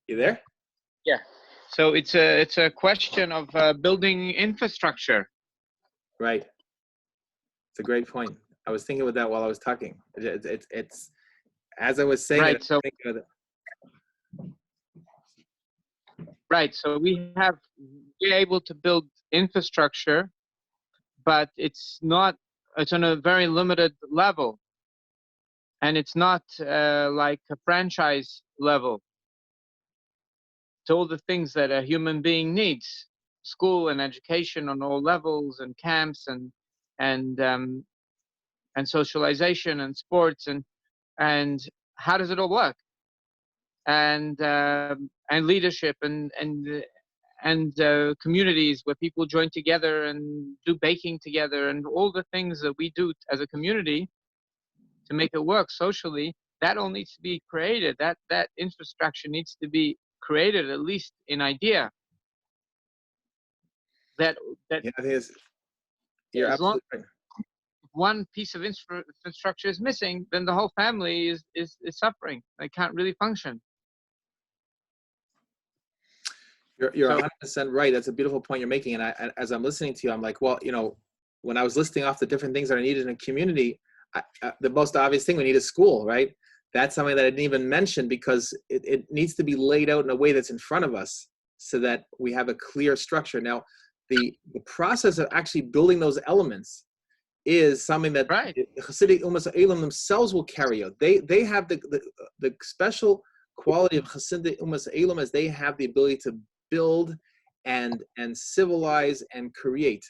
You there? Yeah. So it's a question of building infrastructure. Right. It's a great point. I was thinking about that while I was talking. It's as I was saying right. it. So right. So we're able to build infrastructure, but it's on a very limited level, and it's not like a franchise level. To all the things that a human being needs, school and education on all levels, and camps and socialization and sports and how does it all work? And leadership and communities where people join together and do baking together and all the things that we do as a community to make it work socially. That all needs to be created. That infrastructure needs to be created, at least in idea. That yeah, I think you're absolutely right. One piece of infrastructure is missing, then the whole family is suffering. They can't really function. You're 100% right. That's a beautiful point you're making. And as I'm listening to you, I'm like, well, when I was listing off the different things that are needed in a community, the most obvious thing, we need a school, right? That's something that I didn't even mention, because it needs to be laid out in a way that's in front of us so that we have a clear structure. Now, the process of actually building those elements is something that the Hasidic Umas Elam themselves will carry out. They have the special quality of Hasidic Umas Elam, as they have the ability to build and civilize and create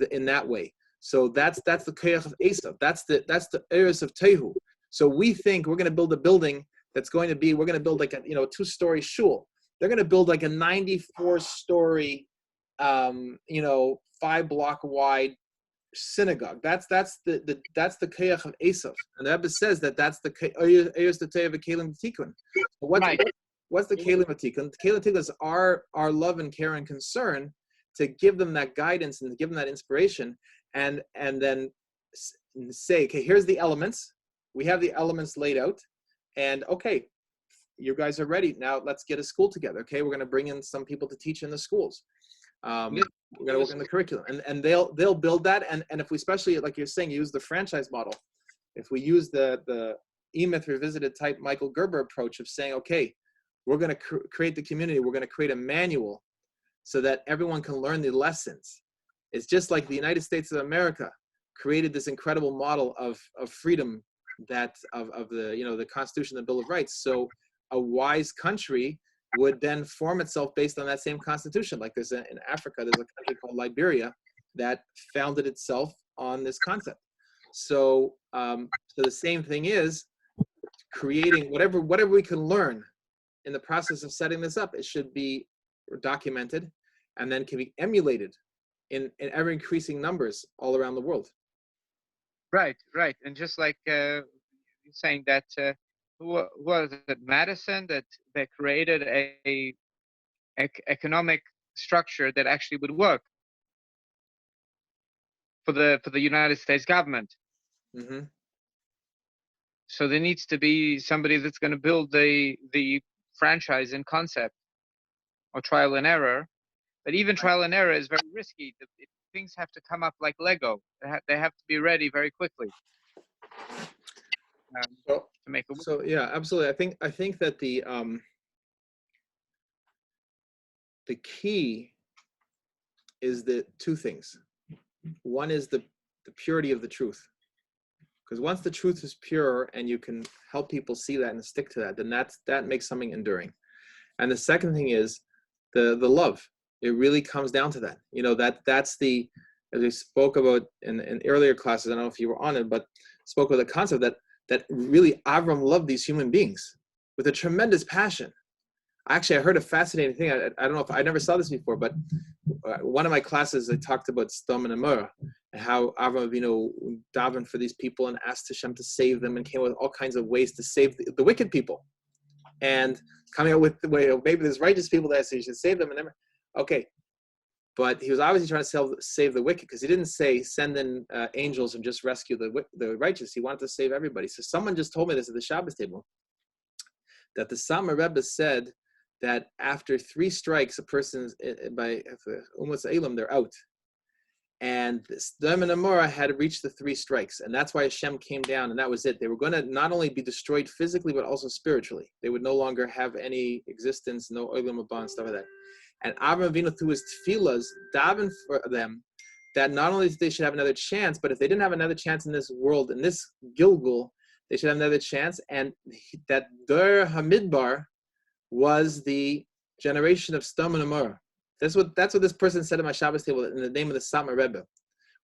in that way. So that's the Koyach of Esav. That's the Eres of Tehu. So we think we're going to build a building that's going to be, we're going to build like a 2-story shul. They're going to build like a 94-story 5-block wide synagogue. That's the Koyach of Esav. And the Rebbe says that's the Eres the Tehu of Kelim Tikun. What's the Kelim Tikun? The Kelim Tikun is our love and care and concern to give them that guidance and to give them that inspiration, and then say, okay, here's the elements. We have the elements laid out, and okay, you guys are ready. Now let's get a school together. Okay, we're going to bring in some people to teach in the schools. We're going to work on the curriculum, and they'll build that. And if we, especially like you're saying, use the franchise model, if we use the E-Myth Revisited type Michael Gerber approach of saying, okay, we're going to create the community, we're going to create a manual so that everyone can learn the lessons. It's just like the United States of America created this incredible model of freedom, that of the Constitution, the Bill of Rights. So a wise country would then form itself based on that same constitution. Like in Africa, there's a country called Liberia that founded itself on this concept. So the same thing is creating whatever we can learn in the process of setting this up. It should be documented and then can be emulated in ever increasing numbers all around the world. Right. And just like saying that, who was it, Madison, that created a economic structure that actually would work for the United States government. Mm-hmm. So there needs to be somebody that's going to build the franchise in concept or trial and error. But even trial and error is very risky. Things have to come up like Lego. They have to be ready very quickly to make it work. So yeah, absolutely. I think that the key is the two things. One is the purity of the truth. Because once the truth is pure and you can help people see that and stick to that, then that makes something enduring. And the second thing is the love. It really comes down to that. That's the, as we spoke about in earlier classes, I don't know if you were on it, but spoke about the concept that really Avram loved these human beings with a tremendous passion. Actually, I heard a fascinating thing. I don't know if I never saw this before, but one of my classes, I talked about Sdom and Amorah, and how Avram davened for these people and asked Hashem to save them, and came up with all kinds of ways to save the wicked people, and coming up with the way, maybe there's righteous people that you should save them, and never. Okay, but he was obviously trying to save the wicked, because he didn't say send in angels and just rescue the righteous. He wanted to save everybody. So someone just told me this at the Shabbos table, that the Sama Rebbe said that after 3 strikes, a person's by Umas Elam, they're out. And Sodom and Gomorrah had reached the 3 strikes, and that's why Hashem came down, and that was it. They were going to not only be destroyed physically, but also spiritually. They would no longer have any existence, no Olam Haba and stuff like that. And Avraham Avinu, through his tefillahs, davened for them that not only they should have another chance, but if they didn't have another chance in this world, in this Gilgul, they should have another chance. And that Dur Hamidbar was the generation of Sodom and Gomorrah. That's what this person said at my Shabbos table in the name of the Satmar Rebbe,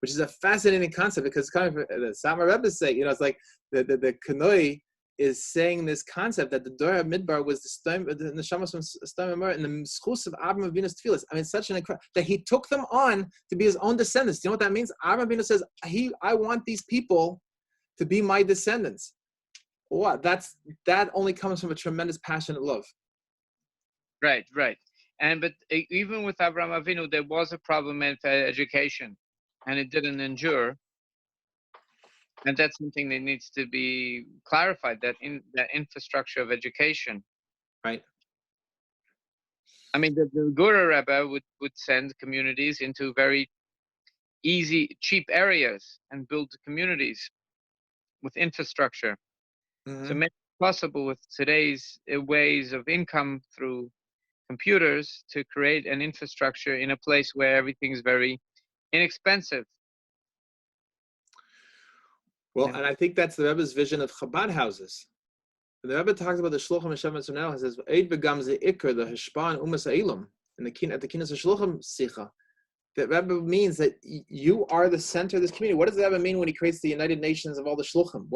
which is a fascinating concept because it's coming from the Satmar Rebbe's sake. It's like the Kanoi is saying this concept that the Dora Midbar was the Shamas from Sodom and Gomorrah and the Schus of Avraham Avinu's tefillas. I mean, it's such an incredible that he took them on to be his own descendants. Do you know what that means? Avraham Avinu says, I want these people to be my descendants. What? That only comes from a tremendous passionate love. Right. But even with Avraham Avinu, there was a problem with education, and it didn't endure. And that's something that needs to be clarified. That infrastructure of education, right? I mean, the Guru Rebbe would send communities into very easy, cheap areas and build communities with infrastructure. Mm-hmm. So make it possible with today's ways of income through computers to create an infrastructure in a place where everything's very inexpensive. Well, and I think that's the Rebbe's vision of Chabad houses. The Rebbe talks about the Shluchim Hashem Etzonel. He says, "Eid begam ze ikar the Hishpa and Umas Eilam." At the Kinas Shluchim Sicha, that Rebbe means that you are the center of this community. What does the Rebbe mean when he creates the United Nations of all the Shluchim?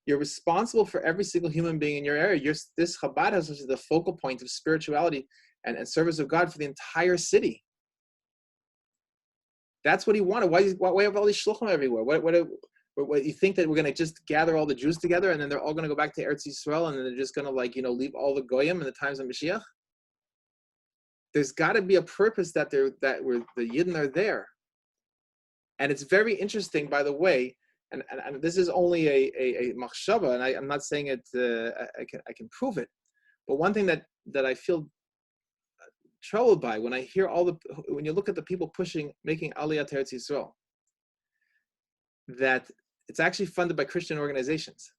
You're responsible for every single human being in your area. This Chabad house is the focal point of spirituality and service of God for the entire city. That's what he wanted. Why have all these shluchim everywhere? What you think that we're going to just gather all the Jews together and then they're all going to go back to Eretz Yisrael and then they're just going to leave all the goyim in the times of Mashiach? There's got to be a purpose that the Yidden are there. And it's very interesting, by the way, and this is only a machshava, and I'm not saying it. I can prove it, but one thing that I feel troubled by when I hear when you look at the people making Aliyah to Eretz Yisrael, that it's actually funded by Christian organizations,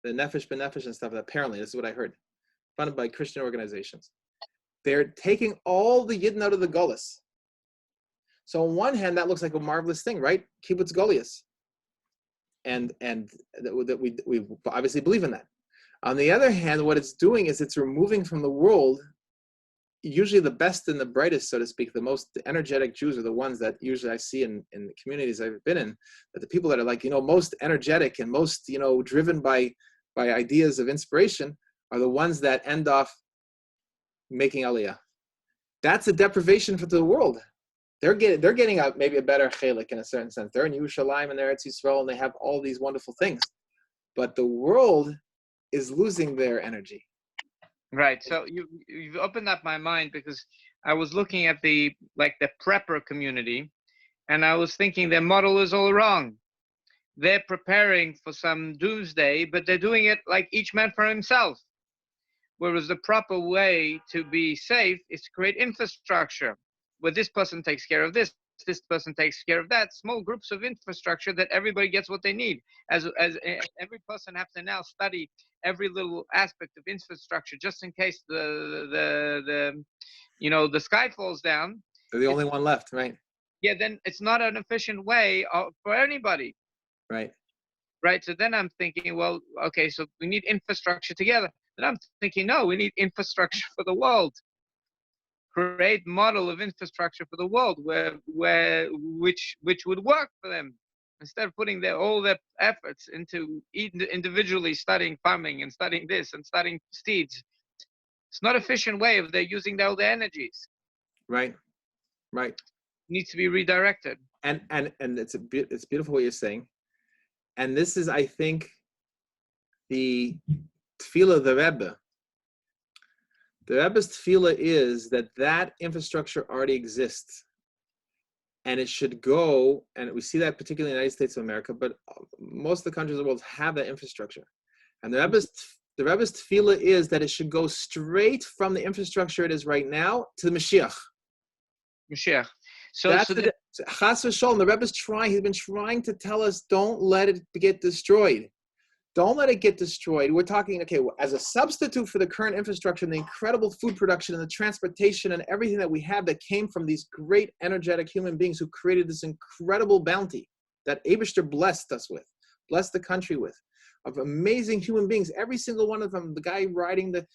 the Nefesh B'Nefesh and stuff. Apparently, this is what I heard, funded by Christian organizations. They're taking all the Yidden out of the Gullus. So on one hand, that looks like a marvelous thing, right? Kibbutz Goliath, and that we obviously believe in that. On the other hand, what it's doing is it's removing from the world usually the best and the brightest, so to speak. The most energetic Jews are the ones that usually I see in the communities I've been in, that the people that are most energetic and most driven by ideas of inspiration are the ones that end off making Aliyah. That's a deprivation for the world. They're getting maybe a better chelik in a certain sense. They're in Yerushalayim and they're Eretz Yisrael and they have all these wonderful things, but the world is losing their energy. Right. So you've opened up my mind because I was looking at the prepper community, and I was thinking their model is all wrong. They're preparing for some doomsday, but they're doing it like each man for himself. Whereas the proper way to be safe is to create infrastructure, where this person takes care of this person takes care of that. Small groups of infrastructure that everybody gets what they need. As every person has to now study every little aspect of infrastructure, just in case the sky falls down. They're the only one left, right? Yeah, then it's not an efficient way for anybody. Right. Right. So then I'm thinking, well, okay, so we need infrastructure together. Then I'm thinking, no, we need infrastructure for the world. Create model of infrastructure for the world which would work for them, instead of putting all their efforts into individually studying farming and studying this and studying seeds. It's not an efficient way of they're using all their energies. Right. It needs to be redirected. And it's beautiful what you're saying. And this is, I think, the tefillah of the Rebbe. The Rebbe's tefillah is that infrastructure already exists. And it should go, and we see that particularly in the United States of America, but most of the countries of the world have that infrastructure. And the Rebbe's the Rebbe's tefillah is that it should go straight from the infrastructure it is right now to the Mashiach. Mashiach. Chas v'sholom, the Rebbe's trying. He's been trying to tell us, don't let it get destroyed. Don't let it get destroyed. We're talking, okay, well, as a substitute for the current infrastructure and the incredible food production and the transportation and everything that we have that came from these great energetic human beings who created this incredible bounty that Eibishter blessed us with, blessed the country with, of amazing human beings, every single one of them, the guy riding the,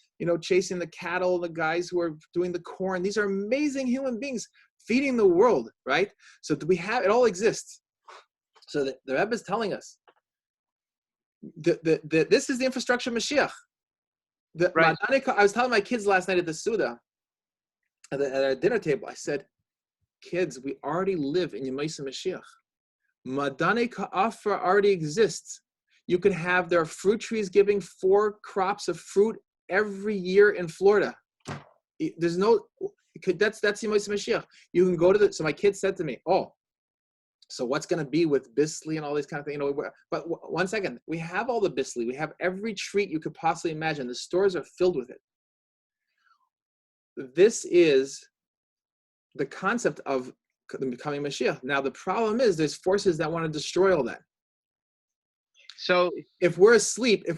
chasing the cattle, the guys who are doing the corn, these are amazing human beings feeding the world, right? So do we have, it all exists. So the Rebbe is telling us, this is the infrastructure of Mashiach. Right. I was telling my kids last night at the Suda, at our dinner table, I said, kids, we already live in Yemaisa Mashiach. Madane Ka'afra already exists. You can have, there are fruit trees giving 4 crops of fruit every year in Florida. There's no, that's Yemaisa Mashiach. You can go to so my kids said to me, so what's going to be with Bisley and all these kind of things? But one second, we have all the Bisley. We have every treat you could possibly imagine. The stores are filled with it. This is the concept of becoming Mashiach. Now, the problem is there's forces that want to destroy all that. So if we're asleep, Chas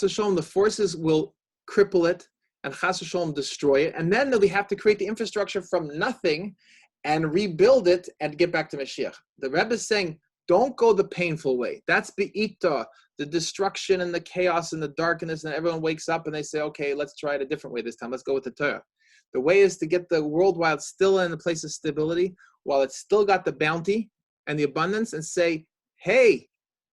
v'sholom, the forces will cripple it and Chas v'sholom destroy it. And then we have to create the infrastructure from nothing and rebuild it and get back to Mashiach. The Rebbe is saying, don't go the painful way. That's Be'ita, the destruction and the chaos and the darkness, and everyone wakes up and they say, okay, let's try it a different way this time. Let's go with the Torah. The way is to get the world while it's still in a place of stability, while it's still got the bounty and the abundance, and say, hey,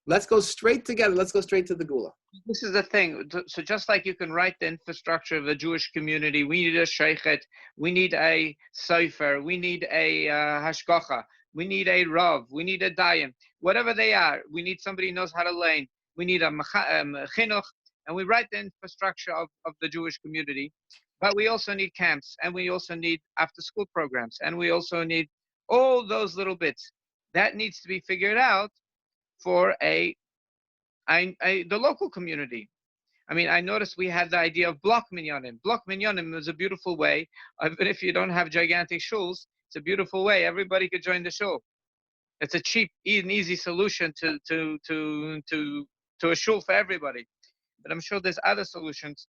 let's go straight together. Let's go straight to the Gula. This is the thing. So just like you can write the infrastructure of the Jewish community, we need a sheikhet, we need a sefer, we need a hashgacha, we need a rav, we need a dayim, whatever they are. We need somebody who knows how to learn. We need a chinuch, and we write the infrastructure of the Jewish community. But we also need camps, and we also need after-school programs, and we also need all those little bits. That needs to be figured out for the local community. I mean, I noticed we had the idea of block minyanim. Block minyanim is a beautiful way, even if you don't have gigantic shuls, it's a beautiful way. Everybody could join the shul. It's a cheap and easy solution to a shul for everybody. But I'm sure there's other solutions.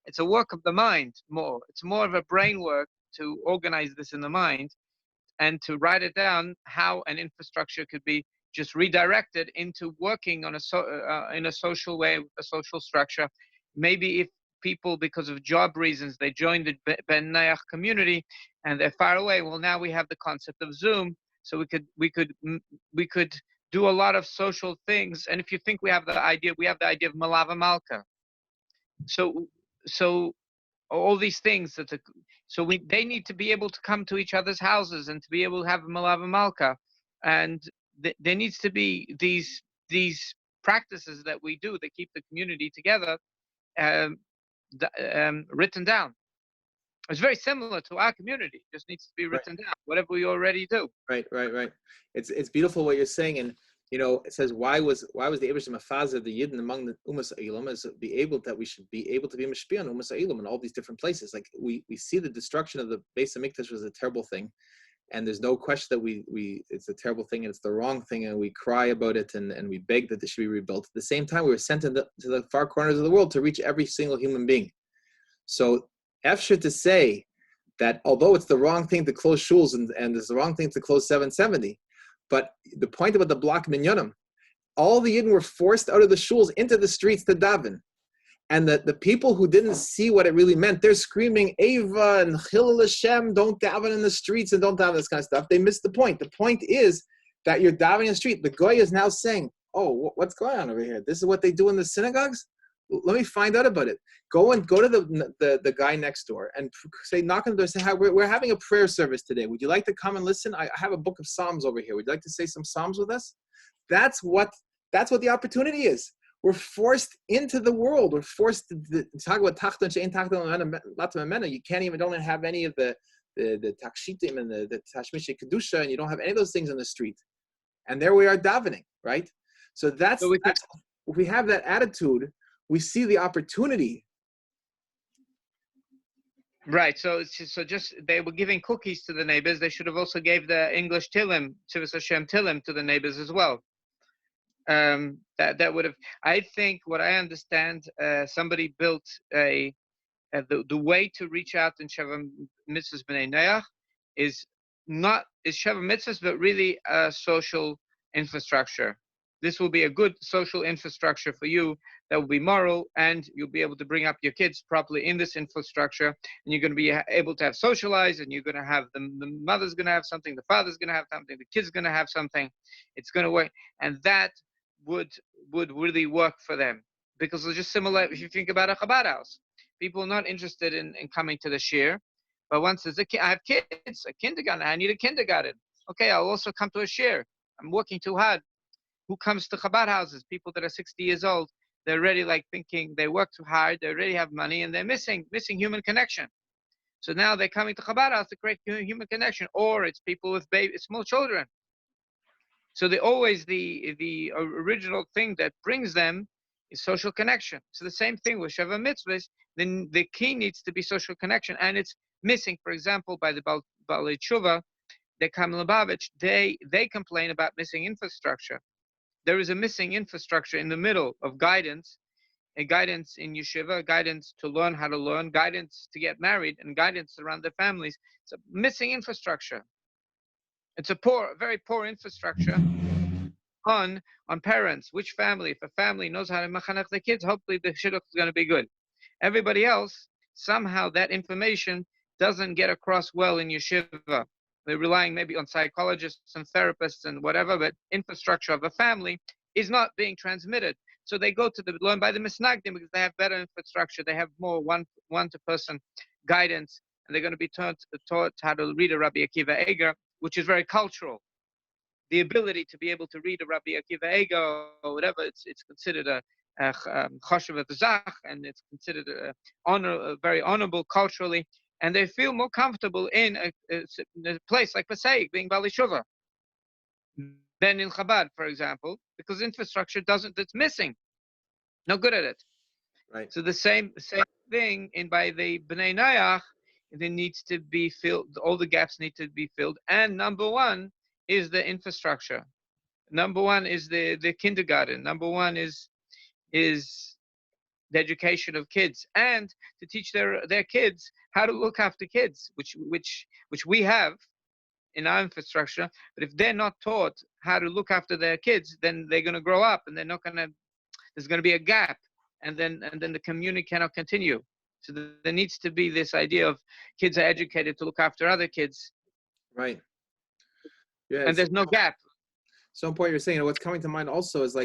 It's a work of the mind more. It's more of a brain work to organize this in the mind and to write it down how an infrastructure could be just redirected into working on in a social way, a social structure. Maybe if people, because of job reasons, they joined the Ben Nayach community and they're far away. Well, now we have the concept of Zoom, so we could do a lot of social things. And if you think we have the idea of Malava Malka. So all these things they need to be able to come to each other's houses and to be able to have Malava Malka, and there needs to be these practices that we do that keep the community together, written down. It's very similar to our community. It just needs to be written down. Whatever we already do. Right. It's beautiful what you're saying, and it says why was the Eibishter Mafazer the Yidden among the Umas Ha'ilam is we should be able to be Mashpia on Umas Ha'ilam in all these different places. Like we see the destruction of the Beis HaMikdash was a terrible thing, and there's no question that it's a terrible thing and it's the wrong thing, and we cry about it and we beg that it should be rebuilt. At the same time, we were sent to the far corners of the world to reach every single human being. So Efshir to say that although it's the wrong thing to close shuls and it's the wrong thing to close 770, but the point about the block minyanim, all the Yidden were forced out of the shuls into the streets to daven. And the people who didn't see what it really meant, they're screaming, Eva and Chilul Hashem, don't daven in the streets and don't daven this kind of stuff. They missed the point. The point is that you're davening in the street. The Goy is now saying, what's going on over here? This is what they do in the synagogues? Let me find out about it. Go to the guy next door and say, knock on the door, say, hi, we're having a prayer service today. Would you like to come and listen? I have a book of Psalms over here. Would you like to say some Psalms with us? That's what the opportunity is. We're forced into the world. We're forced to talk about tachton she'ein tachton latam. You don't have any of the takshitim and the tashmishe kedusha, and you don't have any of those things on the street. And there we are davening, right? So that's if we have that attitude, we see the opportunity. Right. So just they were giving cookies to the neighbors. They should have also gave the English Tillim, Tzivus Hashem Tillim, to the neighbors as well. That would have. I think what I understand, somebody built the way to reach out in Sheva Mitzvahs B'nai Noach is Sheva Mitzvahs, but really a social infrastructure. This will be a good social infrastructure for you that will be moral, and you'll be able to bring up your kids properly in this infrastructure, and you're going to be able to have socialized, and you're going to have the mother's going to have something, the father's going to have something, the kid's going to have something. It's going to work, and that would really work for them, because it's just similar if you think about a Chabad house. People are not interested in coming to the shir, but once there's I have kids, a kindergarten, I need a kindergarten. Okay, I'll also come to a shir. I'm working too hard. Who comes to Chabad houses? People that are 60 years old. They're already thinking they work too hard. They already have money, and they're missing human connection. So now they're coming to Chabad house to create human connection. Or it's people with small children. So the original thing that brings them is social connection. So the same thing with Sheva Mitzvahs. Then the key needs to be social connection, and it's missing. For example, by the Balei Tshuva, the Kamel Lubavitch, they complain about missing infrastructure. There is a missing infrastructure in the middle of guidance, a guidance in yeshiva, guidance to learn how to learn, guidance to get married, and guidance around their families. It's a missing infrastructure. It's a very poor infrastructure on parents. Which family? If a family knows how to machanech the kids, hopefully the shidduch is going to be good. Everybody else, somehow that information doesn't get across well in yeshiva. They're relying maybe on psychologists and therapists and whatever, but infrastructure of a family is not being transmitted. So they go to learn by the misnagdim because they have better infrastructure. They have more one-to-person guidance, and they're going to be taught how to read a Rabbi Akiva Eger, which is very cultural. The ability to be able to read a Rabbi Akiva Eger or whatever, it's considered a choshev zach, and it's considered very honorable culturally. And they feel more comfortable in a place like Passaic, being Bali Shuvah, than in Chabad, for example, because infrastructure it's missing. No good at it. Right. So the same thing by the Bnei Noach, it needs to be filled. All the gaps need to be filled. And number one is the infrastructure. Number one is the kindergarten. Number one is the education of kids, and to teach their kids how to look after kids, which we have in our infrastructure. But if they're not taught how to look after their kids, then they're going to grow up, and there's going to be a gap, and then the community cannot continue. So there needs to be this idea of kids are educated to look after other kids. Right. Yeah. And there's no gap. So important you're saying. What's coming to mind also is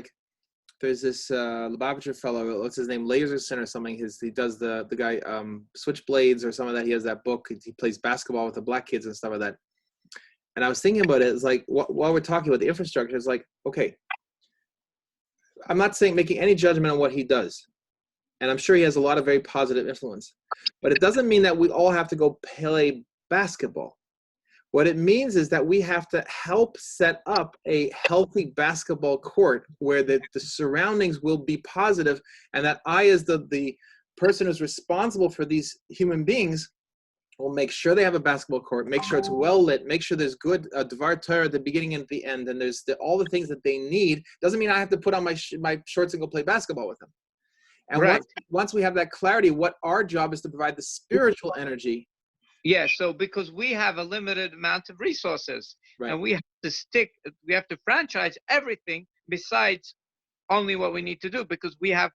there's this Lubavitcher fellow, what's his name, Laserson or something. He does the guy Switchblades or some of that. He has that book. He plays basketball with the black kids and stuff like that. And I was thinking about it. It's while we're talking about the infrastructure, it's okay, I'm not saying making any judgment on what he does, and I'm sure he has a lot of very positive influence, but it doesn't mean that we all have to go play basketball. What it means is that we have to help set up a healthy basketball court where the surroundings will be positive, and that I, as the person who's responsible for these human beings, will make sure they have a basketball court, make sure it's well lit, make sure there's good Dvar Torah at the beginning and at the end, and there's all the things that they need. Doesn't mean I have to put on my shorts and go play basketball with them. And right. once we have that clarity, what our job is to provide the spiritual energy. Yeah, so because we have a limited amount of resources, right, and we have to franchise everything besides only what we need to do, because we have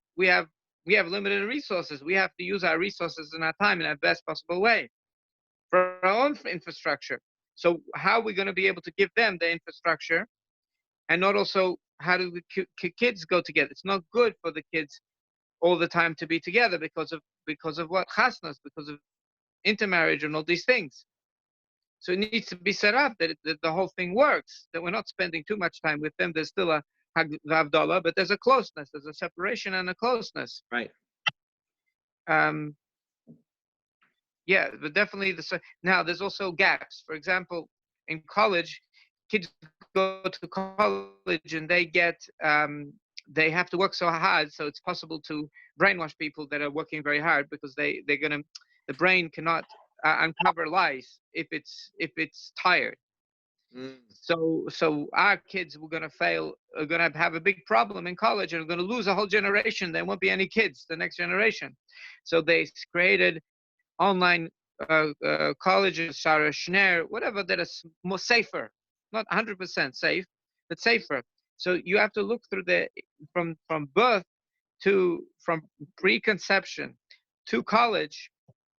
limited resources. We have to use our resources and our time in our best possible way for our own infrastructure. So how are we going to be able to give them the infrastructure, and not also how do the kids go together? It's not good for the kids all the time to be together because of what chasnas, because of intermarriage and all these things. So it needs to be set up that the whole thing works, that we're not spending too much time with them. There's still a havdalah, but there's a closeness, there's a separation and a closeness. Right. Yeah, but definitely now there's also gaps. For example, in college, kids go to college and they get they have to work so hard, so it's possible to brainwash people that are working very hard, because the brain cannot uncover lies if it's tired. Mm. So our kids were going to fail, are going to have a big problem in college, and are going to lose a whole generation. There won't be any kids, the next generation. So they created online colleges, Shara Schneer, whatever, that is more safer, not 100% safe, but safer. So you have to look through from birth from preconception to college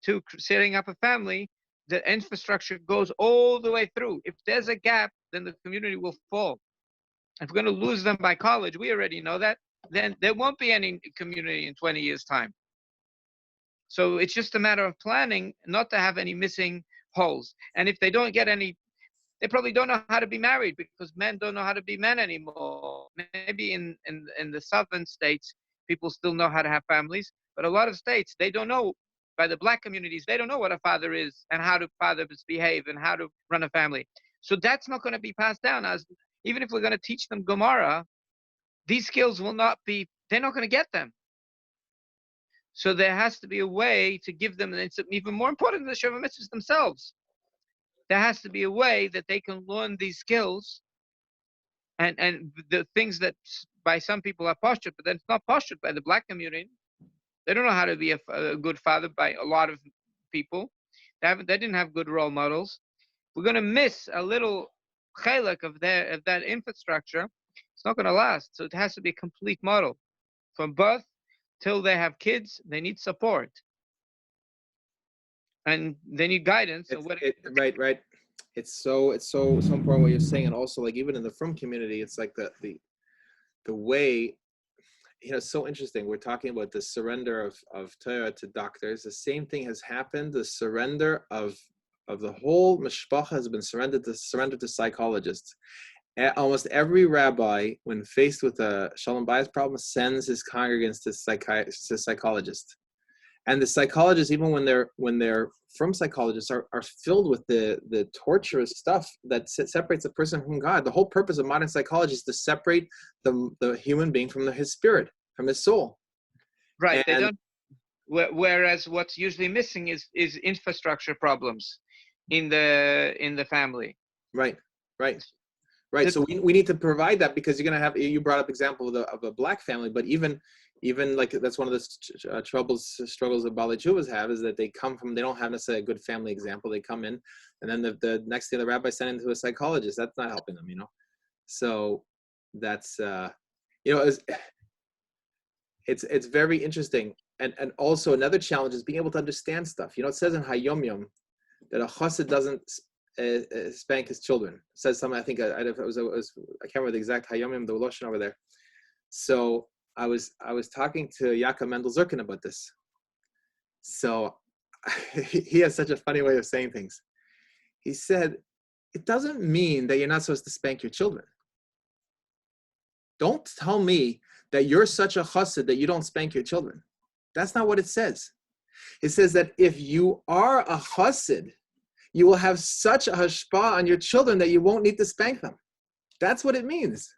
to setting up a family. The infrastructure goes all the way through. If there's a gap, then the community will fall. If we're going to lose them by college, we already know that, then there won't be any community in 20 years' time. So it's just a matter of planning not to have any missing holes. And if they don't get any, they probably don't know how to be married, because men don't know how to be men anymore. Maybe in the southern states, people still know how to have families, but a lot of states, they don't know. By the black communities, they don't know what a father is and how to fathers behave and how to run a family. So that's not going to be passed down. As even if we're going to teach them Gemara, these skills will not be, they're not going to get them. So there has to be a way to give them, and it's even more important than the Sheva Mitzvahs themselves. There has to be a way that they can learn these skills and the things that by some people are postured, but then it's not postured by the black community. They don't know how to be a good father by a lot of people. They didn't have good role models. We're going to miss a little chelek of that infrastructure. It's not going to last. So it has to be a complete model. From birth till they have kids, they need support. And they need guidance. Right. It's so important what you're saying. And also, like, even in the frum community, it's like the way, it's so interesting. We're talking about the surrender of Torah to doctors. The same thing has happened. The surrender of the whole mishpacha has been surrendered to psychologists. Almost every rabbi, when faced with a shalom bayis problem, sends his congregants to psychologists. And the psychologists, even when they're from psychologists, are filled with the torturous stuff that separates a person from God. The whole purpose of modern psychology is to separate the human being from his spirit, from his soul. Right. They don't. Whereas what's usually missing is infrastructure problems in the family. Right. So we need to provide that, because you're going to have, you brought up example of a black family, but even like that's one of the struggles that Baalei Teshuvos have, is that they don't have necessarily a good family example. They come in, and then the next day the rabbi sent into a psychologist. That's not helping them, So that's it's very interesting. And also another challenge is being able to understand stuff. It says in Hayom Yom that a chassid doesn't spank his children. It says something, I think, I can't remember the exact Hayom Yom, the Lashon over there. So I was talking to Yaakov Mendel Zirkin about this. So he has such a funny way of saying things. He said, it doesn't mean that you're not supposed to spank your children. Don't tell me that you're such a chassid that you don't spank your children. That's not what it says. It says that if you are a chassid, you will have such a hashpah on your children that you won't need to spank them. That's what it means,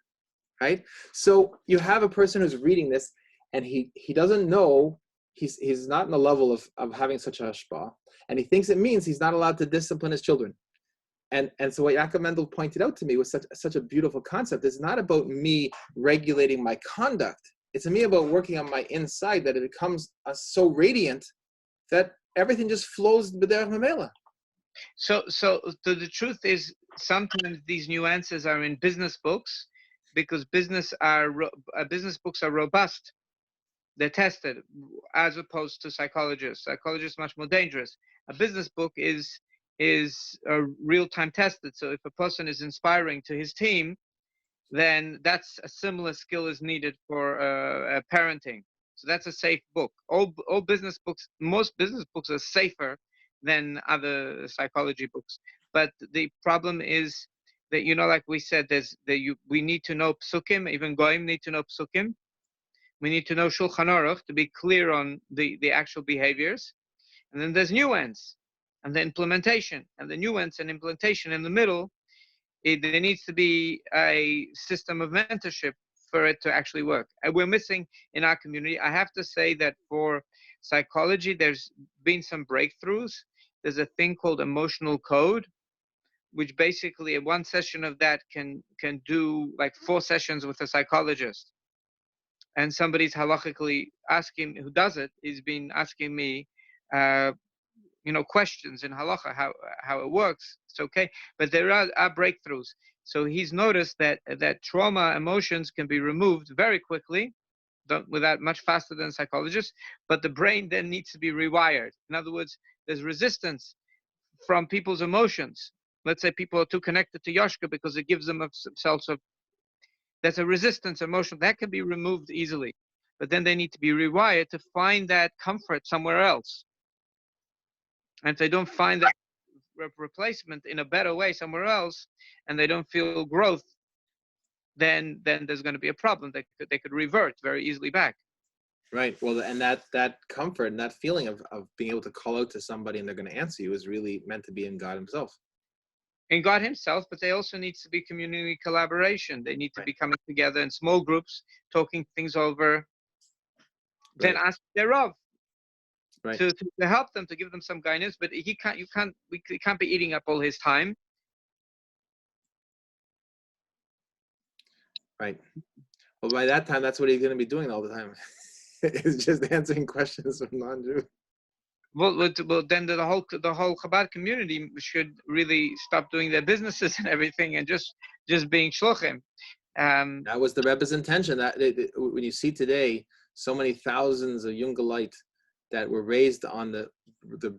right? So you have a person who's reading this, and he doesn't know, he's not in the level of having such a hashpah, and he thinks it means he's not allowed to discipline his children. And so what Yaakov Mendel pointed out to me was such a beautiful concept. It's not about me regulating my conduct. It's me about working on my inside, that it becomes so radiant that everything just flows b'derech mamela. So the truth is, sometimes these nuances are in business books, because business books are robust. They're tested, as opposed to psychologists. Psychologists are much more dangerous. A business book is real-time tested. So if a person is inspiring to his team, then that's a similar skill is needed for parenting. So that's a safe book. All business books, most business books are safer than other psychology books. But the problem is that, like we said, we need to know psukim. Even goyim need to know psukim. We need to know Shulchan Aruch to be clear on the actual behaviors. And then there's nuance, and the implementation, and the nuance and implementation in the middle. There needs to be a system of mentorship for it to actually work. And we're missing in our community. I have to say that for psychology, there's been some breakthroughs. There's a thing called emotional code, which basically one session of that can do like 4 sessions with a psychologist. And somebody's halachically asking, who does it, is been asking me, questions in halacha, how it works. It's okay, but there are breakthroughs. So he's noticed that trauma emotions can be removed very quickly, without much faster than psychologists, but the brain then needs to be rewired. In other words, there's resistance from people's emotions. Let's say people are too connected to Yoshka because it gives them a sense of, there's a resistance emotion that can be removed easily, but then they need to be rewired to find that comfort somewhere else. And if they don't find that replacement in a better way somewhere else, and they don't feel growth, then there's going to be a problem. They could revert very easily back. Right. Well, and that comfort and that feeling of being able to call out to somebody and they're going to answer you is really meant to be in God Himself. In God Himself, but they also needs to be community collaboration. They need to be coming together in small groups, talking things over, then ask thereof. Right. To help them, to give them some guidance, but he can't be eating up all his time. Right. Well, by that time, that's what he's going to be doing all the time. It's just answering questions from non-Jews. Well, then the whole Chabad community should really stop doing their businesses and everything, and just being shluchim. That was the Rebbe's intention. That when you see today so many thousands of Jungelite that were raised on the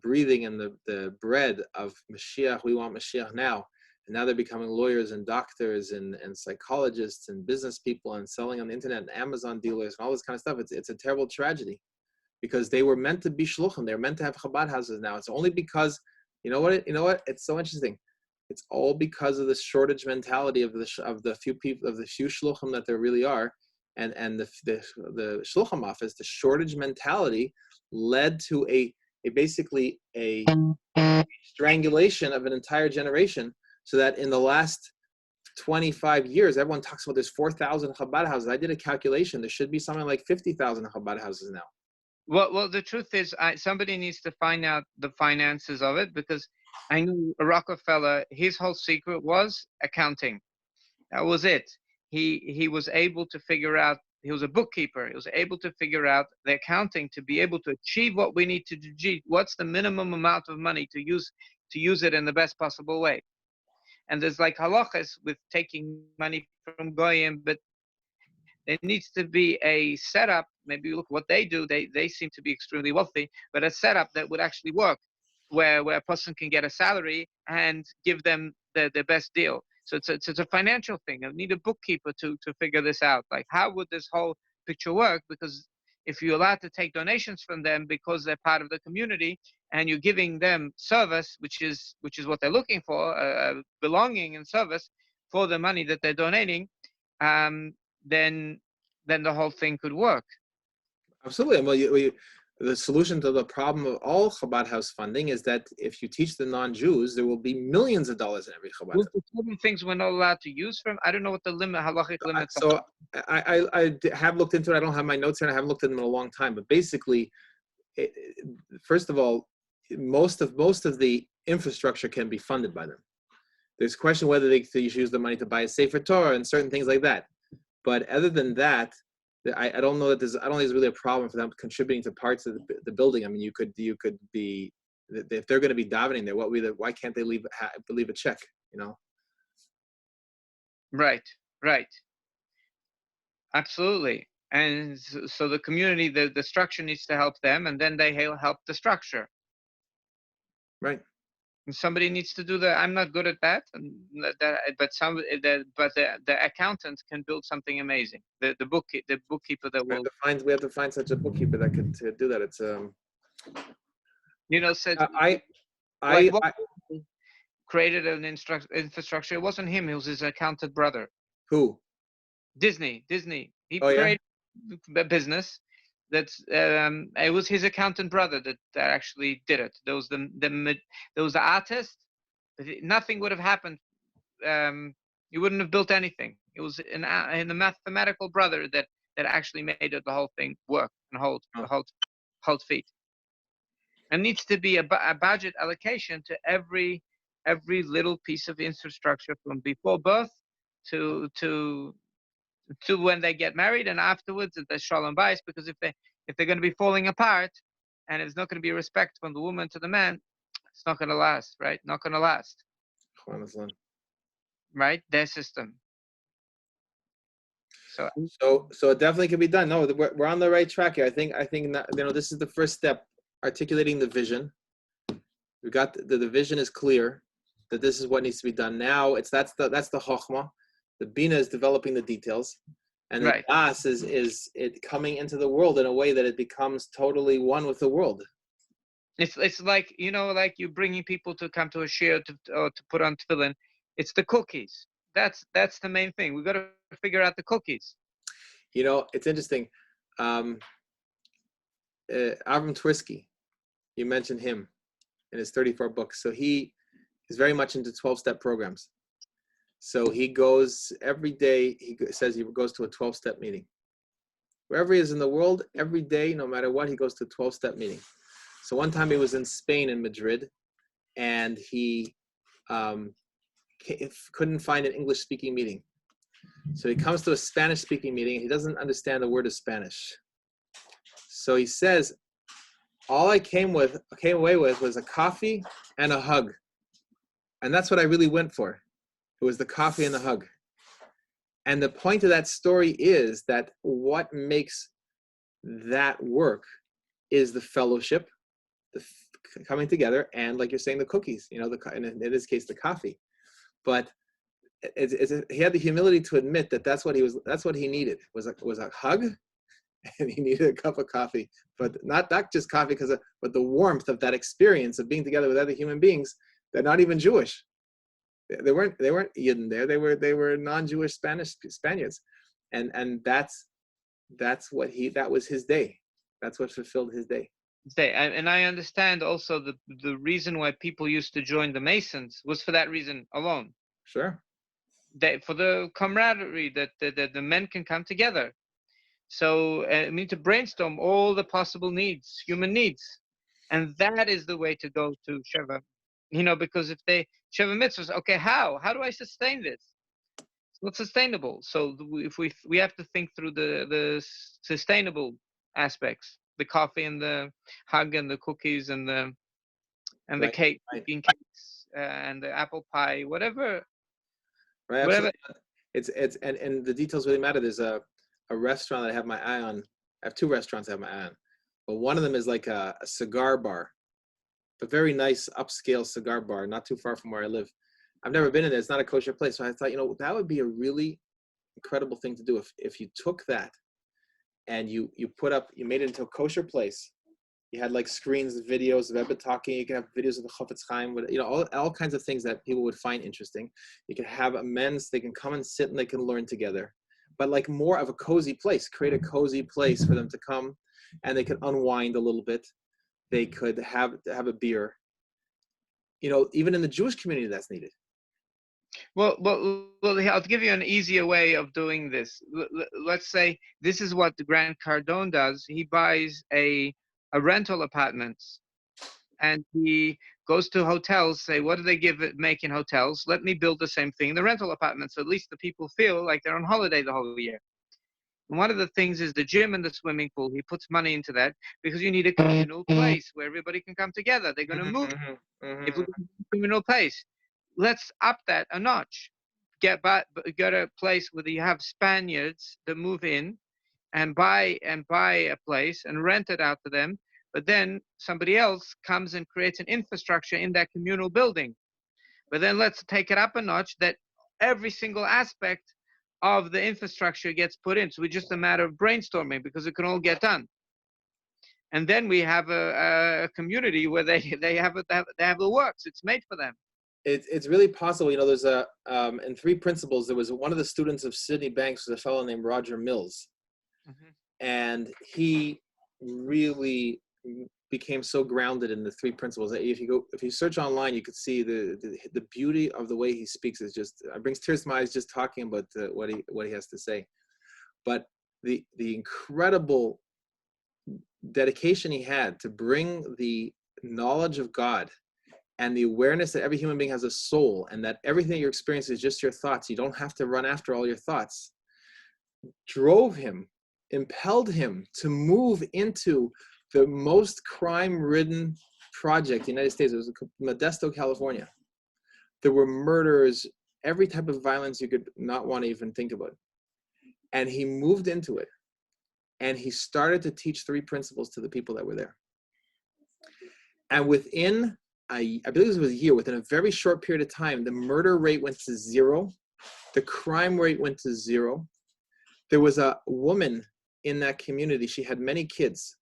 breathing and the bread of Mashiach, we want Mashiach now. And now they're becoming lawyers and doctors and psychologists and business people and selling on the internet and Amazon dealers and all this kind of stuff. It's a terrible tragedy because they were meant to be shluchim. They're meant to have Chabad houses now. It's only because, you know what? It's so interesting. It's all because of the shortage mentality of the few people, of the few shluchim that there really are. And the shluchim office, the shortage mentality led to basically a strangulation of an entire generation, so that in the last 25 years, everyone talks about there's 4,000 Chabad houses. I did a calculation. There should be something like 50,000 Chabad houses now. Well, the truth is, somebody needs to find out the finances of it, because I knew Rockefeller, his whole secret was accounting. That was it. He was able to figure out, he was a bookkeeper. He was able to figure out the accounting to be able to achieve what we need to do. What's the minimum amount of money to use it in the best possible way? And there's like halachas with taking money from goyim, but there needs to be a setup. Maybe look what they do. They seem to be extremely wealthy, but a setup that would actually work, where a person can get a salary and give them the best deal. So it's a financial thing. I need a bookkeeper to figure this out. Like, how would this whole picture work? Because if you're allowed to take donations from them because they're part of the community, and you're giving them service, which is what they're looking for, belonging and service for the money that they're donating, then the whole thing could work. Absolutely. Well, the solution to the problem of all Chabad house funding is that if you teach the non-Jews, there will be millions of dollars in every Chabad house. The certain things we're not allowed to use from. I don't know what the halachic limits are. So I have looked into it. I don't have my notes here, and I haven't looked at them in a long time. But basically, first of all, most of the infrastructure can be funded by them. There's a question whether they should use the money to buy a Sefer Torah and certain things like that. But other than that, I don't know that I don't think there's really a problem for them contributing to parts of the building. I mean, you could be, if they're going to be davening there, why can't they leave a check? You know. Right. Absolutely. And so the community, the structure needs to help them, and then they help the structure. Right. And somebody needs to do that. I'm not good at that, but the accountant can build something amazing. The bookkeeper that will. We have to find such a bookkeeper that could do that. It's said I created an infrastructure. It wasn't him. It was his accountant brother. Who? Disney. He created a business. It was his accountant brother that actually did it. There was the artist. Nothing would have happened. He wouldn't have built anything. It was in the mathematical brother that actually made the whole thing work and hold feet. And needs to be a budget allocation to every little piece of infrastructure from before birth to when they get married and afterwards at the shalom bayis, because if they're going to be falling apart and there's not going to be respect from the woman to the man, it's not going to last, right? Not going to last, right? Their system. So it definitely can be done. No, we're on the right track here. I think this is the first step, articulating the vision. We got the vision is clear that this is what needs to be done. Now that's the chokhmah. The bina is developing the details, and the das is it coming into the world in a way that it becomes totally one with the world. It's like, like you bringing people to come to a shir to put on tefillin. It's the cookies. That's the main thing. We got to figure out the cookies. It's interesting. Avram Tversky, you mentioned him in his 34 books. So he is very much into 12-step programs. So he goes every day. He says he goes to a 12-step meeting. Wherever he is in the world, every day, no matter what, he goes to a 12-step meeting. So one time he was in Spain, in Madrid, and he couldn't find an English-speaking meeting. So he comes to a Spanish-speaking meeting, and he doesn't understand a word of Spanish. So he says, all I came away with was a coffee and a hug. And that's what I really went for. It was the coffee and the hug. And the point of that story is that what makes that work is the fellowship, the coming together, and like you're saying, the cookies, in this case, the coffee. But he had the humility to admit that that's what he needed was a hug, and he needed a cup of coffee, but not just coffee but the warmth of that experience of being together with other human beings. They're not even Jewish. They weren't Yidden there. They were non-Jewish Spaniards, and that was his day. That's what fulfilled his day. And I understand also the reason why people used to join the Masons was for that reason alone. Sure. For the camaraderie that the men can come together. So I mean, to brainstorm all the possible needs, human needs, and that is the way to go to Sheva. Because if they Sheva mitzvahs, okay, how do I sustain this? It's not sustainable. So if we have to think through the sustainable aspects, the coffee and the hug and the cookies and the cake, baking cakes and the apple pie, whatever. Right. Whatever. It's and the details really matter. There's a restaurant that I have my eye on. I have two restaurants I have my eye on, but one of them is like a cigar bar, a very nice upscale cigar bar, not too far from where I live. I've never been in there. It's not a kosher place, so I thought, that would be a really incredible thing to do if you took that and you made it into a kosher place. You had like screens, videos of Rebbe talking. You could have videos of the Chofetz Chaim, all kinds of things that people would find interesting. You could have amens. They can come and sit and they can learn together, but like more of a cozy place. Create a cozy place for them to come, and they could unwind a little bit. They could have a beer. Even in the Jewish community, that's needed. Well, I'll give you an easier way of doing this. Let's say this is what the Grant Cardone does. He buys a rental apartment, and he goes to hotels, say, what do they make in hotels? Let me build the same thing in the rental apartment, so at least the people feel like they're on holiday the whole year. And one of the things is the gym and the swimming pool. He puts money into that because you need a communal place where everybody can come together. They're going to move. If we have a communal place, let's up that a notch. Get a place where you have Spaniards that move in and buy a place and rent it out to them. But then somebody else comes and creates an infrastructure in that communal building. But then let's take it up a notch that every single aspect of the infrastructure gets put in. So it's just a matter of brainstorming because it can all get done. And then we have a community where they have the works. It's made for them. It's really possible. There's in 3 principles, there was one of the students of Sydney Banks was a fellow named Roger Mills. Mm-hmm. And he really became so grounded in the three principles that if you search online, you could see the beauty of the way he speaks. Is just, it brings tears to my eyes just talking about what he has to say. But the incredible dedication he had to bring the knowledge of God and the awareness that every human being has a soul, and that everything you're experiencing is just your thoughts. You don't have to run after all your thoughts. Drove him, impelled him to move into the most crime-ridden project in the United States. It was Modesto, California. There were murders, every type of violence you could not want to even think about. And he moved into it. And he started to teach three principles to the people that were there. And within, I believe it was a year, within a very short period of time, the murder rate went to zero. The crime rate went to zero. There was a woman in that community. She had many kids,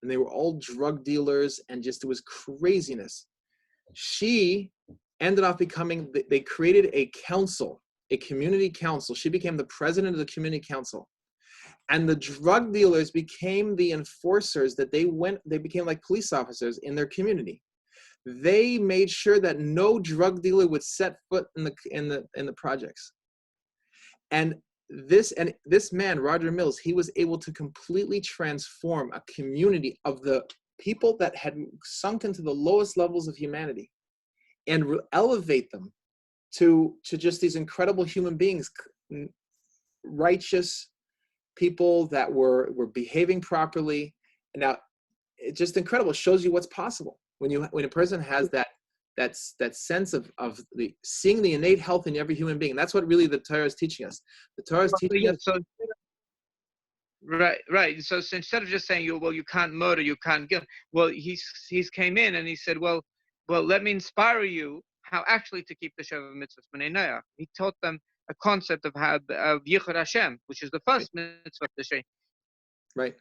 and they were all drug dealers, and just, it was craziness. She ended up becoming, they created a council, a community council. She became the president of the community council. And the drug dealers became the enforcers that they became like police officers in their community. They made sure that no drug dealer would set foot in the projects. And this man, Roger Mills, he was able to completely transform a community of the people that had sunk into the lowest levels of humanity and elevate them to just these incredible human beings, righteous people that were behaving properly. And now, it's just incredible. It shows you what's possible when a person has that sense of seeing the innate health in every human being. That's what really the Torah is teaching us. The Torah is teaching us. So, right. So instead of just saying, you can't murder, you can't kill. Well, he's came in and he said, well, let me inspire you how actually to keep the Sheva mitzvahs b'nei Noach. He taught them a concept of Yichud Hashem, which is the first mitzvah of the Sheva. Right.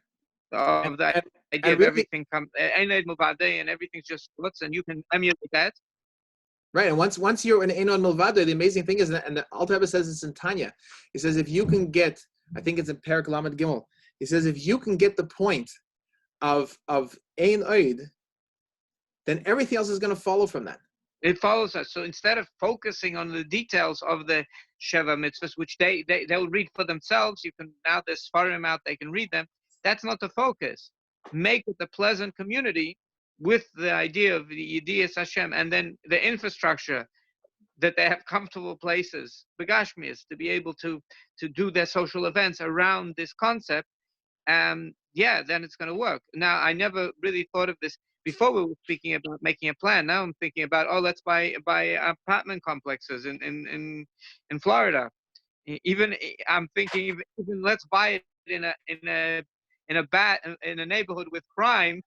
Of that idea of really, everything comes, and everything's just looks, and you can emulate that. Right, and once you're in Einon Milvado, the amazing thing is, and the Alter Rebbe says this in Tanya, he says if you can get, I think it's in Perek Lamed Gimel, he says if you can get the point of Ein Oid, then everything else is going to follow from that. It follows that. So instead of focusing on the details of the Sheva mitzvahs, which they'll read for themselves, you can, now there's Sfarim out, they can read them. That's not the focus. Make it a pleasant community with the idea of the Yedias Hashem, and then the infrastructure, that they have comfortable places, begashmias, to be able to do their social events around this concept. Then it's going to work. Now, I never really thought of this before. We were speaking about making a plan. Now I'm thinking about, let's buy apartment complexes in Florida. Even I'm thinking, even let's buy it in a neighborhood with crime,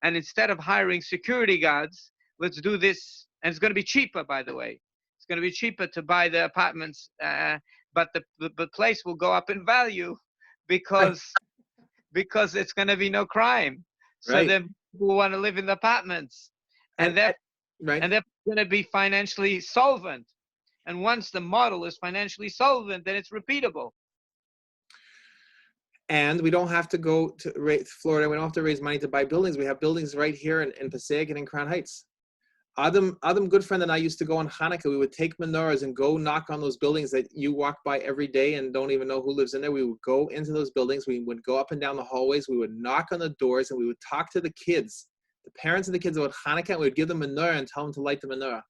and instead of hiring security guards, let's do this. And it's going to be cheaper, by the way. It's going to be cheaper to buy the apartments, but the place will go up in value because it's going to be no crime. So Right. then people want to live in the apartments, and they're going to be financially solvent. And once the model is financially solvent, then it's repeatable. And we don't have to go to Florida. We don't have to raise money to buy buildings. We have buildings right here in Passaic and in Crown Heights. Adam, good friend and I used to go on Hanukkah. We would take menorahs and go knock on those buildings that you walk by every day and don't even know who lives in there. We would go into those buildings. We would go up and down the hallways. We would knock on the doors, and we would talk to the kids, the parents of the kids about Hanukkah, and we would give them menorah and tell them to light the menorah.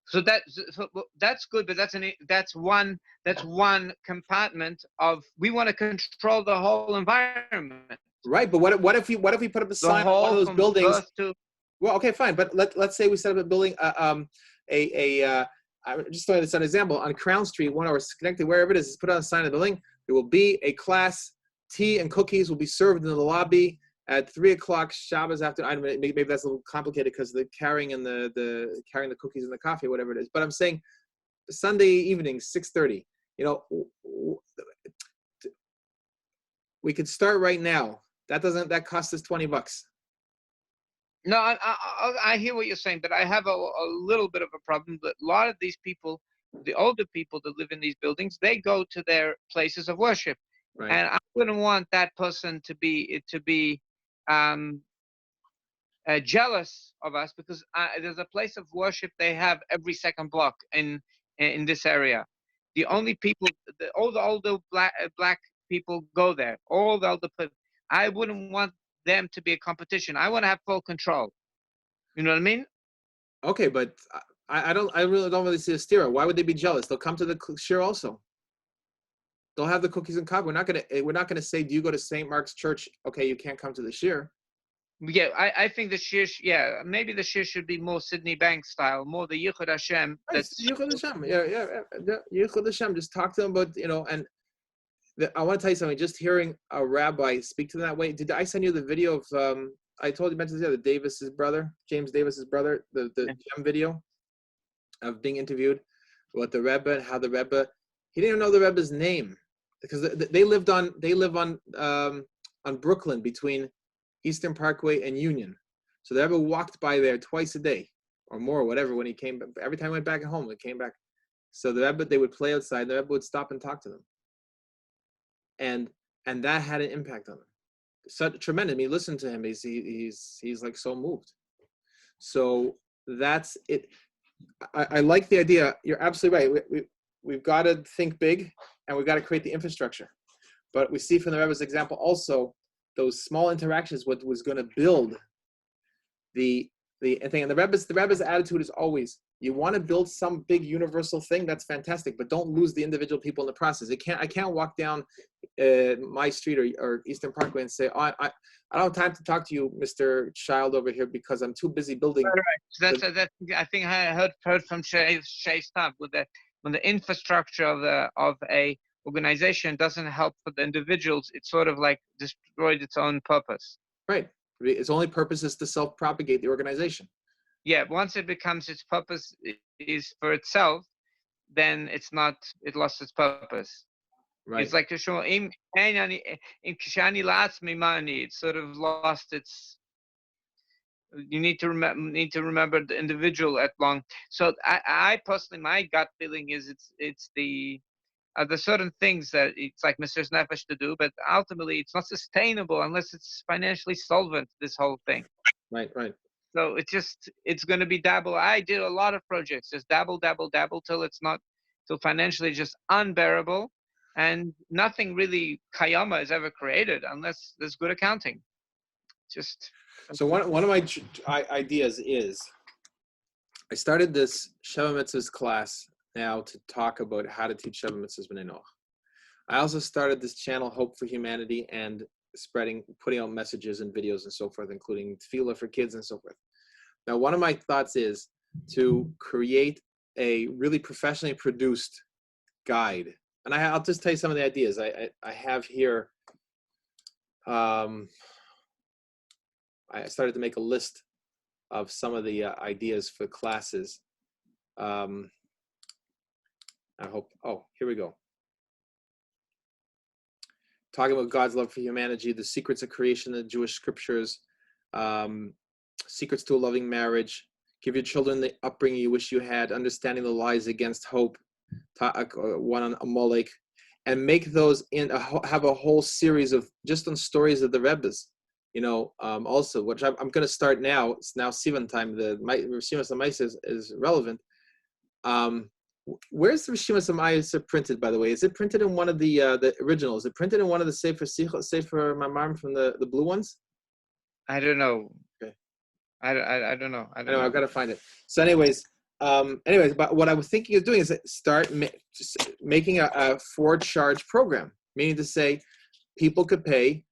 So that's good, but that's one compartment of, we want to control the whole environment. Right, but what if we put up a sign on one of those buildings? Well, okay, fine, but let's say we set up a building, I'm just throwing this as an example, on Crown Street, 1 hour connected, wherever it is, put on a sign of the building. There will be a class. Tea and cookies will be served in the lobby at 3 o'clock Shabbos after. Maybe that's a little complicated because the carrying the cookies and the coffee, whatever it is. But I'm saying Sunday evening, 6:30. We could start right now. That costs us $20. No, I hear what you're saying, but I have a little bit of a problem. That a lot of these people, the older people that live in these buildings, they go to their places of worship, right. And I wouldn't want that person to be jealous of us because there's a place of worship they have every second block in this area. The only people, all the older black people go there. All the older people. I wouldn't want them to be a competition. I want to have full control. You know what I mean? Okay, but I really don't see a steer. Why would they be jealous? They'll come to the shir also. They'll have the cookies and coffee. We're not gonna say, do you go to St. Mark's Church? Okay, you can't come to the shir. Yeah, I think the shir, maybe the shir should be more Sydney Bank style, more the Yichud Hashem. That's Yichud Hashem. Yeah. Yichud Hashem. Just talk to them about, and I want to tell you something. Just hearing a rabbi speak to them that way. Did I send you the video of? I told you mentioned the other Davis's brother, James Davis's brother, the gem video of being interviewed about the Rebbe and how the Rebbe, he didn't even know the Rebbe's name because they live on Brooklyn between Eastern Parkway and Union. So the Rebbe walked by there twice a day or more, whatever, when he came. Every time he went back at home, he came back. So the Rebbe, they would play outside. The Rebbe would stop and talk to them. And that had an impact on him. Such tremendous. I mean, listen to him. He's like so moved. So that's it. I like the idea. You're absolutely right. We've got to think big, and we've got to create the infrastructure. But we see from the Rebbe's example also those small interactions. What was going to build the thing. And the Rebbe's attitude is always, you want to build some big universal thing, that's fantastic, but don't lose the individual people in the process. I can't walk down my street or Eastern Parkway and say, I don't have time to talk to you, Mr. Child over here, because I'm too busy building. Right. That's I think I heard from Shay stuff with when the infrastructure of a organization doesn't help for the individuals, it's sort of like destroyed its own purpose. Right. Its only purpose is to self-propagate the organization. Yeah, once it becomes its purpose is for itself, then it lost its purpose. Right. It's like it's sort of lost its. You need to remember the individual at long. So I personally, my gut feeling is it's the certain things that it's like Mr. Nefesh to do, but ultimately it's not sustainable unless it's financially solvent, this whole thing. Right. So it's going to be dabble. I did a lot of projects, just dabble till financially just unbearable, and nothing really kayama is ever created unless there's good accounting. So one of my ideas is, I started this Sheva Mitzvahs class now to talk about how to teach Sheva Mitzvahs B'nai Noach. I also started this channel, Hope for Humanity, and putting out messages and videos and so forth, including tefillah for kids and so forth. Now, one of my thoughts is to create a really professionally produced guide. And I'll just tell you some of the ideas I have here. I started to make a list of some of the ideas for classes. I hope, here we go. Talking about God's love for humanity, the secrets of creation, the Jewish scriptures, secrets to a loving marriage, give your children the upbringing you wish you had, understanding the lies against hope, one on Amalek, and make those have a whole series of just on stories of the Rebbes. Also, which I'm going to start now. It's now Sivan time. The Rishimas Amaisa is relevant. Where's the Rishimas Amaisa printed, by the way? Is it printed in one of the originals? Is it printed in one of the Sefer Mamarim from the blue ones? I don't know. Okay. I don't know. I don't know. I've got to find it. So anyways, but what I was thinking of doing is start making a for charge program, meaning to say people could pay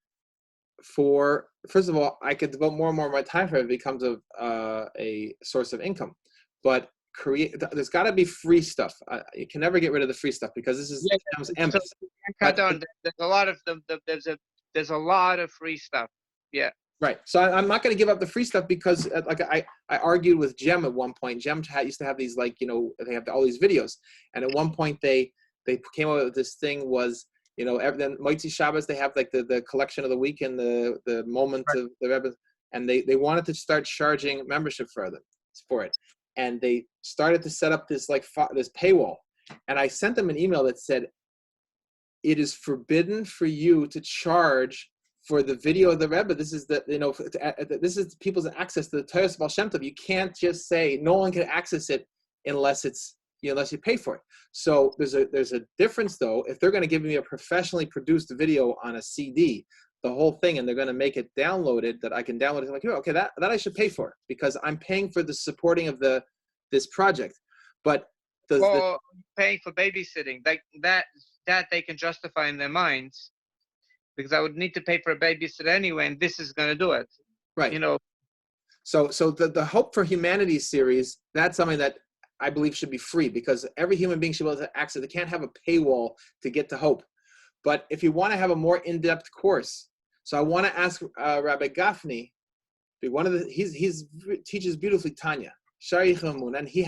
for, first of all, I could devote more and more of my time for it. It becomes a source of income. But there's got to be free stuff. You can never get rid of the free stuff because this is empty. So, there's a lot of there's a lot of free stuff. Yeah. Right. So I'm not going to give up the free stuff because, I argued with Jem at one point. Jem used to have these they have all these videos, and at one point they came up with this thing was, then Moitzi Shabbos they have like the collection of the week and the moment of the Rebbe, and they wanted to start charging membership for it, and they started to set up this this paywall, and I sent them an email that said, it is forbidden for you to charge for the video of the Rebbe, this is this is people's access to the Torah Baal Shem Tov. You can't just say no one can access it unless unless you pay for it. So there's a difference though. If they're going to give me a professionally produced video on a CD, the whole thing, and they're going to make it downloaded that I can download it, like, okay, that I should pay for because I'm paying for the supporting of this project. But paying for babysitting, like that they can justify in their minds, because I would need to pay for a babysitter anyway, and this is going to do it. Right. So the Hope for Humanity series, that's something that I believe should be free, because every human being should be able to access. They can't have a paywall to get to Hope. But if you want to have a more in-depth course, so I want to ask Rabbi Gafni, he teaches beautifully Tanya, Shari Chamun, and he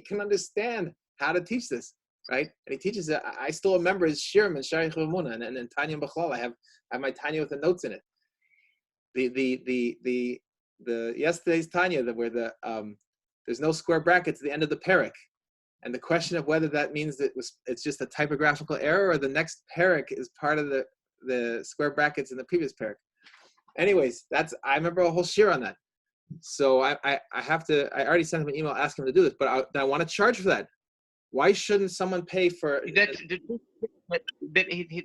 can understand how to teach this, right? And he teaches it. I still remember his shirim and Shari Chamun and Tanya B'chlal. I have my Tanya with the notes in it. The yesterday's Tanya, where there's no square brackets at the end of the parak, and the question of whether that means that it's just a typographical error or the next parak is part of the square brackets in the previous parak. Anyways, I remember a whole shir on that. So I already sent him an email asking him to do this, but I want to charge for that. Why shouldn't someone pay for that?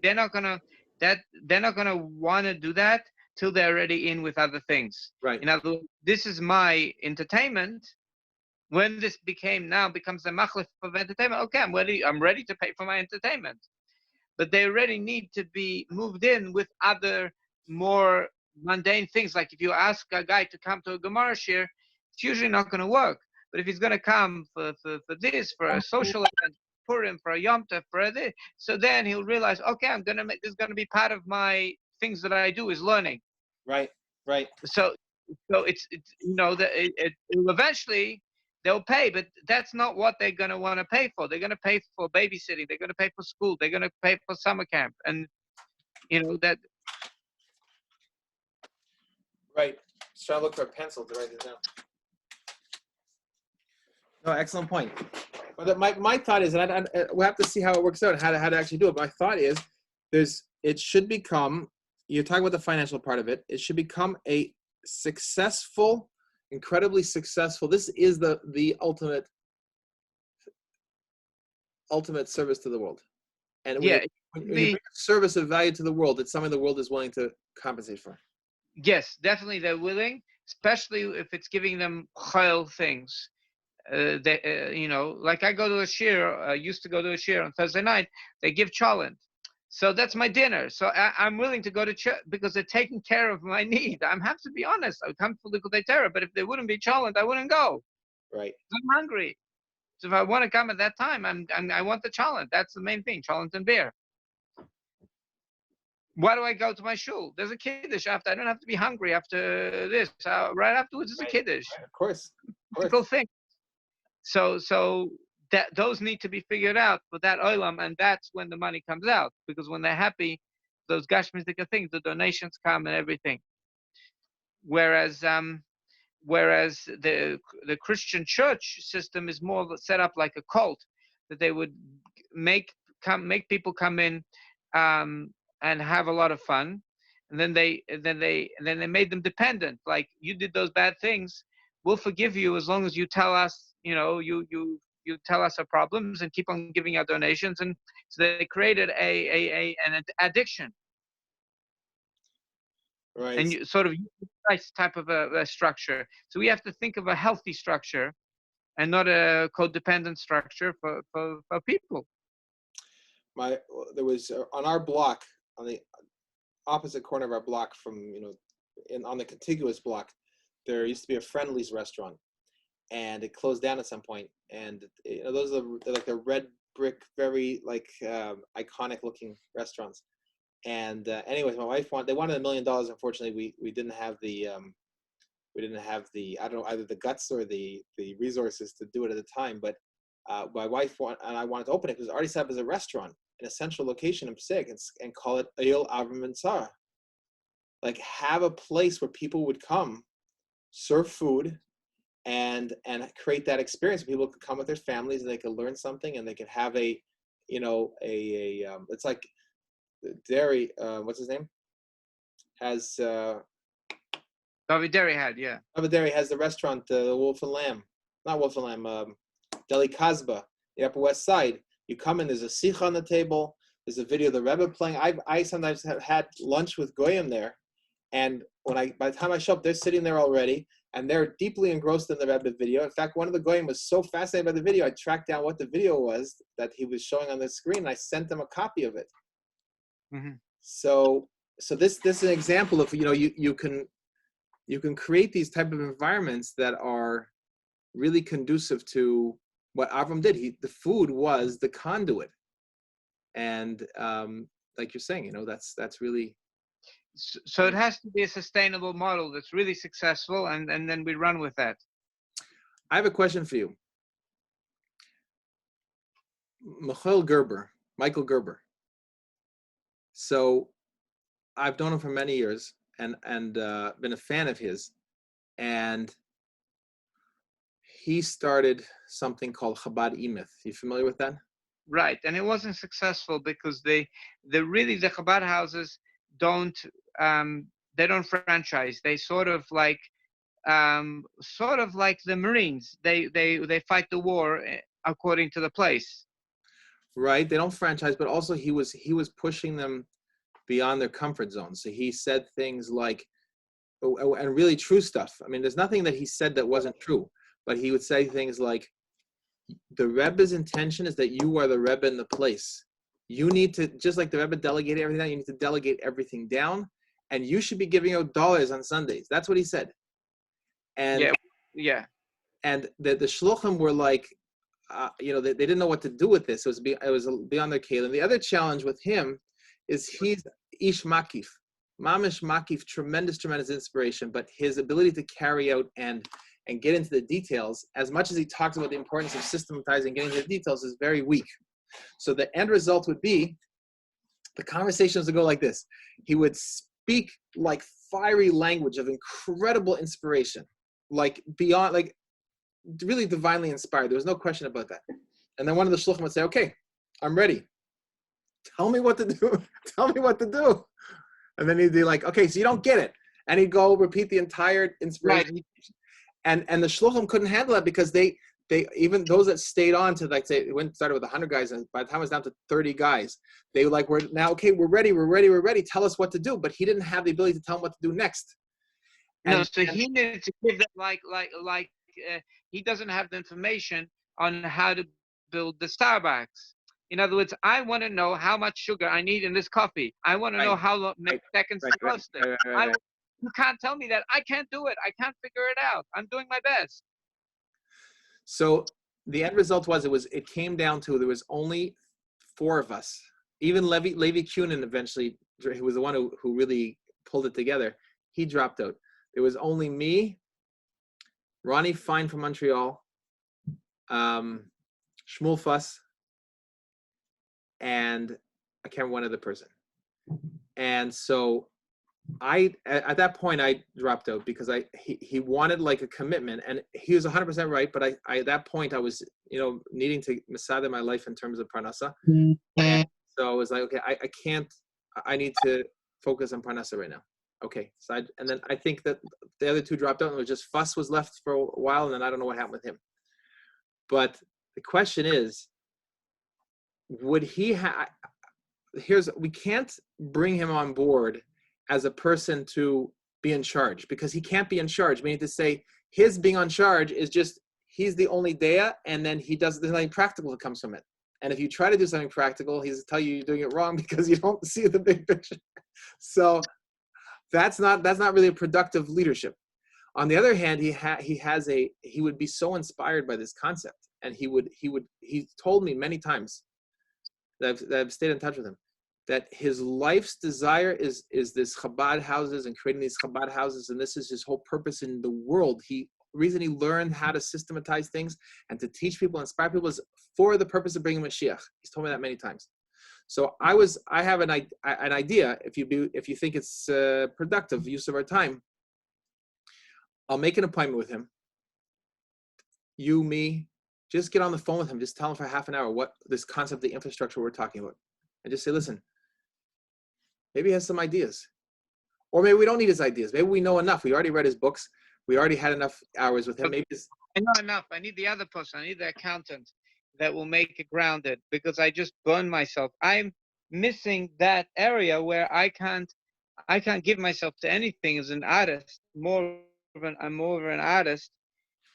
They're not gonna want to do that till they're already in with other things. Right. In other words, this is my entertainment. When this becomes a machlef of entertainment, okay, I'm ready to pay for my entertainment. But they already need to be moved in with other more mundane things. Like if you ask a guy to come to a Gemara shir, it's usually not going to work. But if he's going to come for a social event, Purim, for a Yom Tov, for this, so then he'll realize, okay, this is going to be part of my things that I do is learning. Right. So it's eventually they'll pay, but that's not what they're going to want to pay for. They're going to pay for babysitting. They're going to pay for school. They're going to pay for summer camp, and that. Right. Just trying to look for a pencil to write it down. No, excellent point. But my thought is, and we'll have to see how it works out and how to actually do it. But my thought is, it should become. You're talking about the financial part of it. It should become a successful, incredibly successful. This is the ultimate service to the world. And when you bring service of value to the world, it's something the world is willing to compensate for. Yes, definitely they're willing, especially if it's giving them chayil things. Like I go to a shir, used to go to a shir on Thursday night. They give cholent. So that's my dinner. So I'm willing to go to church because they're taking care of my need. I have to be honest. I come for Likutei Torah, but if there wouldn't be cholent, I wouldn't go. Right. I'm hungry. So if I want to come at that time, I want the cholent. That's the main thing, cholent and beer. Why do I go to my shul? There's a kiddush after. I don't have to be hungry after this. Right afterwards is a kiddush. Right. Of course. Typical thing. So that those need to be figured out for that olam, and that's when the money comes out. Because when they're happy, those gashmistic things, the donations come and everything. Whereas the Christian church system is more set up like a cult, that they would make people come in and have a lot of fun, and then they made them dependent. Like, you did those bad things, we'll forgive you as long as you tell us. You tell us our problems and keep on giving our donations, and so they created an addiction. Right. And sort of nice type of a structure. So we have to think of a healthy structure, and not a codependent structure for people. There was on our block, on the opposite corner of our block from on the contiguous block, there used to be a Friendly's restaurant, and it closed down at some point. And they're like the red brick, very iconic looking restaurants. And anyways, my wife they wanted $1 million. Unfortunately, we didn't have the I don't know, either the guts or the resources to do it at the time. But my wife and I wanted to open it because it was already set up as a restaurant in a central location in Passaic, and call it Eyal Avram and Sarah. Like, have a place where people would come, serve food, and create that experience. People could come with their families and they could learn something, and they could have it's like dairy. What's his name? has David had, yeah. over there. He has the restaurant, the Wolf and Lamb, not Wolf and Lamb, Deli Kasbah, the Upper West Side. You come in, there's a sikha on the table. There's a video of the Rebbe playing. I sometimes have had lunch with Goyim there, and by the time I show up, they're sitting there already, and they're deeply engrossed in the Rebbe video. In fact, one of the Goyim was so fascinated by the video, I tracked down what the video was that he was showing on the screen, and I sent them a copy of it. Mm-hmm. So this is an example of, you can create these type of environments that are really conducive to what Avram did. The food was the conduit. And like you're saying, that's really. So it has to be a sustainable model that's really successful, and then we run with that. I have a question for you. Michael Gerber. So I've known him for many years and been a fan of his. And he started something called Chabad Imeth. You familiar with that? Right, and it wasn't successful because the Chabad houses don't franchise. They sort of like the Marines. They fight the war according to the place. Right, they don't franchise, but also he was pushing them beyond their comfort zone. So he said things like, and really true stuff. I mean, there's nothing that he said that wasn't true, but he would say things like, the Rebbe's intention is that you are the Rebbe in the place. You need to, just like the Rebbe delegated everything down, you need to delegate everything down, and you should be giving out dollars on Sundays. That's what he said. And yeah. And the shluchim were like, they didn't know what to do with this. It was beyond their kalim. The other challenge with him is he's ish makif, mamish makif, tremendous inspiration, but his ability to carry out and get into the details, as much as he talks about the importance of systematizing, getting into the details, is very weak. So the end result would be, the conversations would go like this. He would speak like fiery language of incredible inspiration, like beyond, like really divinely inspired. There was no question about that. And then one of the shluchim would say, okay, I'm ready. Tell me what to do. Tell me what to do. And then he'd be like, okay, so you don't get it. And he'd go repeat the entire inspiration. Right. And the shluchim couldn't handle that, because they even those that stayed on to, like, say, it started with 100 guys, and by the time it was down to 30 guys, they were like, we're ready. Tell us what to do. But he didn't have the ability to tell them what to do next. He needed to give them he doesn't have the information on how to build the Starbucks. In other words, I want to know how much sugar I need in this coffee. I want to know how many seconds to roast it. You can't tell me that. I can't do it. I can't figure it out. I'm doing my best. So the end result was, it came down to, there was only 4 of us. Even Levi Kunin eventually, who was the one who really pulled it together, he dropped out. There was only me, Ronnie Fine from Montreal, Shmuel Fuss, and I can't remember one other person. And so at that point I dropped out, because he wanted like a commitment, and he was 100% right. But I at that point I was needing to masada my life in terms of parnasa, and so I was like, okay, I can't. I need to focus on parnasa right now. Okay, so and then I think that the other 2 dropped out, and it was just Fuss was left for a while, and then I don't know what happened with him. But the question is, would he have? We can't bring him on board as a person to be in charge, because he can't be in charge. Meaning to say, his being on charge is just, he's the only dea, and then there's nothing practical that comes from it. And if you try to do something practical, he's tell you you're doing it wrong because you don't see the big picture. So that's not really a productive leadership. On the other hand, he would be so inspired by this concept, and he told me many times that I've stayed in touch with him, that his life's desire is this Chabad houses and creating these Chabad houses, and this is his whole purpose in the world. The reason he learned how to systematize things and to teach people, inspire people, is for the purpose of bringing Mashiach. He's told me that many times. So I have an idea. If you think it's productive use of our time, I'll make an appointment with him. You, me, just get on the phone with him. Just tell him for half an hour what this concept, the infrastructure we're talking about, and just say, listen, maybe he has some ideas. Or maybe we don't need his ideas. Maybe we know enough. We already read his books. We already had enough hours with him. Maybe I know enough. I need the other person. I need the accountant that will make it grounded, because I just burned myself. I'm missing that area where I can't give myself to anything as an artist. I'm more of an artist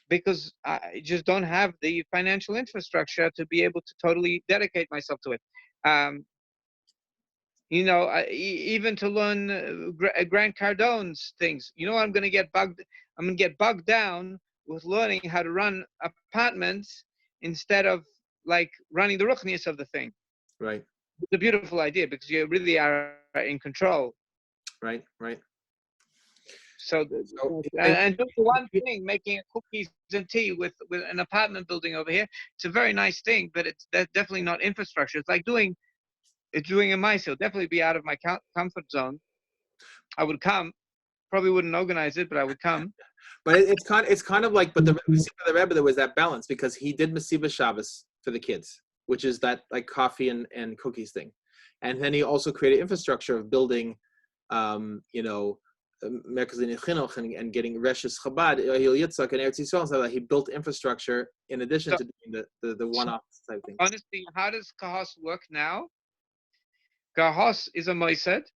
because I just don't have the financial infrastructure to be able to totally dedicate myself to it. Um, even to learn Grant Cardone's things. I'm going to get bogged down with learning how to run apartments instead of like running the ruchnius of the thing. right. It's a beautiful idea because you really are in control. Right. So and do the one thing, making cookies and tea with an apartment building over here. It's a very nice thing, but that's definitely not infrastructure. It's like doing a MISO. Definitely be out of my comfort zone. I would come. Probably wouldn't organize it, but I would come. But it's kind of like, but the Rebbe, there was that balance because he did Masiba Shabbos for the kids, which is that like coffee and cookies thing, and then he also created infrastructure of building, Merkazin Chinuch and getting Reshes Chabad, Ohel Yitzhak, and Eretz Yisrael, so that he built infrastructure in addition to doing the one-off type thing. Honestly, how does Kahos work now? Kahos is a moised,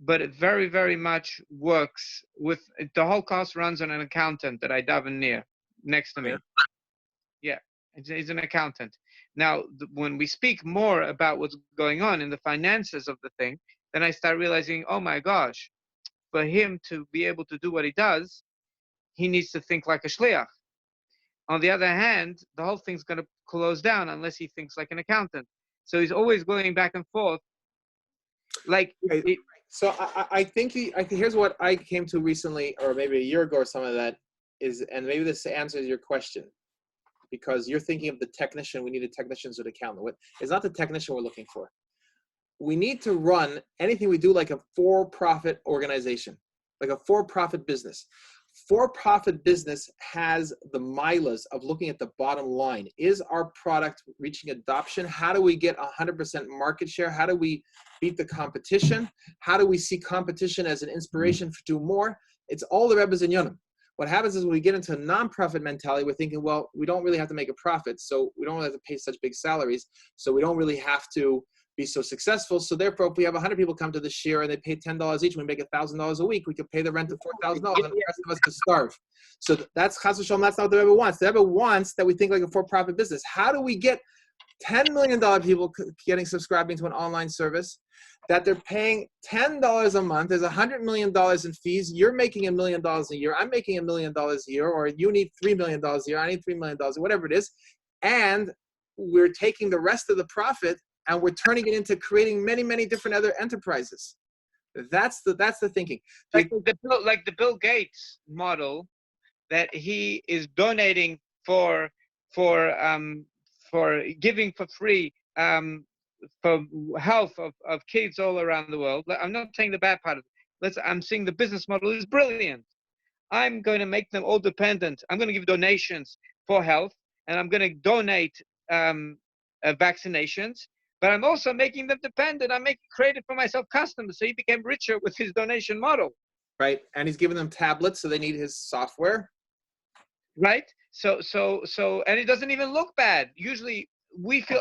but it very, very much works with the whole Kahos runs on an accountant that I daven next to me. Yeah, he's an accountant. Now, when we speak more about what's going on in the finances of the thing, then I start realizing, oh my gosh, for him to be able to do what he does, he needs to think like a shliach. On the other hand, the whole thing's going to close down unless he thinks like an accountant. So he's always going back and forth. Like, so I think here's what I came to recently, or maybe a year ago or some of that is, and maybe this answers your question, because you're thinking of the technician. We need a technician to accountant. It's not the technician we're looking for. We need to run anything we do like a for-profit organization, like a for-profit business. For-profit business has the milas of looking at the bottom line. Is our product reaching adoption? How do we get 100% market share? How do we beat the competition? How do we see competition as an inspiration to do more? It's all the Rebbes and Yonim. What happens is when we get into a non-profit mentality, we're thinking, well, we don't really have to make a profit, so we don't really have to pay such big salaries, so we don't really have to be so successful. So therefore, if we have 100 people come to the shir and they pay $10 each, we make $1,000 a week, we could pay the rent of $4,000 and the rest of us could starve. So that's Chas v'Shalom, that's not what the Rebbe wants. The Rebbe wants that we think like a for-profit business. How do we get $10 million people subscribing to an online service that they're paying $10 a month? There's $100 million in fees. You're making $1 million a year. I'm making $1 million a year, or you need $3 million a year. I need $3 million, whatever it is. And we're taking the rest of the profit and we're turning it into creating many, many different other enterprises. That's the thinking. Like the Bill Gates model, that he is donating for giving for free for health of kids all around the world. I'm not saying the bad part of it. I'm saying the business model is brilliant. I'm going to make them all dependent. I'm going to give donations for health, and I'm going to donate vaccinations. But I'm also making them dependent. I'm created for myself customers. So he became richer with his donation model. Right. And he's giving them tablets, so they need his software. Right. So, and it doesn't even look bad. Usually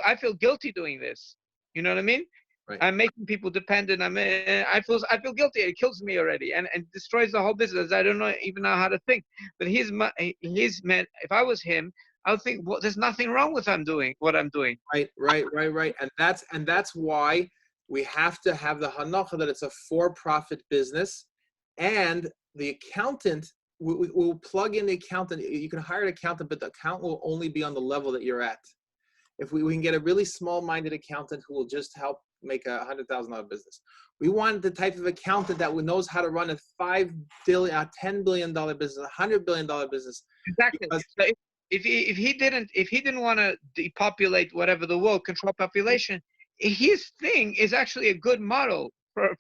I feel guilty doing this. You know what I mean? Right. I'm making people dependent. I feel guilty. It kills me already, and destroys the whole business. I don't even know how to think. But his man. If I was him, I would think, well, there's nothing wrong with what I'm doing. Right. And that's why we have to have the hanacha that it's a for-profit business, and the accountant. We'll plug in the accountant. You can hire an accountant, but the accountant will only be on the level that you're at. If we can get a really small-minded accountant who will just help make a $100,000 business. We want the type of accountant that knows how to run a $5 billion, $10 billion business, a $100 billion business. Exactly. So if he didn't want to depopulate whatever the world, control population, his thing is actually a good model for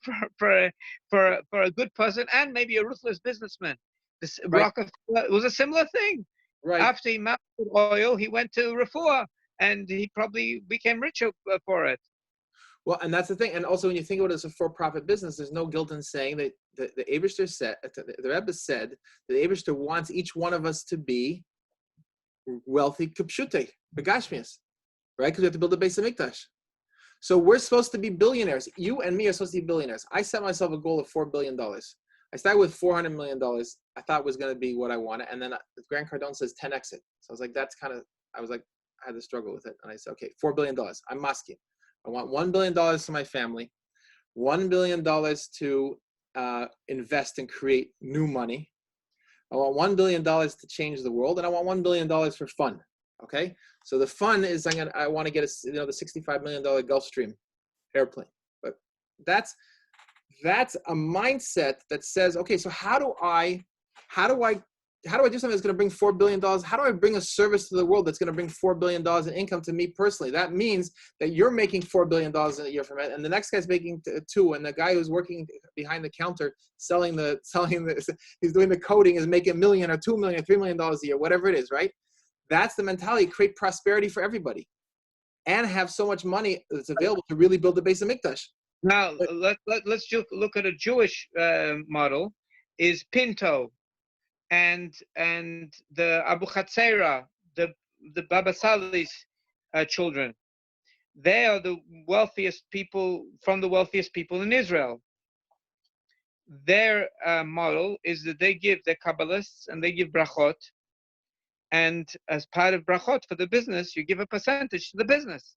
a good person and maybe a ruthless businessman. This right. Rockefeller was a similar thing. Right. After he mastered oil, he went to refuah, and he probably became richer for it. Well, and that's the thing. And also, when you think about it as a for-profit business, there's no guilt in saying that the Eibishter said, the Rebbe said, that the Eibishter wants each one of us to be wealthy, kipshute, begashmias, right? Because we have to build a base of mikdash. So we're supposed to be billionaires. You and me are supposed to be billionaires. I set myself a goal of $4 billion. I started with $400 million. I thought was going to be what I wanted. And then Grant Cardone says 10x it. So I was like, I had to struggle with it. And I said, okay, $4 billion. I'm masking. I want $1 billion to my family, $1 billion to invest and create new money. I want $1 billion to change the world, and I want $1 billion for fun. Okay, so the fun is I want to get the $65 million Gulfstream airplane. But that's a mindset that says, okay, so how do I do something that's going to bring $4 billion? How do I bring a service to the world that's going to bring $4 billion in income to me personally? That means that you're making $4 billion a year from it, and the next guy's making two, and the guy who's working behind the counter he's doing the coding is making $1 million or $2 million, $3 million a year, whatever it is, right? That's the mentality. Create prosperity for everybody, and have so much money that's available to really build the base of Mikdash. Now let's just look at a Jewish model. Is Pinto and the Abu Chatzera, the Baba Salih's children. They are the wealthiest people from the wealthiest people in Israel. Their model is that they give, they're Kabbalists, and they give brachot. And as part of brachot for the business, you give a percentage to the business.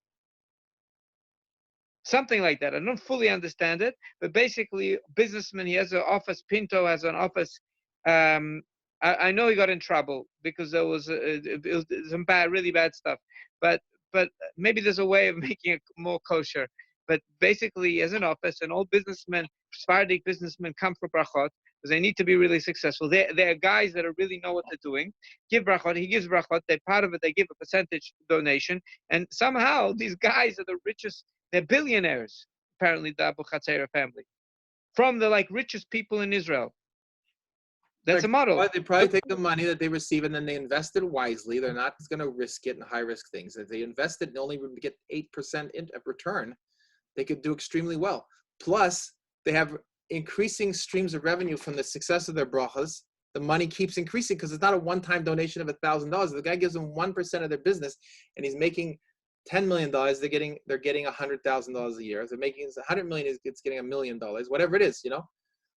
Something like that. I don't fully understand it, but basically, businessman, he has an office. Pinto has an office. I know he got in trouble because there was some really bad stuff. But maybe there's a way of making it more kosher. But basically, he has an office, and all businessmen, Sephardic businessmen, come for brachot because they need to be really successful. They're guys that really know what they're doing. Give brachot. He gives brachot. They part of it. They give a percentage donation, and somehow these guys are the richest. They're billionaires. Apparently, the Abu Chatzera family, from the richest people in Israel. That's a model. They probably take the money that they receive and then they invest it wisely. They're not going to risk it in high risk things. If they invest it and only get 8% in return, they could do extremely well. Plus, they have increasing streams of revenue from the success of their brachas. The money keeps increasing because it's not a one-time donation of $1,000. The guy gives them 1% of their business, and he's making $10 million. They're getting $100,000 a year. If they're making $100 million, it's getting $1 million, whatever it is,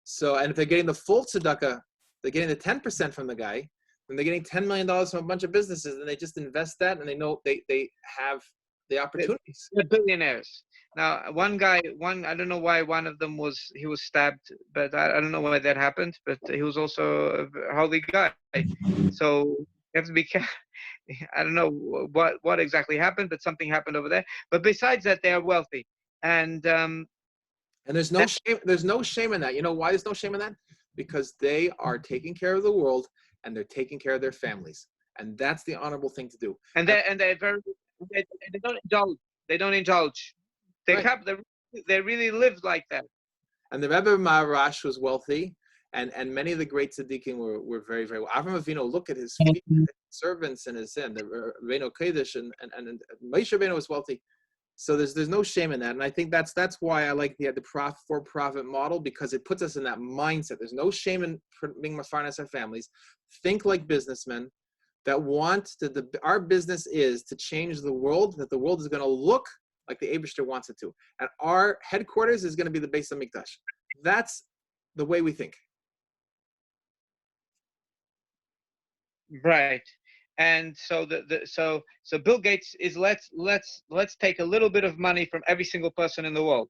So, and if they're getting the full tzedakah, they're getting the 10% from the guy, and they're getting $10 million from a bunch of businesses, and they just invest that, and they know they have the opportunities. They're billionaires. Now, one guy, I don't know why one of them was stabbed, but I don't know why that happened, but he was also a holy guy. So you have to be careful. I don't know what exactly happened, but something happened over there. But besides that, they are wealthy. And there's no shame. There's no shame in that. You know why there's no shame in that? Because they are taking care of the world and they're taking care of their families, and that's the honorable thing to do. And they don't indulge. They don't indulge. They really live like that. And the Rebbe Maharash was wealthy, and many of the great tzaddikim were very, very well. Avram Avinu, look at his servants and his sin. The Rabbeinu Kodesh and Moshe Rabbeinu was wealthy. So there's no shame in that, and I think that's why I like the for-profit model, because it puts us in that mindset. There's no shame in being mafarnas our families. Think like businessmen that want to. Our business is to change the world. That the world is going to look like the Eibishter wants it to, and our headquarters is going to be the base of Mikdash. That's the way we think. Right. And so so Bill Gates is let's take a little bit of money from every single person in the world.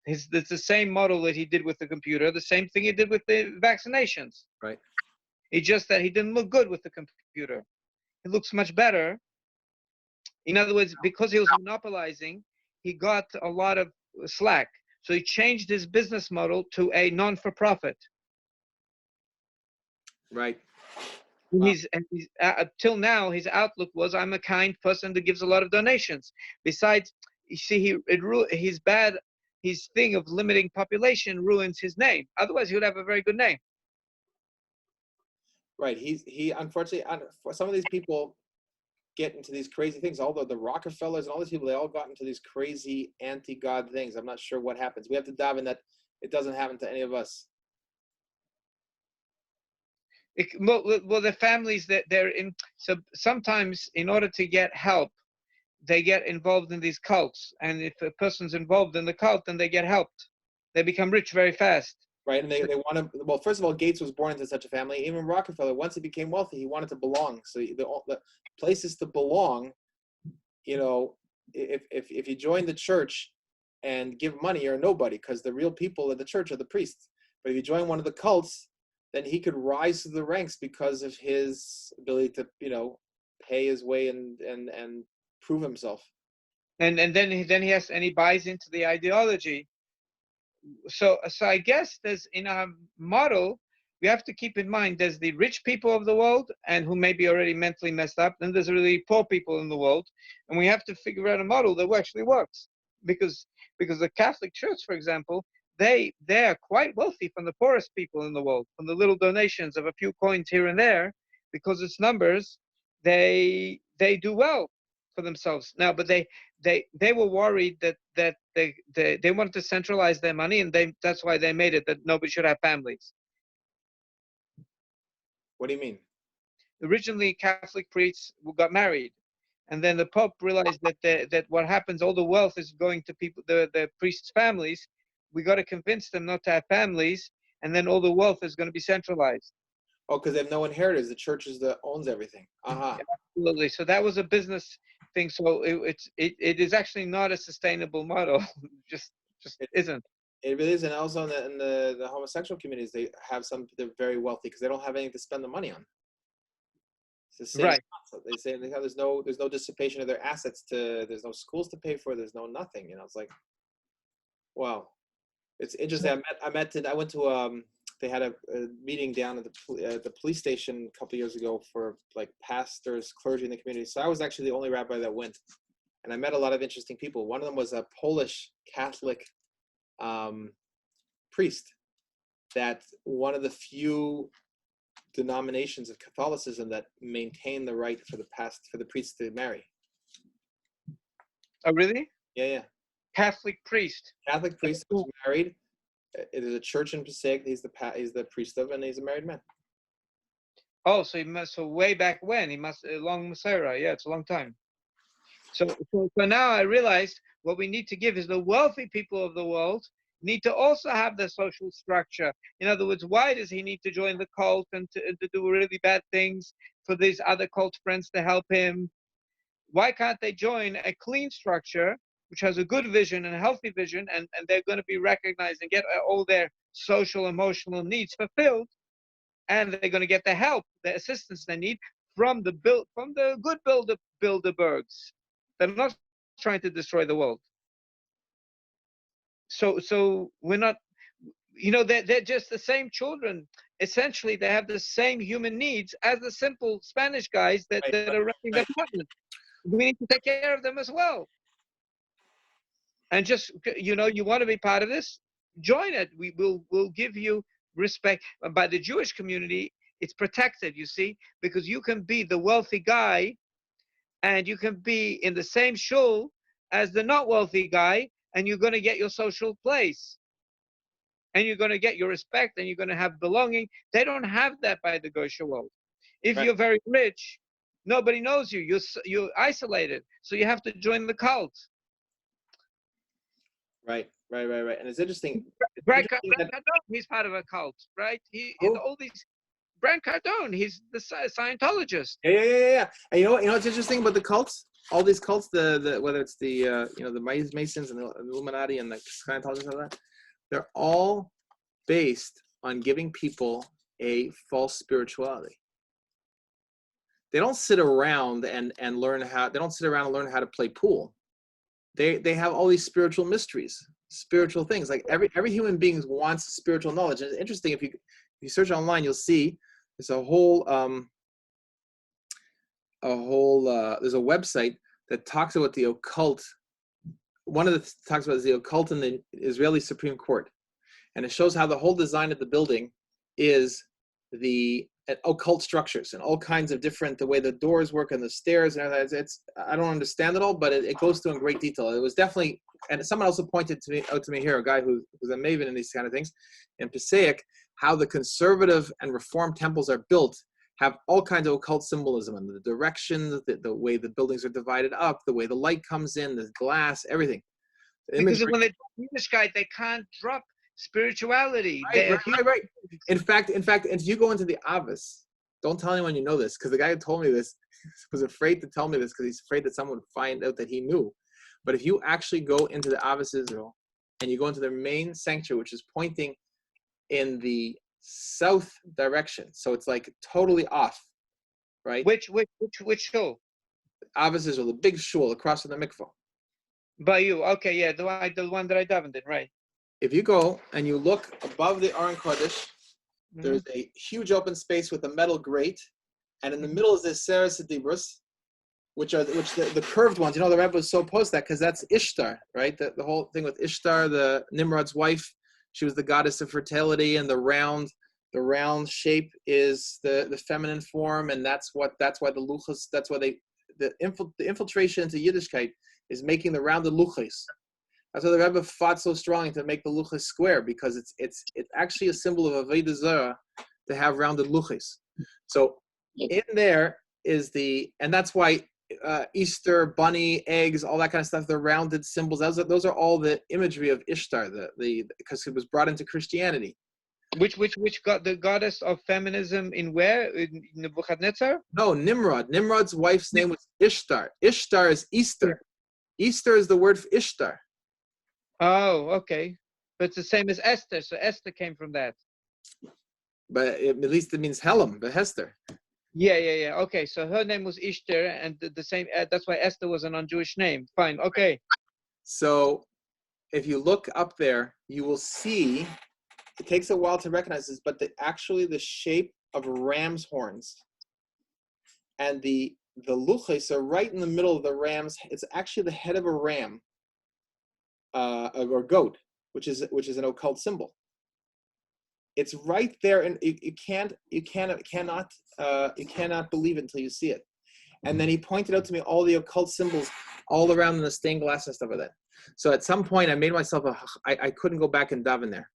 It's the same model that he did with the computer, the same thing he did with the vaccinations. Right. It's just that he didn't look good with the computer. It looks much better. In other words, because he was monopolizing, he got a lot of slack. So he changed his business model to a non-for-profit. Right. Till now, his outlook was, I'm a kind person that gives a lot of donations. Besides, you see, his thing of limiting population ruins his name. Otherwise, he would have a very good name. Right. He unfortunately, for some of these people, get into these crazy things. All the Rockefellers and all these people, they all got into these crazy anti-God things. I'm not sure what happens. We have to dive in that it doesn't happen to any of us. Well, the families that they're in. So sometimes, in order to get help, they get involved in these cults. And if a person's involved in the cult, then they get helped. They become rich very fast. Right, and they want to. Well, first of all, Gates was born into such a family. Even Rockefeller, once he became wealthy, he wanted to belong. So the places to belong, you know, if you join the church and give money, you're nobody, because the real people of the church are the priests. But if you join one of the cults, then he could rise to the ranks because of his ability to, you know, pay his way and prove himself. And then he buys into the ideology. So I guess there's, in our model, we have to keep in mind there's the rich people of the world and who may be already mentally messed up, and there's really poor people in the world, and we have to figure out a model that actually works, because the Catholic Church, for example, they are quite wealthy from the poorest people in the world, from the little donations of a few coins here and there, because it's numbers. They do well for themselves now, but they were worried that they wanted to centralize their money, and that's why they made it that nobody should have families. What do you mean? Originally, Catholic priests got married, and then the Pope realized that what happens, all the wealth is going to people, the priests' families. We got to convince them not to have families, and then all the wealth is going to be centralized. Oh, because they have no inheritors. The church is that owns everything. Yeah, absolutely. So that was a business thing. So it is actually not a sustainable model. just it isn't. It really is, and also in the homosexual communities, they're very wealthy because they don't have anything to spend the money on. It's the same. Right. Concept. They say there's no dissipation of their assets there's no schools to pay for, there's no nothing. You know, it's like, wow, it's interesting. I went to they had a meeting down at the police station a couple of years ago for like pastors, clergy in the community. So I was actually the only rabbi that went, and I met a lot of interesting people. One of them was a Polish Catholic priest, that one of the few denominations of Catholicism that maintain the right for the priests to marry. Oh, really? Yeah. Catholic priest. Catholic priest was married. It is a church in Passaic. He's the priest of, and he's a married man. Oh, so way back when he must long Messiah. Yeah, it's a long time. So now I realized what we need to give is the wealthy people of the world need to also have the social structure. In other words, why does he need to join the cult and to do really bad things for these other cult friends to help him? Why can't they join a clean structure which has a good vision and a healthy vision, and they're going to be recognized and get all their social, emotional needs fulfilled, and they're going to get the help, the assistance they need from the good Bilderbergs. They're not trying to destroy the world. So we're not, they're just the same children. Essentially, they have the same human needs as the simple Spanish guys that are renting the apartment. We need to take care of them as well. And just, you want to be part of this, join it. We'll give you respect. By the Jewish community, it's protected, you see, because you can be the wealthy guy and you can be in the same shul as the not wealthy guy, and you're going to get your social place. And you're going to get your respect, and you're going to have belonging. They don't have that by the Gosha world. If you're very rich, nobody knows you. You're isolated. So you have to join the cult. Right. And it's interesting. Grant Cardone, he's part of a cult, right? All these. Grant Cardone, he's the Scientologist. Yeah. And you know what's interesting about the cults? All these cults, the whether it's the the Masons and the Illuminati and the Scientologists and all that, they're all based on giving people a false spirituality. They don't sit around and learn how. They don't sit around and learn how to play pool. They have all these spiritual mysteries, spiritual things. Like every human being wants spiritual knowledge. And it's interesting, if you search online, you'll see there's a whole there's a website that talks about the occult. One of the talks about is the occult in the Israeli Supreme Court, and it shows how the whole design of the building is the and occult structures and all kinds of different, the way the doors work and the stairs and everything. I don't understand it all, but it goes through in great detail. It was definitely, and someone also pointed out to me here, a guy who's a maven in these kind of things, in Passaic, how the conservative and reform temples are built have all kinds of occult symbolism and the directions, the way the buildings are divided up, the way the light comes in, the glass, everything. Because when they do Yiddishkeit, they can't drop spirituality. Right. In fact, if you go into the Avis, don't tell anyone you know this, because the guy who told me this was afraid to tell me this because he's afraid that someone would find out that he knew. But if you actually go into the Avis Israel and you go into their main sanctuary, which is pointing in the south direction, so it's like totally off, right? Which shul? Avis Israel, the big shul across from the mikvah. By you, okay, yeah, the one that I davened in, right? If you go and you look above the Aron Kodesh, there's a huge open space with a metal grate, and in the middle is this Seres Dibros, which the curved ones. You know, the Rebbe was so opposed to that because that's Ishtar, right? The whole thing with Ishtar, the Nimrod's wife, she was the goddess of fertility, and the round shape is the feminine form, and that's why the luchas, that's why the infiltration into Yiddishkeit is making the rounded luchas. That's why the Rebbe fought so strongly to make the luchas square, because it's actually a symbol of Avodah Zarah to have rounded luchas. So in there is and that's why Easter, bunny, eggs, all that kind of stuff, they're rounded symbols. Those are all the imagery of Ishtar, because it was brought into Christianity. Which got the goddess of feminism in where? In Nebuchadnezzar? No, Nimrod. Nimrod's wife's name was Ishtar. Ishtar is Easter. Easter is the word for Ishtar. Oh, okay. But it's the same as Esther, so Esther came from that. But at least it means Helam, the Hester. Yeah. Okay, so her name was Ishtar, and the same. That's why Esther was a non-Jewish name. Fine. Okay. So, if you look up there, you will see. It takes a while to recognize this, but actually the shape of ram's horns, and the luchas are right in the middle of the ram's. It's actually the head of a ram, or goat, which is an occult symbol. It's right there, and you cannot believe it until you see it. And then he pointed out to me all the occult symbols all around in the stained glass and stuff like that. So at some point, I made myself I couldn't go back and daven there.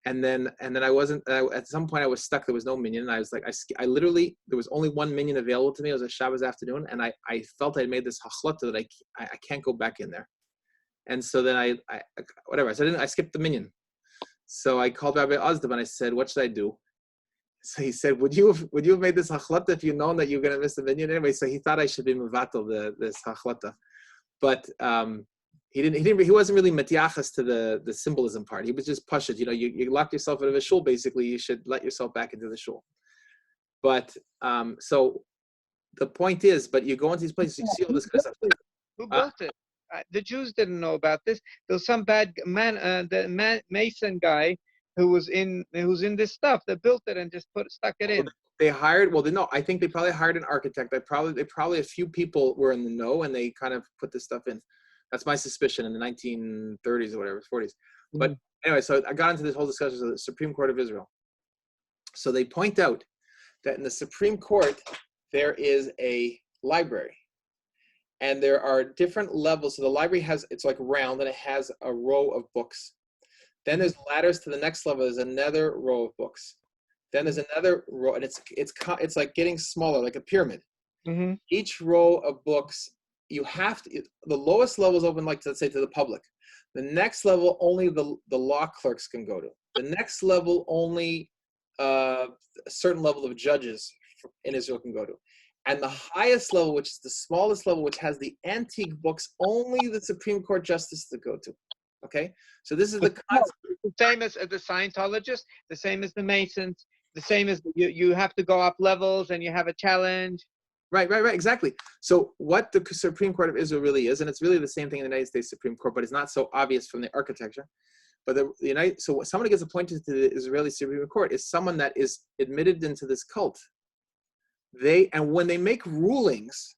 And then I wasn't. At some point, I was stuck. There was no minyan. And I was like, I literally, there was only one minyan available to me. It was a Shabbos afternoon, and I felt I made this hachlata that I can't go back in there. And so then I skipped the minyan. So I called Rabbi Ozdeb and I said, what should I do? So he said, would you have made this hachlata if you'd known that you were going to miss the minyan anyway? So he thought I should be mevatel this hachlata, but he wasn't really matiachas to the symbolism part. He was just pashut. You know, you locked yourself out of a shul. Basically, you should let yourself back into the shul. But so the point is, but you go into these places, you see all this kind of stuff. Who built it? The Jews didn't know about this. There was some bad man, Mason guy who was in this stuff that built it and just stuck it in. They hired. Well, I think they probably hired an architect. They probably a few people were in the know, and they kind of put this stuff in. That's my suspicion in the 1930s or whatever, 40s. But anyway, so I got into this whole discussion of the Supreme Court of Israel. So they point out that in the Supreme Court there is a library. And there are different levels. So the library it's like round, and it has a row of books. Then there's ladders to the next level. There's another row of books. Then there's another row, and it's like getting smaller, like a pyramid. Mm-hmm. Each row of books, you have to. The lowest level is open, like let's say, to the public. The next level only the law clerks can go to. The next level only a certain level of judges in Israel can go to. And the highest level, which is the smallest level, which has the antique books, only the Supreme Court justices to go to. Okay? So this is the concept. The same as the Scientologists, the same as the Masons, the same as you have to go up levels and you have a challenge. Right, exactly. So what the Supreme Court of Israel really is, and it's really the same thing in the United States Supreme Court, but it's not so obvious from the architecture. But so someone who gets appointed to the Israeli Supreme Court is someone that is admitted into this cult. And when they make rulings,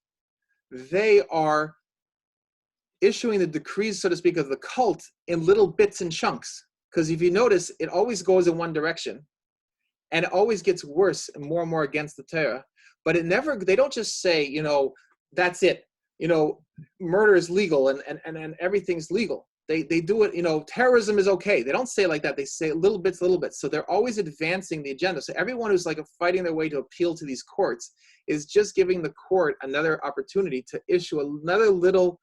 they are issuing the decrees, so to speak, of the cult in little bits and chunks. Because if you notice, it always goes in one direction. and it always gets worse and more against the Torah. But they don't just say, that's it. Murder is legal and everything's legal. They do it, terrorism is okay. They don't say it like that. They say little bits. So they're always advancing the agenda. So everyone who's like fighting their way to appeal to these courts is just giving the court another opportunity to issue another little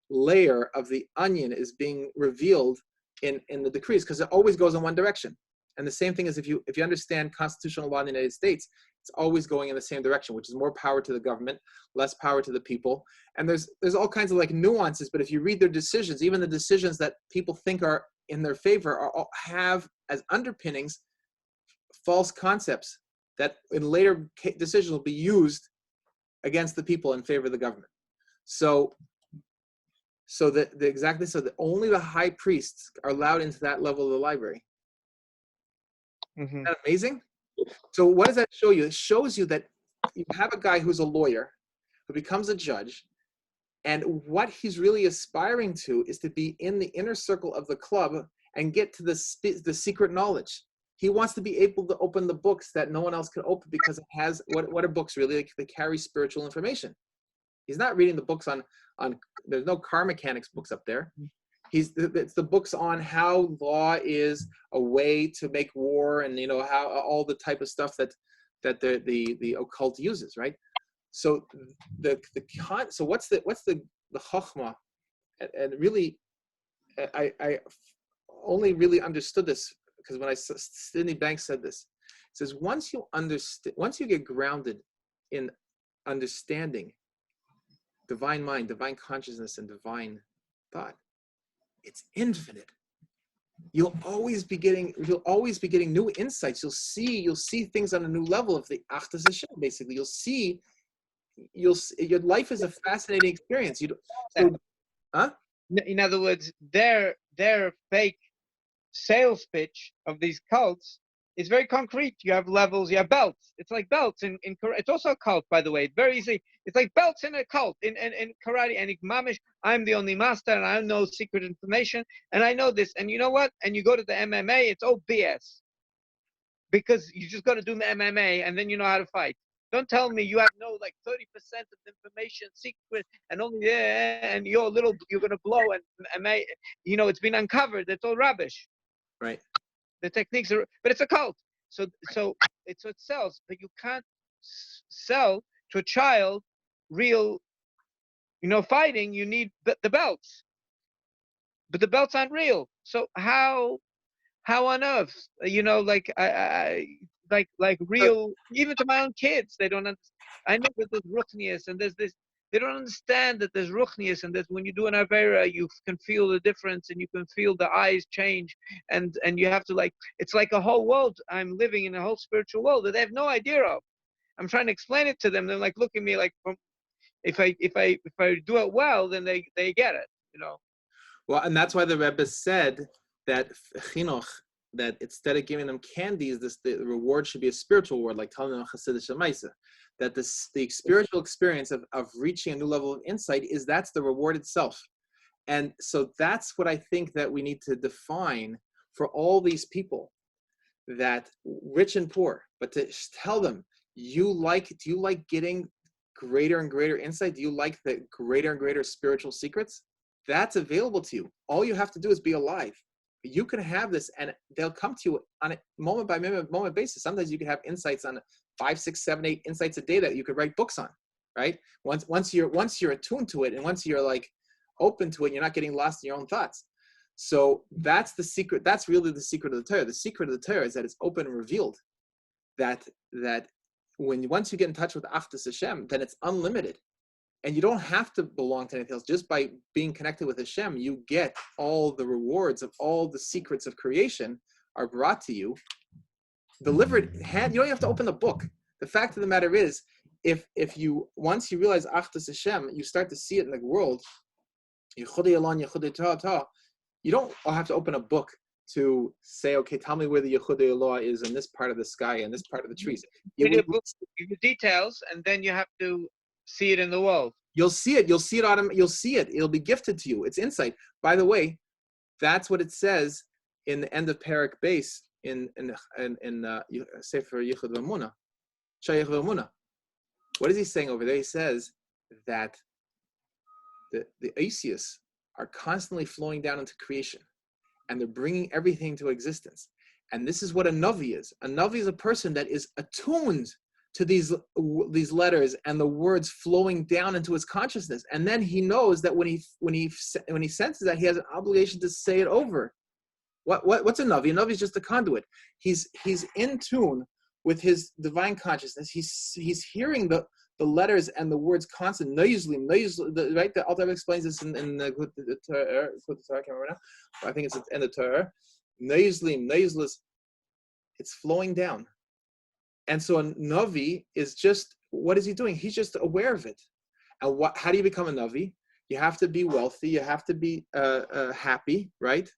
layer of the onion is being revealed in the decrees, because it always goes in one direction. And the same thing is if you understand constitutional law in the United States, it's always going in the same direction, which is more power to the government, less power to the people. And there's all kinds of like nuances, but if you read their decisions, even the decisions that people think are in their favor have as underpinnings false concepts that in later decisions will be used against the people in favor of the government. So that only the high priests are allowed into that level of the library. Mm-hmm. Isn't that amazing? So what does that show you? It shows you that you have a guy who's a lawyer who becomes a judge, and what he's really aspiring to is to be in the inner circle of the club and get to the secret knowledge. He wants to be able to open the books that no one else can open, because it has what are books really? They carry spiritual information. He's not reading the books on there's no car mechanics books up there. It's the books on how law is a way to make war, and how all the type of stuff that the occult uses, right? So so what's the chokhmah? And really, I only really understood this because when Sidney Banks said this, it says once you get grounded in understanding divine mind, divine consciousness, and divine thought, it's infinite. You'll always be getting new insights. You'll see things on a new level of the Achdus Hashem. Basically, your life is a fascinating experience. In other words, their fake sales pitch of these cults is very concrete. You have levels, you have belts. It's like belts in it's also a cult, by the way. It's very easy. It's like belts in a cult in karate. And mamish, I'm the only master, and I know secret information, and I know this. And you know what? And you go to the MMA, it's all BS, because you just got to do the MMA, and then you know how to fight. Don't tell me you have like 30% of the information secret, and only and you're gonna blow, and it's been uncovered. It's all rubbish. Right. The techniques are, but it's a cult. So it sells, but you can't sell to a child real, fighting. You need the belts, but the belts aren't real. So how on earth, like real, even to my own kids, they don't understand. I know that there's ruchnius, and there's this. They don't understand that there's ruchnius, and that when you do an avera, you can feel the difference, and you can feel the eyes change, and you have to it's like a whole world. I'm living in a whole spiritual world that they have no idea of. I'm trying to explain it to them. They're like, look at me like, if I do it well, then they get it, Well, and that's why the Rebbe said that chinuch, that instead of giving them candies, the reward should be a spiritual reward, like telling them Chassidus Shemaisa. That the spiritual experience of reaching a new level of insight that's the reward itself. And so that's what I think that we need to define for all these people, that rich and poor, but to tell them, do you like getting greater and greater insight? Do you like the greater and greater spiritual secrets? That's available to you. All you have to do is be alive. You can have this, and they'll come to you on a moment by moment basis. Sometimes you can have insights on 5, 6, 7, 8 insights a day that you could write books on, right? Once you're attuned to it, and once you're like open to it, you're not getting lost in your own thoughts. So that's the secret. That's really the secret of the Torah. The secret of the Torah is that it's open and revealed. That once you get in touch with Achdus Hashem, then it's unlimited. And you don't have to belong to anything else. Just by being connected with Hashem, you get all the rewards of all the secrets of creation are brought to you, delivered hand. You don't have to open the book. The fact of the matter is, once you realize Achdus Hashem, you start to see it in the world. You don't have to open a book to say, okay, tell me where the Yechudei law is in this part of the sky and this part of the trees. Give you details, and then you have to see it in the world. You'll see it. You'll see it. It'll be gifted to you. It's insight. By the way, that's what it says in the end of Perek Beis in Sefer Yichud V'Amunah, Shayach V'Amunah. What is he saying over there? He says that the Asius are constantly flowing down into creation, and they're bringing everything to existence. And this is what a Navi is. A Navi is a person that is attuned to these letters and the words flowing down into his consciousness. And then he knows that when he senses that, he has an obligation to say it over. What's a Navi? A Navi is just a conduit. He's in tune with his divine consciousness. He's hearing the letters and the words constant, noisily, right? The Alter Rebbe explains this in the Torah. I can't remember now. I think it's at the end of Torah. Noisily, noiseless. It's flowing down. And so a Navi is just, what is he doing? He's just aware of it. And how do you become a Navi? You have to be wealthy. You have to be happy, right?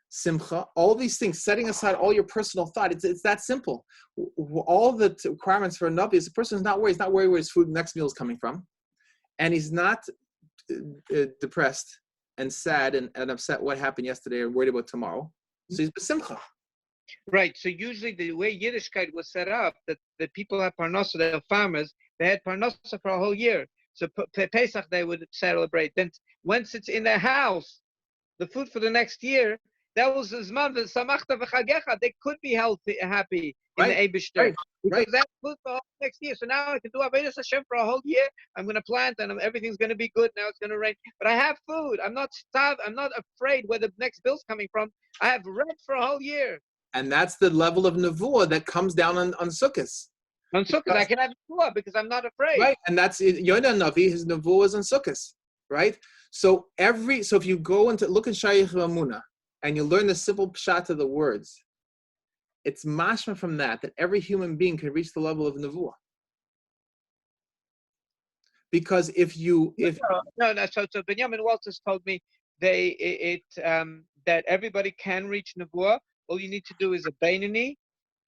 Simcha, all these things, setting aside all your personal thought. It's that simple. All the requirements for a Navi is the person is not worried. He's not worried where his food next meal is coming from. And he's not depressed and sad and upset what happened yesterday or worried about tomorrow. So he's b'simcha. Right. So usually the way Yiddishkeit was set up, that the people have parnasa, they're farmers, they had parnasa for a whole year. So Pesach they would celebrate. Then once it's in their house, the food for the next year, that was Zman v'samachta v'chagecha. They could be healthy, happy in the Eibishter. Because that's food for the next year. So now I can do Avodas Hashem for a whole year. I'm going to plant and everything's going to be good. Now it's going to rain. But I have food. I'm not starved. I'm not afraid where the next bill's coming from. I have rent for a whole year. And that's the level of nevuah that comes down on Sukkot. On Sukkot, I can have nevuah because I'm not afraid. Right, and that's Yonah Navi. His nevuah is on Sukkot, right? So if you go into look at Shayach V'Amunah and you learn the simple pshat of the words, it's mashma from that every human being can reach the level of nevuah. Because So Benjamin Walters told me that everybody can reach nevuah. All you need to do is a beinani,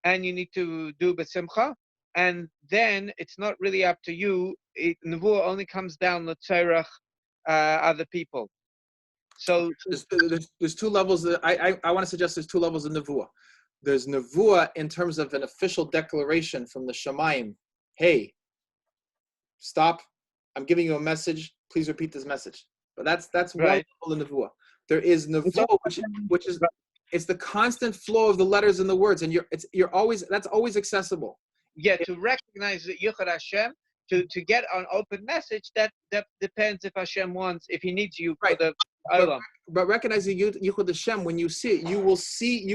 and you need to do besimcha, and then it's not really up to you. Nevuah only comes down the tzarech other people. So there's two levels. I want to suggest there's two levels of nevuah. There's nevuah in terms of an official declaration from the Shamayim. Hey, stop! I'm giving you a message. Please repeat this message. But that's right. One level of nevuah. There is nevuah, which is it's the constant flow of the letters and the words, and that's always accessible. Yeah, to recognize that Yichud Hashem, to get an open message, that depends if Hashem wants, if He needs you for the Olam. But recognizing Yichud Hashem, when you see it, you will see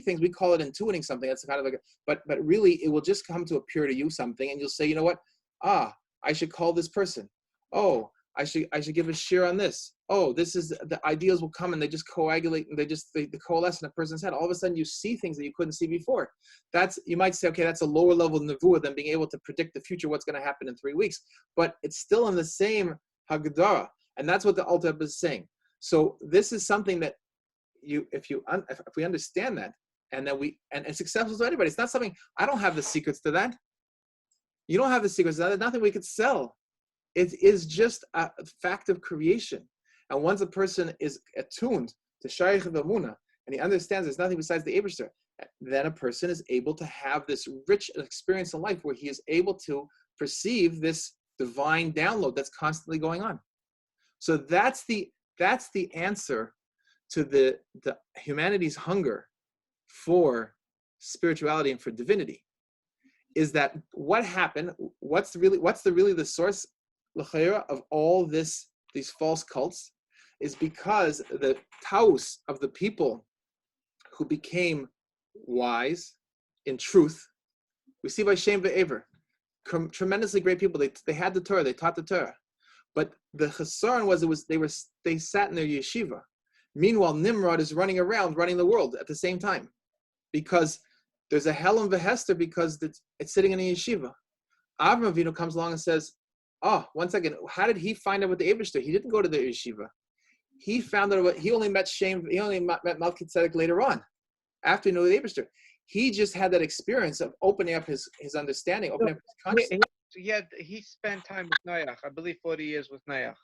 things. We call it intuiting something. That's kind of like, but really, it will just come to appear to you something, and you'll say, you know what? I should call this person. Oh, I should give a share on this. Oh, this is the ideas will come and they just coagulate and they coalesce in a person's head. All of a sudden you see things that you couldn't see before. You might say, okay, that's a lower level of nevuah than being able to predict the future, what's going to happen in 3 weeks. But it's still in the same hagdara, and that's what the Alter Rebbe is saying. So this is something that if we understand that, and it's accessible to anybody. It's not something I don't have the secrets to that. You don't have the secrets to that. There's nothing we could sell. It is just a fact of creation. And once a person is attuned to Shayach V'Amunah, and he understands there's nothing besides the Eibishter, then a person is able to have this rich experience in life where he is able to perceive this divine download that's constantly going on. So that's the answer to the humanity's hunger for spirituality and for divinity. Is that what happened? What's really the source of all these false cults? Is because the taus of the people who became wise in truth, we see by Shem Ve'ever, tremendously great people. They had the Torah, they taught the Torah, but the chesaron was they sat in their yeshiva. Meanwhile, Nimrod is running around, running the world at the same time, because there's a Helam V'Hester because it's sitting in a yeshiva. Avram Avinu comes along and says, "Oh, 1 second. How did he find out what the Eibishter? He didn't go to the yeshiva. He found out he only met Malki Tzedek later on, after he knew the Eibishter. He just had that experience of opening up his understanding, opening up his consciousness." He spent time with Noach. I believe 40 years with Noach.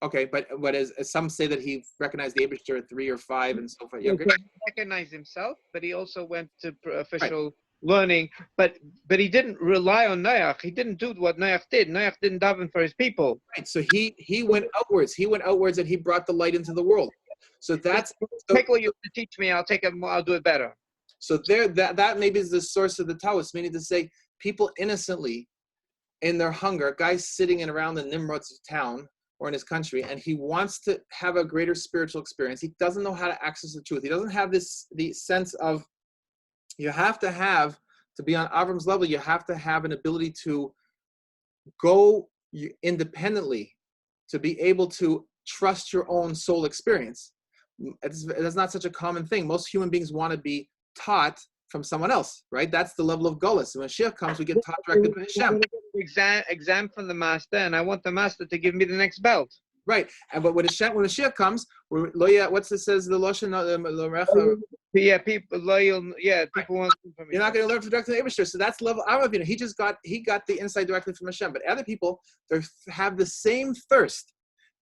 Okay, but as some say that he recognized the Abishter at 3 or 5 and so forth. He Okay, recognized himself, but he also went to right. official learning. But he didn't rely on Noach. He didn't do what Noach did. Noach didn't daven for his people. Right. So he went outwards. He went outwards, and he brought the light into the world. So that's Take what you teach me. I'll take it. I'll do it better. so there. That maybe is the source of the Taoist, meaning to say people innocently, in their hunger, guys sitting in around the Nimrod's town or in his country, and he wants to have a greater spiritual experience. He doesn't know how to access the truth. He doesn't have the sense of, you have to be on Avram's level, you have to have an ability to go independently, to be able to trust your own soul experience. It's not such a common thing. Most human beings want to be taught from someone else, right? That's the level of Golas. When Mashiach comes, we get taught directly by Hashem. Exam from the master, and I want the master to give me the next belt. Right, but when Mashiach comes, what's it says the Loshen? Yeah, people loyal. Yeah, people want. You're not going to learn from directly from Abishter. So that's level Avram. He got the insight directly from Hashem. But other people, they have the same thirst.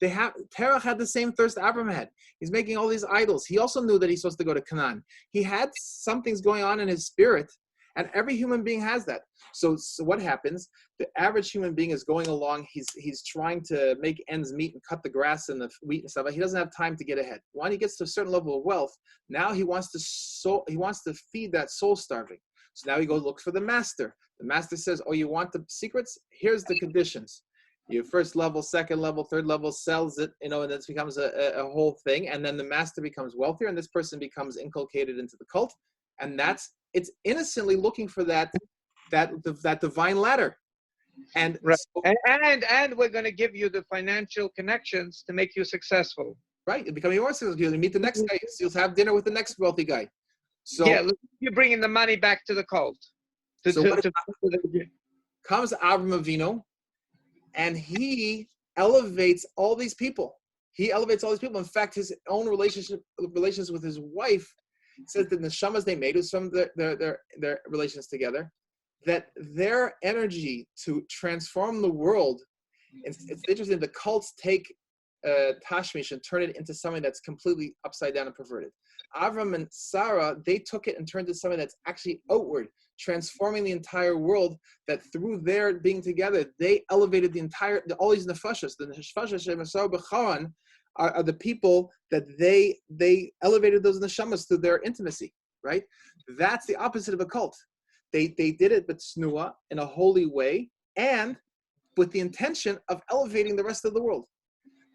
Terach had the same thirst Avram had. He's making all these idols. He also knew that he's supposed to go to Canaan. He had something's going on in his spirit, and every human being has that. So what happens? The average human being is going along. He's trying to make ends meet and cut the grass and the wheat and stuff. But he doesn't have time to get ahead. When he gets to a certain level of wealth, now he wants to feed that soul starving. So now he goes look for the master. The master says, "Oh, you want the secrets? Here's the conditions. Your first level, second level, third level sells it, and it becomes a whole thing. And then the master becomes wealthier, and this person becomes inculcated into the cult. And it's innocently looking for that divine ladder. And right. And we're going to give you the financial connections to make you successful. Right, you're becoming more successful. You'll meet the next guy. You'll have dinner with the next wealthy guy. So yeah, you're bringing the money back to the cult. Comes Avram Avinu, and he elevates all these people. In fact, his own relations with his wife says that the neshamas they made was from their relations together, that their energy to transform the world. It's interesting. The cults take Tashmish and turn it into something that's completely upside down and perverted. Avram and Sarah, they took it and turned it into something that's actually outward, transforming the entire world, that through their being together, they elevated all these nefashas. The nefashas shemasar b'charan are the people that they elevated those neshamas through their intimacy, right? That's the opposite of a cult. They did it but snua, in a holy way, and with the intention of elevating the rest of the world.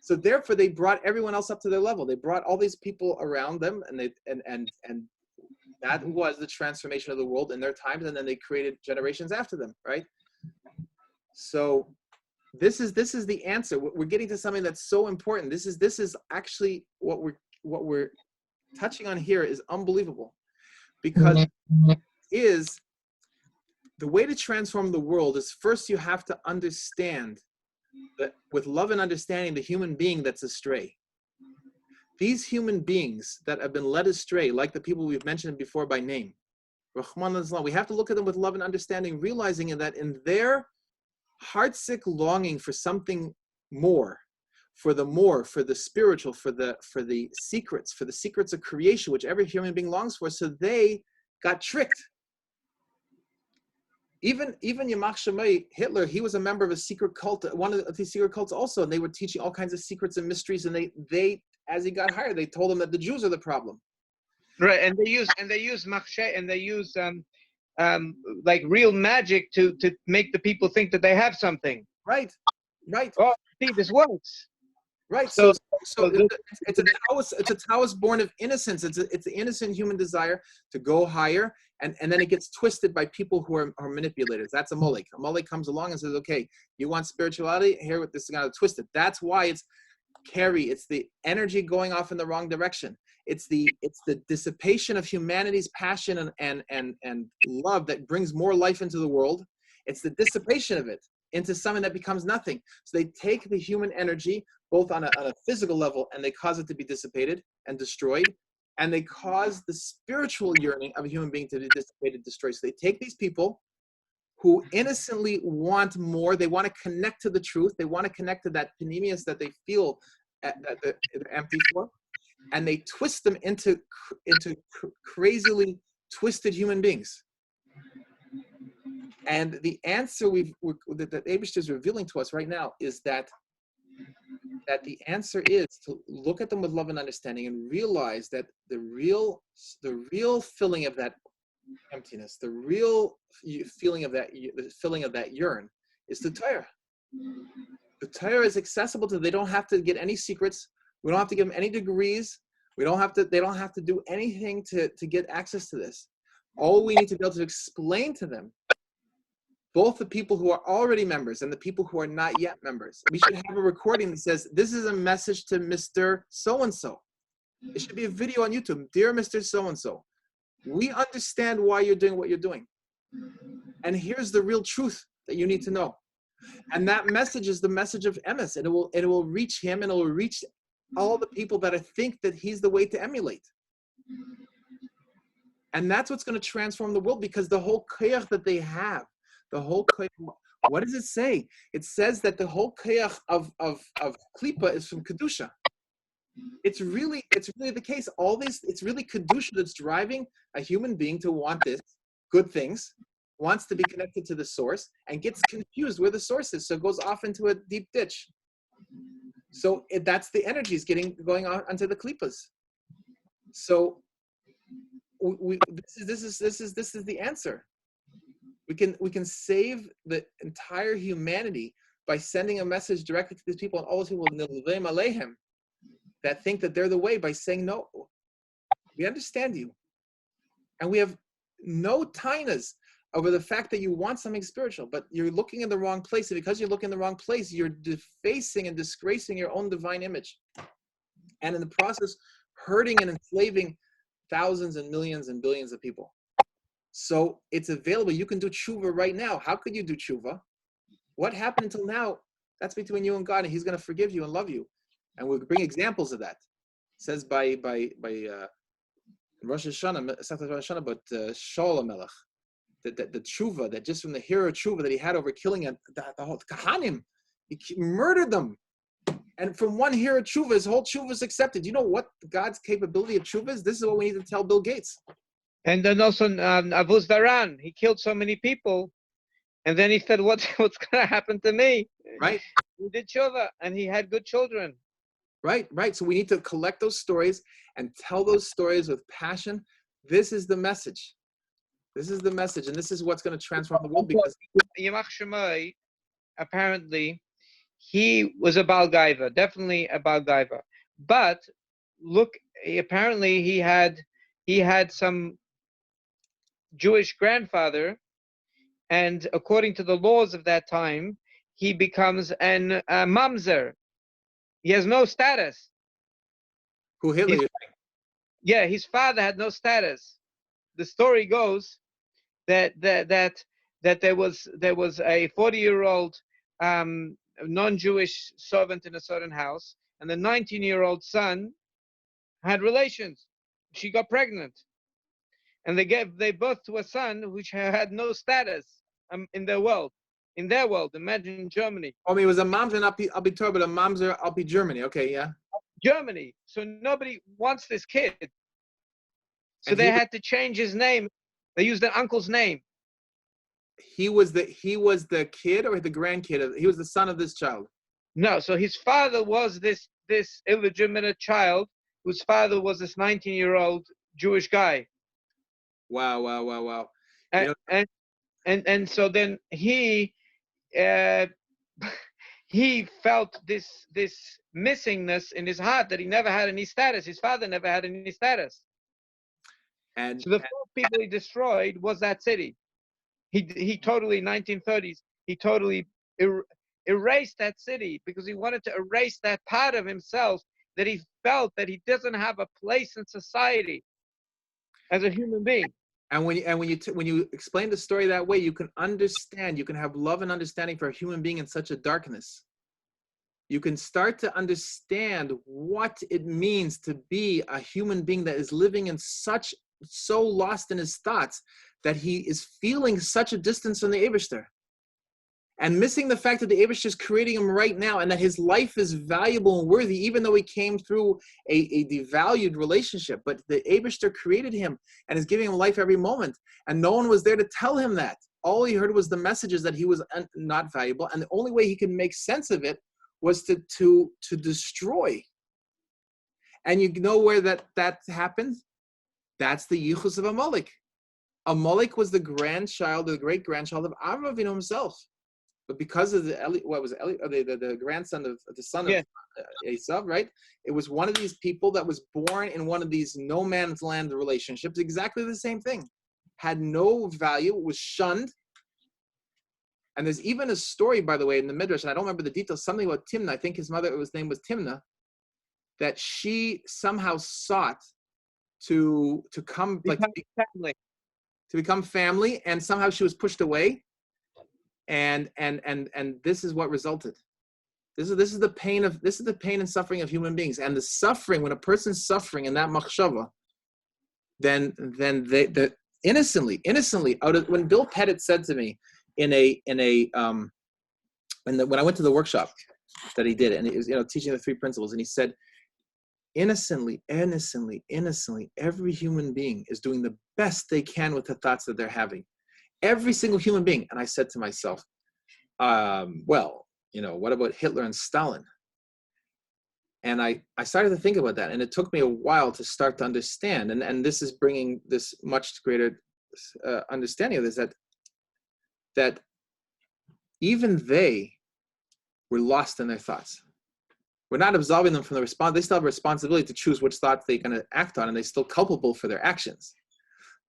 So therefore, they brought everyone else up to their level. They brought all these people around them, and that was the transformation of the world in their times. And then they created generations after them, right? So this is the answer. We're getting to something that's so important. This is actually what we're touching on here is unbelievable, because is the way to transform the world is first you have to understand that with love and understanding the human being that's astray. These human beings that have been led astray, like the people we've mentioned before by name, we have to look at them with love and understanding, realizing that in their heartsick longing for something more, for the spiritual, for the secrets of creation, which every human being longs for, so they got tricked. Even Yamach Shemai, Hitler, he was a member of a secret cult, one of these secret cults also, and they were teaching all kinds of secrets and mysteries, and they as he got higher, they told him that the Jews are the problem. Right, and they use machshe, and they use like real magic to make the people think that they have something. Right. Oh, see, this works. Right. So it's a Taoist born of innocence. It's the innocent human desire to go higher, and then it gets twisted by people who are manipulators. That's a mulek. A mulek comes along and says, "Okay, you want spirituality? Here, with this is going to twist it." That's why it's It's the energy going off in the wrong direction. It's the dissipation of humanity's passion and love that brings more life into the world. It's the dissipation of it into something that becomes nothing. So they take the human energy, both on a physical level, and they cause it to be dissipated and destroyed, and they cause the spiritual yearning of a human being to be dissipated, destroyed. So they take these people who innocently want more. They want to connect to the truth. They want to connect to that panemius that they feel that they're empty for, and they twist them into crazily twisted human beings. And the answer that Abish is revealing to us right now is that the answer is to look at them with love and understanding and realize that the real filling of that emptiness, the real feeling of that, the filling of that yearn is the Torah. The Torah is accessible to them. They don't have to get any secrets. We don't have to give them any degrees. They don't have to do anything to get access to this. All we need to be able to explain to them, both the people who are already members and the people who are not yet members. We should have a recording that says, this is a message to Mr. So-and-so. It should be a video on YouTube. Dear Mr. So-and-so, we understand why you're doing what you're doing. And here's the real truth that you need to know. And that message is the message of emes. And it will reach him, and it will reach all the people that think that he's the way to emulate. And that's what's going to transform the world, because the whole koyach that they have, what does it say? It says that the whole koyach of klipa is from kedusha. It's really the case. All this, it's really kedusha that's driving a human being to want this good things, wants to be connected to the source, and gets confused where the source is, so goes off into a deep ditch. So that's the energies going on onto the klipas. So this is the answer. We can save the entire humanity by sending a message directly to these people, and all those people nilveim aleihim that think that they're the way, by saying, no, we understand you, and we have no tainas over the fact that you want something spiritual, but you're looking in the wrong place, and because you're looking in the wrong place, you're defacing and disgracing your own divine image, and in the process hurting and enslaving thousands and millions and billions of people. So it's available. You can do tshuva right now. How could you do tshuva? What happened until now? That's between you and God, and He's going to forgive you and love you. And we'll bring examples of that. It says by Rosh Hashanah, but Shaul HaMelech, that the tshuva, that just from the hero tshuva that he had over killing the whole kahanim, he murdered them. And from one hero tshuva, his whole tshuva is accepted. You know what God's capability of tshuva is? This is what we need to tell Bill Gates. And then also Avuz Daran, he killed so many people, and then he said, what's going to happen to me? Right. He did tshuva, and he had good children. Right. So we need to collect those stories and tell those stories with passion. This is the message. This is the message, and this is what's going to transform the world. Because Yamach Shemai, apparently, he was a Baal Gaiva, definitely a Baal Gaiva. But look, apparently he had some Jewish grandfather, and according to the laws of that time, he becomes a mamzer. He has no status. Who Hitler? Yeah, his father had no status. The story goes that there was a 40-year-old non-Jewish servant in a certain house, and the 19-year-old son had relations. She got pregnant, and they gave birth to a son which had no status in their world. In their world, imagine Germany. Oh, it was a mamzer I'll be told, but a mamzer I'll be Germany. Okay, yeah. Germany. So nobody wants this kid. So they had to change his name. They used their uncle's name. He was the kid or the grandkid? He was the son of this child. No, so his father was this illegitimate child whose father was this 19-year-old Jewish guy. Wow. And so then he felt this missingness in his heart that he never had any status. His father never had any status. And so the first people he destroyed was that city. He totally, 1930s, he totally erased that city because he wanted to erase that part of himself that he felt that he doesn't have a place in society as a human being. And when you explain the story that way, you can understand. You can have love and understanding for a human being in such a darkness. You can start to understand what it means to be a human being that is living in so lost in his thoughts that he is feeling such a distance from the Eibishter, and missing the fact that the Eibishter is creating him right now, and that his life is valuable and worthy, even though he came through a devalued relationship. But the Eibishter created him and is giving him life every moment, and no one was there to tell him that. All he heard was the messages that he was not valuable, and the only way he could make sense of it was to destroy. And you know where that happened? That's the yichus of Amalek. Amalek was the grandchild, the great grandchild of Avraham Avinu himself. But because of the grandson of the son of Esau, right? It was one of these people that was born in one of these no man's land relationships, exactly the same thing. Had no value, was shunned. And there's even a story, by the way, in the Midrash, and I don't remember the details, something about Timnah. I think his name was Timnah, that she somehow sought to become family, and somehow she was pushed away. And this is what resulted. This is the pain and suffering of human beings. And the suffering, when a person's suffering in that machshava, then they innocently out of, when Bill Pettit said to me when I went to the workshop that he did, and he was teaching the three principles, and he said, innocently, every human being is doing the best they can with the thoughts that they're having. Every single human being. And I said to myself, what about Hitler and Stalin? And I started to think about that, and it took me a while to start to understand. And this is bringing this much greater understanding of this, that even they were lost in their thoughts. We're not absolving them from the response. They still have a responsibility to choose which thoughts they're going to act on, and they're still culpable for their actions.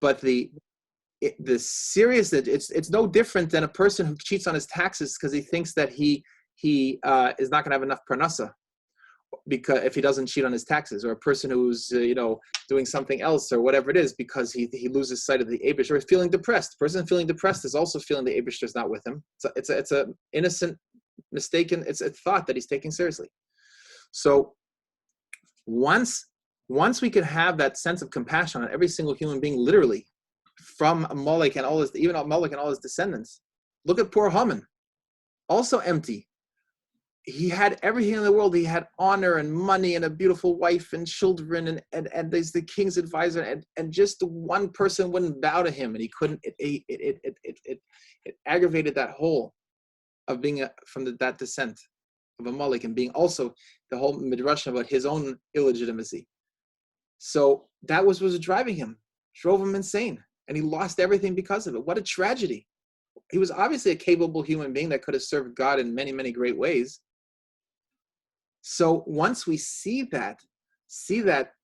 But the seriousness, it's no different than a person who cheats on his taxes because he thinks that he is not going to have enough parnasa, because if he doesn't cheat on his taxes, or a person who's doing something else or whatever it is because he loses sight of the Eibush, or is feeling depressed. The person feeling depressed is also feeling the Eibush is not with him. So it's a innocent, mistaken. It's a thought that he's taking seriously. So once we can have that sense of compassion on every single human being, literally, from Amalek and all his, even Amalek and all his descendants. Look at poor Haman, also empty. He had everything in the world. He had honor and money and a beautiful wife and children, and there's the king's advisor, and just the one person wouldn't bow to him, and he couldn't. It aggravated that whole of being that descent of Amalek, and being also the whole midrash about his own illegitimacy. So that was driving him, drove him insane. And he lost everything because of it. What a tragedy. He was obviously a capable human being that could have served God in many, many great ways. So once we see that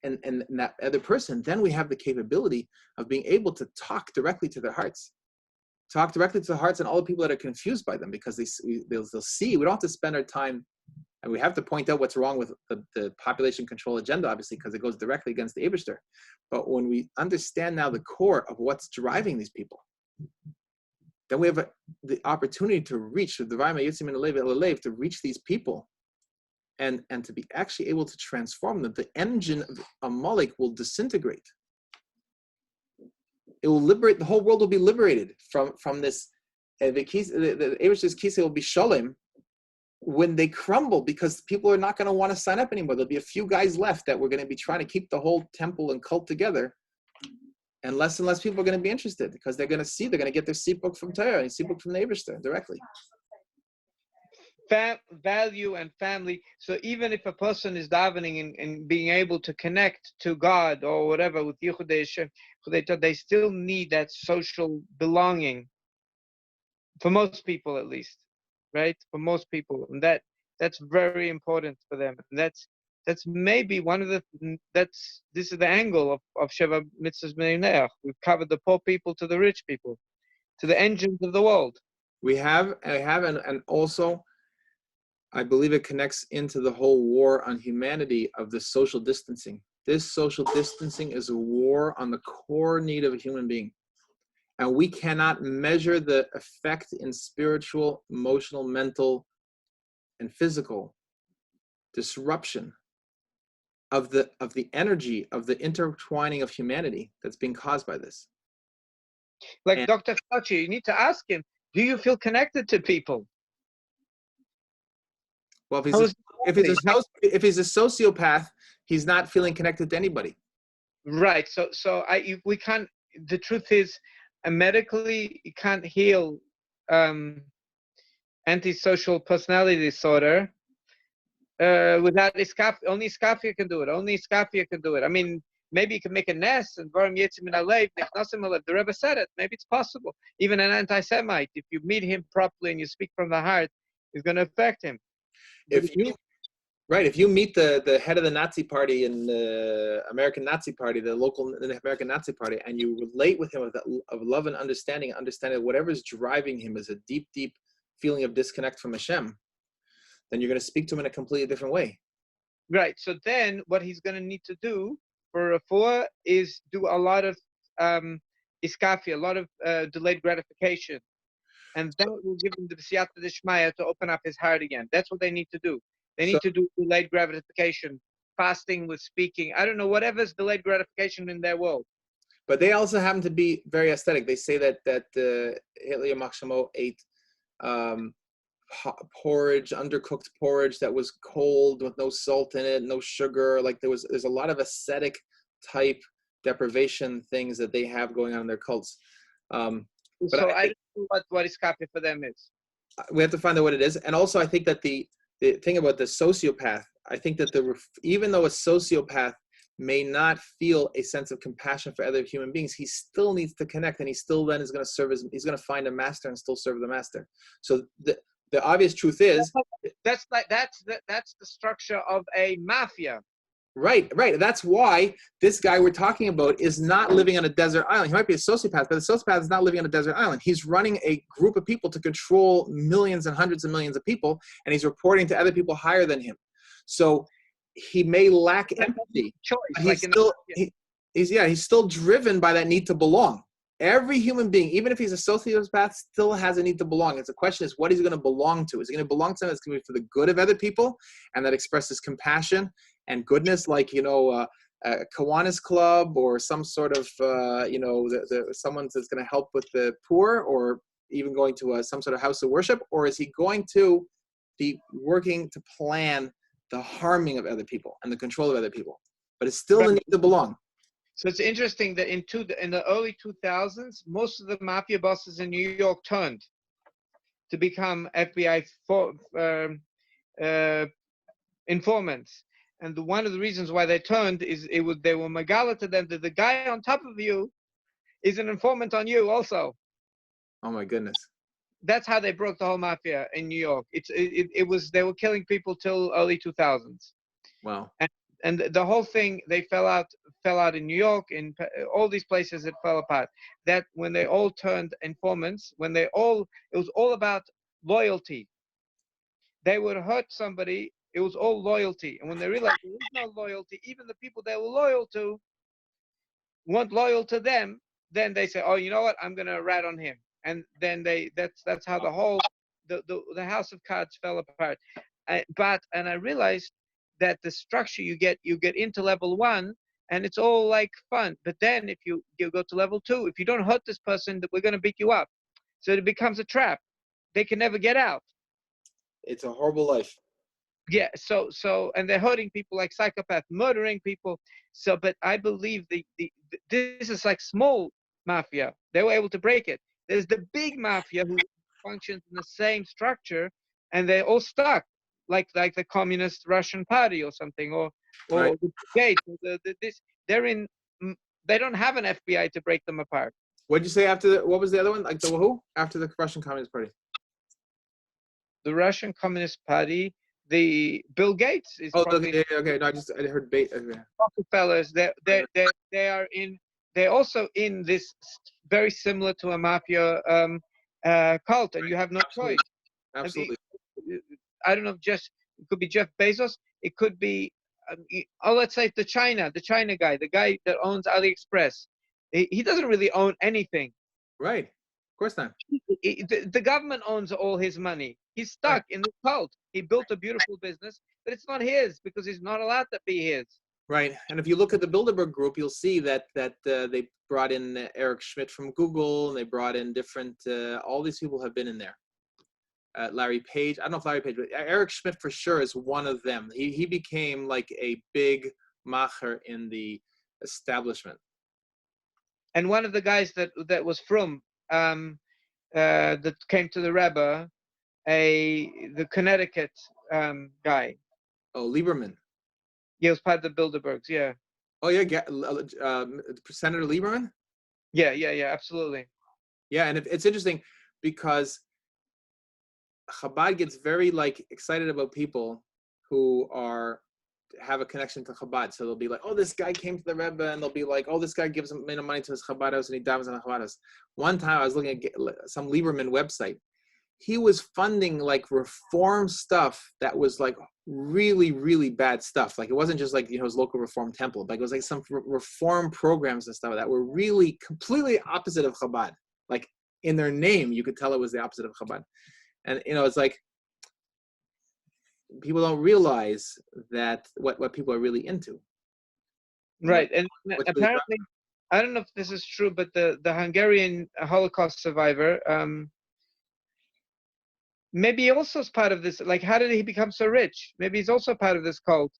in that other person, then we have the capability of being able to talk directly to their hearts. Talk directly to the hearts and all the people that are confused by them, because they'll see. We don't have to spend our time, and we have to point out what's wrong with the population control agenda, obviously, because it goes directly against the Eibishter. But when we understand now the core of what's driving these people, then we have the opportunity to reach to reach these people, and to be actually able to transform them. The engine of Amalek will disintegrate. It will liberate. The whole world will be liberated from this. The Eibishter's kisei will be shalom when they crumble, because people are not going to want to sign up anymore. There'll be a few guys left that we're going to be trying to keep the whole temple and cult together, and less people are going to be interested, because they're going to get their seatbook from Torah and seatbook from the Eibishter directly. Value and family. So even if a person is davening and being able to connect to God or whatever with Yichudei Hashem, they still need that social belonging. For most people, at least, right? For most people, and that's very important for them. And that's maybe one of this is the angle of Sheva Mitzvahs B'nai Noach. We've covered the poor people to the rich people, to the engines of the world. We have, and also, I believe it connects into the whole war on humanity of the social distancing. This social distancing is a war on the core need of a human being. And we cannot measure the effect in spiritual, emotional, mental, and physical disruption of the energy of the intertwining of humanity that's being caused by this. Like And Dr. Fauci, you need to ask him, do you feel connected to people? well, How is if he's a sociopath, he's not feeling connected to anybody. right? We can't. The truth is, medically, you can't heal antisocial personality disorder without iskaf. Only iskafia can do it. Only iskafia can do it. I mean, maybe you can make a nest and varim yitzim min alev, nichnasim alev. The Rebbe said it. Maybe it's possible. Even an anti-Semite, if you meet him properly and you speak from the heart, it's going to affect him. If you meet the head of the Nazi party in the American Nazi Party, the local American Nazi Party, and you relate with him of love and understanding whatever is driving him is a deep, deep feeling of disconnect from Hashem, then you're going to speak to him in a completely different way. Right. So then what he's going to need to do for refuah is do a lot of iskafi, a lot of delayed gratification. And that will give him the siyata d'shmaya to open up his heart again. That's what they need to do. They need to do delayed gratification, fasting with speaking. I don't know, whatever's delayed gratification in their world. But they also happen to be very aesthetic. They say that Hitler Makshamo ate porridge, undercooked porridge that was cold with no salt in it, no sugar. Like there's a lot of ascetic type deprivation things that they have going on in their cults. So I don't know what iskafi for them is. We have to find out what it is. And also I think that the thing about the sociopath, I think that even though a sociopath may not feel a sense of compassion for other human beings, he still needs to connect, and he still then is going to he's going to find a master and still serve the master. So the obvious truth is that's the structure of a mafia. Right. That's why this guy we're talking about is not living on a desert island. He might be a sociopath, but the sociopath is not living on a desert island. He's running a group of people to control millions and hundreds of millions of people, and he's reporting to other people higher than him. So he may lack empathy. He's still driven by that need to belong. Every human being, even if he's a sociopath, still has a need to belong. It's a question is, what is he going to belong to? Is he going to belong to something that's going to be for the good of other people and that expresses compassion and goodness, like, a Kiwanis club or some sort of, someone that's going to help with the poor, or even going to some sort of house of worship? Or is he going to be working to plan the harming of other people and the control of other people? But it's still the need to belong. So it's interesting that in the early 2000s, most of the mafia bosses in New York turned to become FBI informants. And one of the reasons why they turned is they were megala to them that the guy on top of you is an informant on you also. Oh my goodness. That's how they broke the whole mafia in New York. They were killing people till early 2000s. Wow. And the whole thing, they fell out in New York, in all these places it fell apart. That when they all turned informants, it was all about loyalty. They would hurt somebody, it was all loyalty. And when they realized there is no loyalty, even the people they were loyal to weren't loyal to them, then they say, oh, you know what, I'm going to rat on him. And then that's how the whole, the house of cards fell apart. And I realized that the structure you get into level 1 and it's all like fun. But then if you go to level 2, if you don't hurt this person, we're going to beat you up. So it becomes a trap. They can never get out. It's a horrible life. Yeah. So and they're hurting people like psychopaths, murdering people. So, but I believe this is like small mafia. They were able to break it. There's the big mafia who functions in the same structure, and they're all stuck. Like the Communist Russian Party or something, or Right. the Gates. They don't have an FBI to break them apart. What did you say after what was the other one? Like the who? After the Russian Communist Party? The Russian Communist Party, the Bill Gates is. Oh, okay. No, I heard bait. Okay. Rockefellers. They're also in this very similar to a mafia cult, and you have no choice. Absolutely. I don't know, it could be Jeff Bezos. It could be, let's say the China guy, the guy that owns AliExpress. He doesn't really own anything. Right. Of course not. The government owns all his money. He's stuck in the cult. He built a beautiful business, but it's not his because he's not allowed to be his. Right, and if you look at the Bilderberg group, you'll see that they brought in Eric Schmidt from Google, and they brought in different. All these people have been in there. Larry Page, I don't know if Larry Page, but Eric Schmidt for sure is one of them. He became like a big macher in the establishment. And one of the guys that was from that came to the Rebbe, the Connecticut guy. Oh, Lieberman. He was part of the Bilderbergs, yeah. Oh yeah, Senator Lieberman. Yeah, absolutely. Yeah, and it's interesting because Chabad gets very like excited about people who have a connection to Chabad. So they'll be like, oh, this guy came to the Rebbe, and they'll be like, oh, this guy gives him money to his Chabad house, and he davens on the Chabad house. One time I was looking at some Lieberman website. He was funding like reform stuff that was like really, really bad stuff. Like it wasn't just like, his local reform temple. Like it was like some reform programs and stuff that were really completely opposite of Chabad. Like in their name, you could tell it was the opposite of Chabad. And, it's like people don't realize that what people are really into. Right. And apparently, I don't know if this is true, but the Hungarian Holocaust survivor, maybe he also is part of this. Like, how did he become so rich? Maybe he's also part of this cult,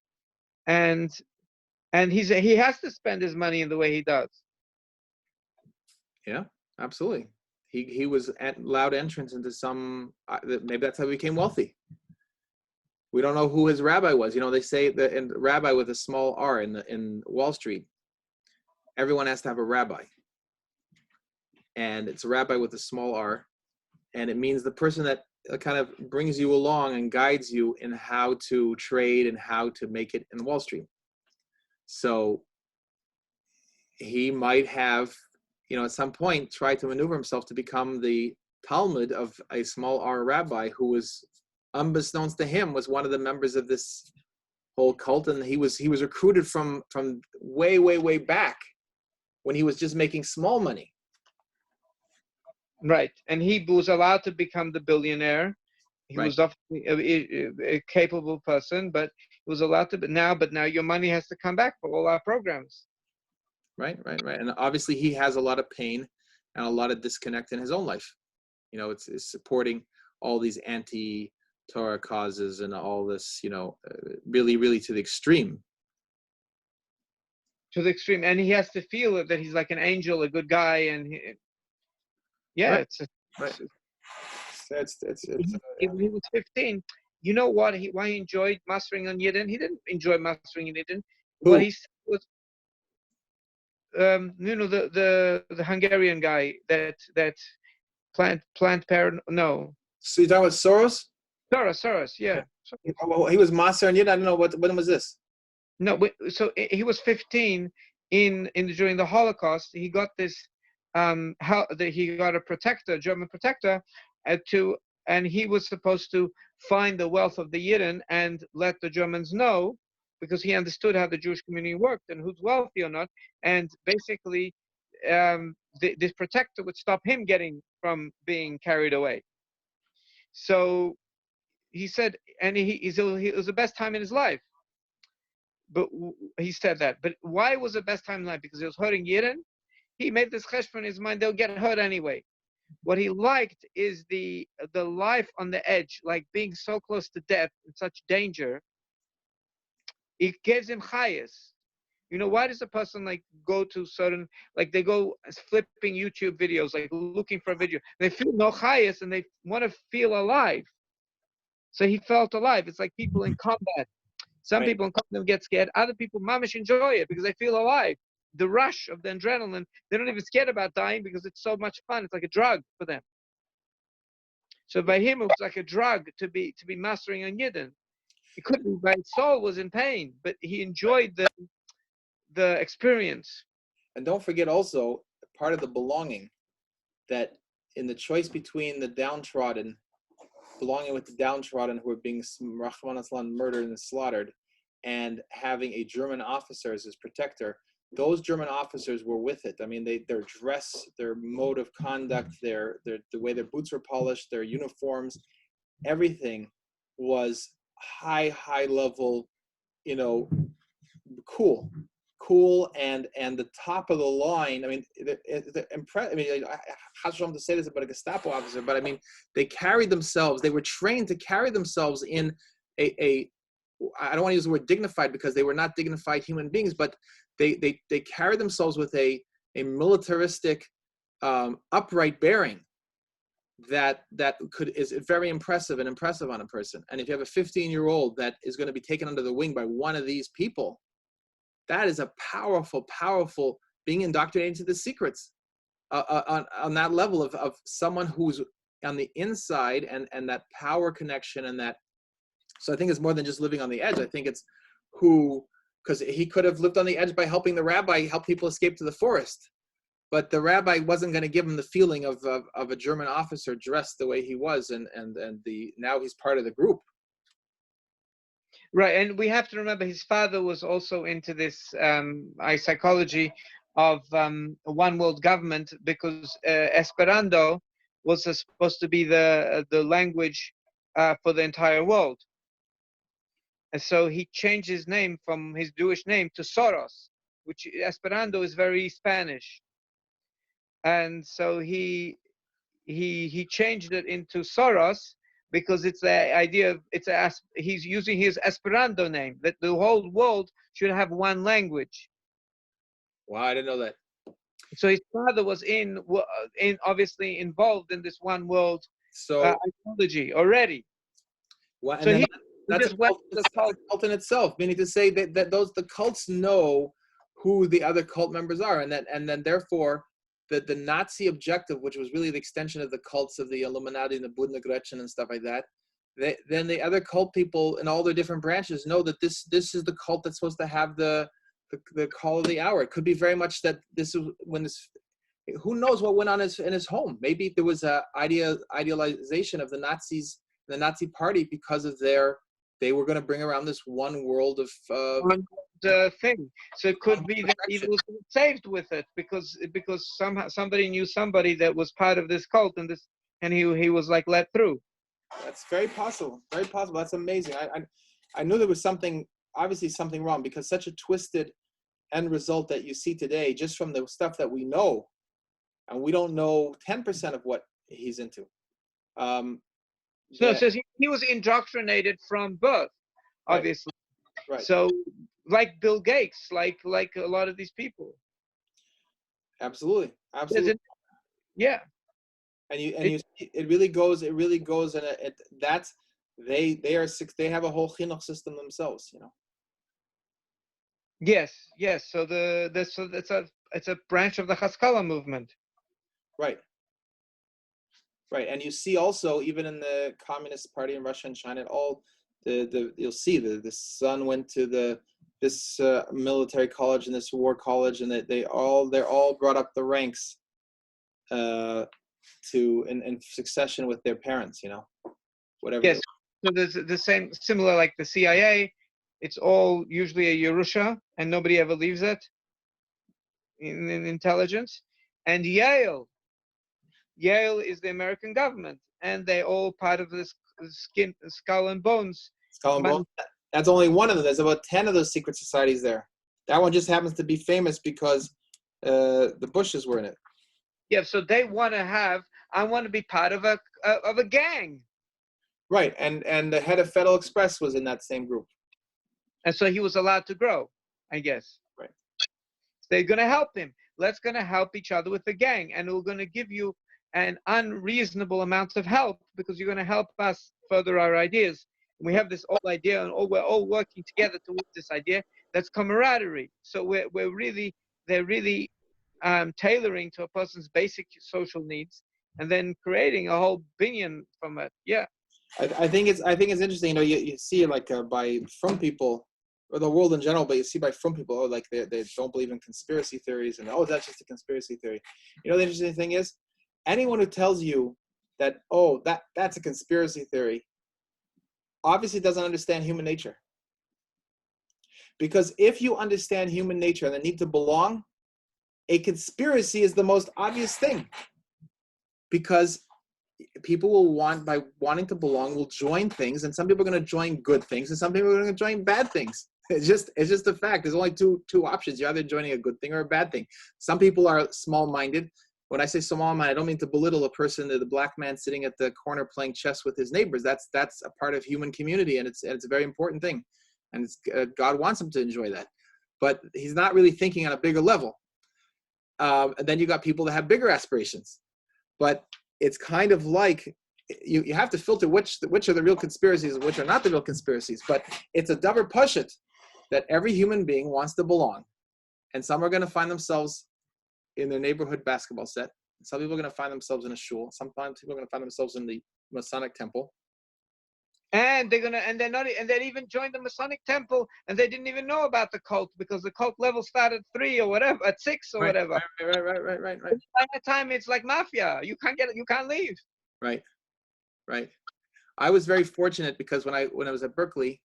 and he has to spend his money in the way he does. Yeah, absolutely. He was allowed entrance into some. Maybe that's how he became wealthy. We don't know who his rabbi was. They say that in rabbi with a small r in Wall Street, everyone has to have a rabbi, and it's a rabbi with a small r, and it means the person that kind of brings you along and guides you in how to trade and how to make it in Wall Street. So he might have, at some point tried to maneuver himself to become the Talmud of a small R rabbi who was, unbeknownst to him, was one of the members of this whole cult, and he was recruited from way, way, way back when he was just making small money. Right, and he was allowed to become the billionaire. He was a capable person, but he was allowed to. But now your money has to come back for all our programs. Right. And obviously he has a lot of pain and a lot of disconnect in his own life. It's supporting all these anti-Torah causes and all this, really, really to the extreme. To the extreme. And he has to feel that he's like an angel, a good guy. And Right. He was 15. You know what? Why he enjoyed mastering on Yidden? He didn't enjoy mastering on Yidden. What he said was, the Hungarian guy that plant parent. No. So you're talking about Soros? Soros, yeah. Well, he was master on Yidden. I don't know when was this. No, so he was 15 during the Holocaust. He got this. He got a German protector, and he was supposed to find the wealth of the Yidden and let the Germans know, because he understood how the Jewish community worked and who's wealthy or not. And basically, this protector would stop him from being carried away. So he said, and it was the best time in his life. But he said that. But why was the best time in life? Because he was hurting Yidden. He made this cheshbon in his mind, they'll get hurt anyway. What he liked is the life on the edge, like being so close to death, in such danger. It gives him chayas. Why does a person like go to certain, like they go flipping YouTube videos, like looking for a video? They feel no chayas and they want to feel alive. So he felt alive. It's like people in combat. Some people in combat get scared. Other people, mamish, enjoy it because they feel alive. The rush of the adrenaline, they're not even scared about dying because it's so much fun. It's like a drug for them. So by him, it was like a drug to be mastering on Yidden. It couldn't be, by his soul was in pain, but he enjoyed the experience. And don't forget also part of the belonging, that in the choice between the downtrodden, belonging with the downtrodden who are being murdered and slaughtered, and having a German officer as his protector, those German officers were with it. I mean, their dress, their mode of conduct, the way their boots were polished, their uniforms, everything was high level, cool, and the top of the line. I mean, I mean, Hashem to say this about a Gestapo officer, but I mean, they carried themselves. They were trained to carry themselves in a I don't want to use the word dignified because they were not dignified human beings, but they carried themselves with a militaristic, upright bearing that is very impressive and impressive on a person. And if you have a 15-year-old that is going to be taken under the wing by one of these people, that is a powerful being indoctrinated into the secrets on that level of someone who's on the inside and that power connection and that. So I think it's more than just living on the edge. I think it's because he could have lived on the edge by helping the rabbi help people escape to the forest. But the rabbi wasn't going to give him the feeling of a German officer dressed the way he was, and now he's part of the group. Right, and we have to remember his father was also into this psychology of one world government, because Esperanto was supposed to be the language for the entire world. And so he changed his name from his Jewish name to Soros, which Esperanto is very Spanish. And so he changed it into Soros because it's the idea of he's using his Esperanto name, that the whole world should have one language. Wow, I didn't know that. So his father was obviously involved in this one world ideology already. Well, so that's a cult in itself, meaning to say that the cults know who the other cult members are, and then therefore the Nazi objective, which was really the extension of the cults of the Illuminati and the Budna Gretchen and stuff like that, then the other cult people in all their different branches know that this is the cult that's supposed to have the call of the hour. It could be very much that this is when this. Who knows what went on in his home? Maybe there was a idealization of the Nazis, the Nazi Party, because of they were going to bring around this one world of thing. So it could be that he was saved with it because somehow somebody knew somebody that was part of this cult, and he was like let through. That's very possible. Very possible. That's amazing. I knew there was obviously something wrong, because such a twisted end result that you see today, just from the stuff that we know, and we don't know 10% of what he's into. So he was indoctrinated from birth, obviously. Right. So like Bill Gates, like a lot of these people. Absolutely. Yeah. And you see, it really goes, and that's they have a whole chinuch system themselves, Yes. So it's a branch of the Haskalah movement. Right, and you see also even in the Communist Party in Russia and China, you'll see the son went to this military college and this war college, and they're all brought up the ranks in succession with their parents, whatever. Yes, so there's the same similar like the CIA. It's all usually a Yerusha, and nobody ever leaves it in intelligence. And Yale is the American government, and they're all part of this skull and bones. That's only one of them. There's about 10 of those secret societies there. That one just happens to be famous because the Bushes were in it. Yeah, so they want to I want to be part of a gang. Right, and the head of Federal Express was in that same group. And so he was allowed to grow, I guess. Right. They're going to help him. Let's going to help each other with the gang, and we're going to give you an unreasonable amount of help because you're going to help us further our ideas. And we have this old idea, and we're all working together towards this idea. That's camaraderie. So they're really tailoring to a person's basic social needs, and then creating a whole binyan from it. Yeah. I think it's interesting. You see from people, or the world in general, but you see from people, like they don't believe in conspiracy theories, and that's just a conspiracy theory. The interesting thing is, anyone who tells you that that's a conspiracy theory, obviously doesn't understand human nature. Because if you understand human nature and the need to belong, a conspiracy is the most obvious thing. Because people will by wanting to belong, will join things, and some people are going to join good things, and some people are going to join bad things. It's just a fact. There's only two options. You're either joining a good thing or a bad thing. Some people are small-minded. When I say small-minded, I don't mean to belittle a person, the black man sitting at the corner playing chess with his neighbors. That's a part of human community, and it's a very important thing. And God wants him to enjoy that. But he's not really thinking on a bigger level. And then you got people that have bigger aspirations. But it's kind of like you have to filter which are the real conspiracies and which are not the real conspiracies. But it's a davar pashut that every human being wants to belong. And some are going to find themselves in their neighborhood basketball set. Some people are going to find themselves in a shul. Sometimes people are going to find themselves in the Masonic temple. And they'd even joined the Masonic temple, and they didn't even know about the cult because the cult level started at 3 or whatever, at 6 or whatever. Right. By that time, it's like mafia. You can't leave. Right. I was very fortunate because when I was at Berkeley,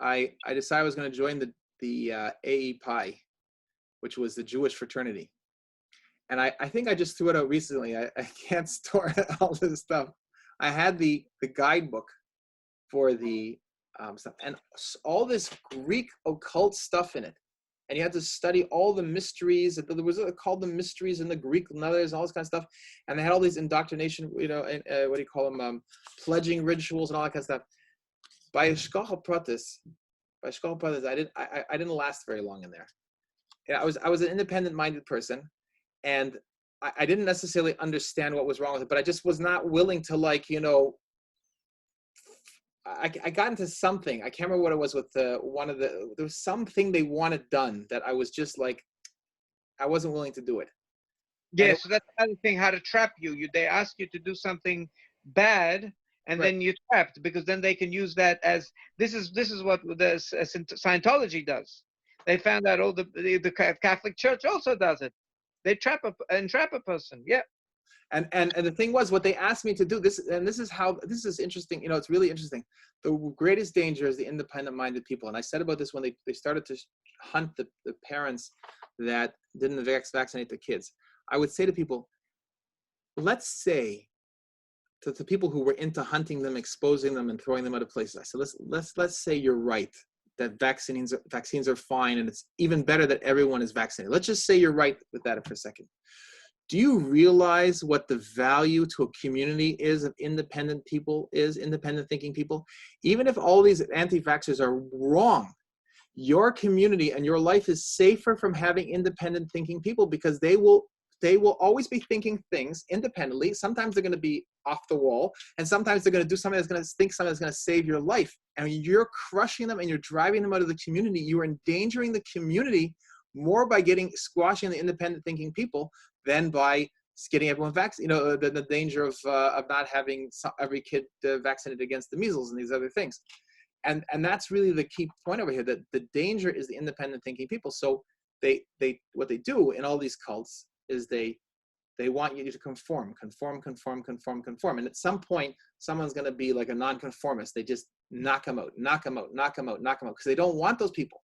I decided I was going to join the AE which was the Jewish fraternity. And I think I just threw it out recently. I can't store all this stuff. I had the guidebook for the stuff and all this Greek occult stuff in it. And you had to study all the mysteries. There was called the mysteries in the Greek letters, all this kind of stuff. And they had all these indoctrination, and, what do you call them, pledging rituals and all that kind of stuff. By Shkochel Pratis, I didn't last very long in there. I was an independent-minded person, and I didn't necessarily understand what was wrong with it, but I just was not willing to I got into something. I can't remember what it was with there was something they wanted done that I was just like, I wasn't willing to do it. Yeah, so that's another thing, how to trap you. They ask you to do something bad, and then you're trapped, because then they can use that as, this is what the Scientology does. They found out all the Catholic Church also does it. They entrap a person. Yeah. And the thing was, what they asked me to do, this is interesting. It's really interesting. The greatest danger is the independent-minded people. And I said about this when they started to hunt the parents that didn't vaccinate their kids. I would say to people, let's say to the people who were into hunting them, exposing them, and throwing them out of places. I said, let's say you're right, that vaccines are fine, and it's even better that everyone is vaccinated. Let's just say you're right with that for a second. Do you realize what the value to a community is of independent thinking people? Even if all these anti-vaxxers are wrong, your community and your life is safer from having independent thinking people, because they will always be thinking things independently. Sometimes they're going to be off the wall, and sometimes they're going to do something that's going to save your life. And you're crushing them and you're driving them out of the community. You're endangering the community more by squashing the independent thinking people than by getting everyone vaccinated. The danger of not having every kid vaccinated against the measles and these other things. And that's really the key point over here, that the danger is the independent thinking people. So what they do in all these cults is they want you to conform. And at some point, someone's going to be like a nonconformist. They just knock them out, because they don't want those people.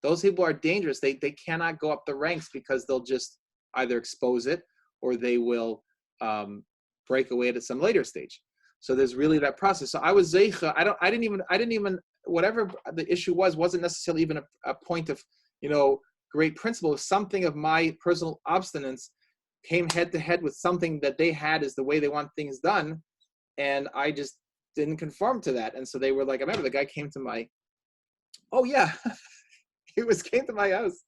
Those people are dangerous. They cannot go up the ranks, because they'll just either expose it or they will break away at some later stage. So there's really that process. So I was zeicha. I didn't even whatever the issue wasn't necessarily even a point of great principle. Something of my personal obstinance came head to head with something that they had as the way they want things done, and I just didn't conform to that. And so they were like, I remember the guy came to my, came to my house.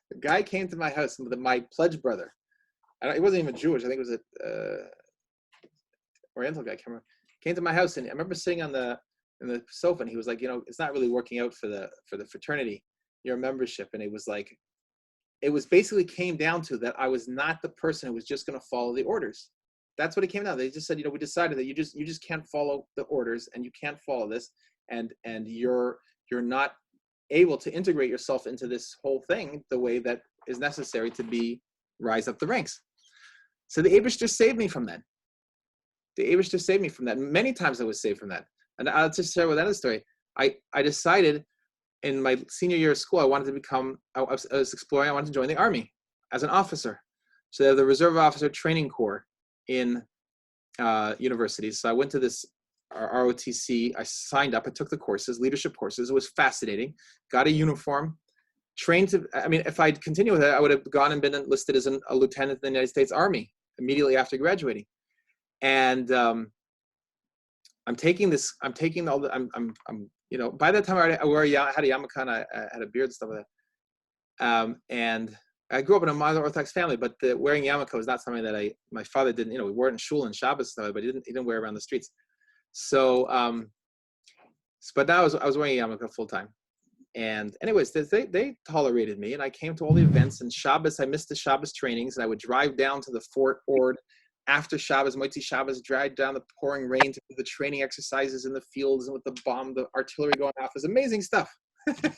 The guy came to my house, my pledge brother. He wasn't even Jewish. I think it was a Oriental guy. Came to my house, and I remember sitting in the sofa, and he was like, it's not really working out for the fraternity, your membership. And it was basically came down to that I was not the person who was just going to follow the orders. That's what it came down. They just said, we decided that you just can't follow the orders, and you can't follow this, and you're not able to integrate yourself into this whole thing the way that is necessary to rise up the ranks. So the Abish just saved me from that. Many times I was saved from that. And I'll just share with that story. I decided in my senior year of school, I wanted to join the Army as an officer. So they have the Reserve Officer Training Corps in universities. So I went to this ROTC. I signed up. I took the courses, leadership courses. It was fascinating. Got a uniform. Trained to. I mean, if I'd continued with it, I would have gone and been enlisted as a lieutenant in the United States Army immediately after graduating. And I'm taking all the. I'm you know, by that time I had a yarmulke and I had a beard and stuff like that. And I grew up in a modern Orthodox family, but wearing yarmulke was not something that my father didn't. You know, we wore it in shul and Shabbos stuff, but he didn't wear it around the streets. So, but now I was wearing a yarmulke full time. And anyways, they tolerated me, and I came to all the events. And Shabbos, I missed the Shabbos trainings, and I would drive down to the Fort Ord after Shabbos, Moitzi Shabbos, drive down the pouring rain to do the training exercises in the fields and with the artillery going off. It was amazing stuff. It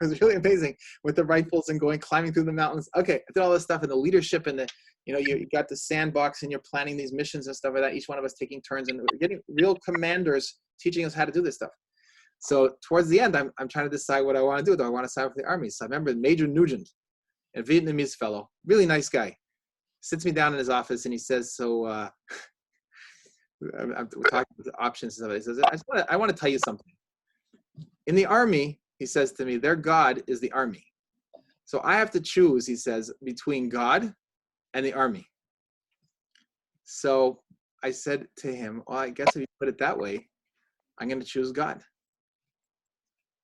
was really amazing with the rifles and climbing through the mountains. Okay, I did all this stuff and the leadership and you got the sandbox and you're planning these missions and stuff like that. Each one of us taking turns and we're getting real commanders teaching us how to do this stuff. So towards the end, I'm trying to decide what I want to do. Do I want to sign up for the army? So I remember Major Nugent, a Vietnamese fellow, really nice guy, sits me down in his office and he says, we're talking about options and stuff. He says, I want to tell you something. In the army, he says to me, their God is the army. So I have to choose, he says, between God and the army. So I said to him, well, I guess if you put it that way, I'm going to choose God.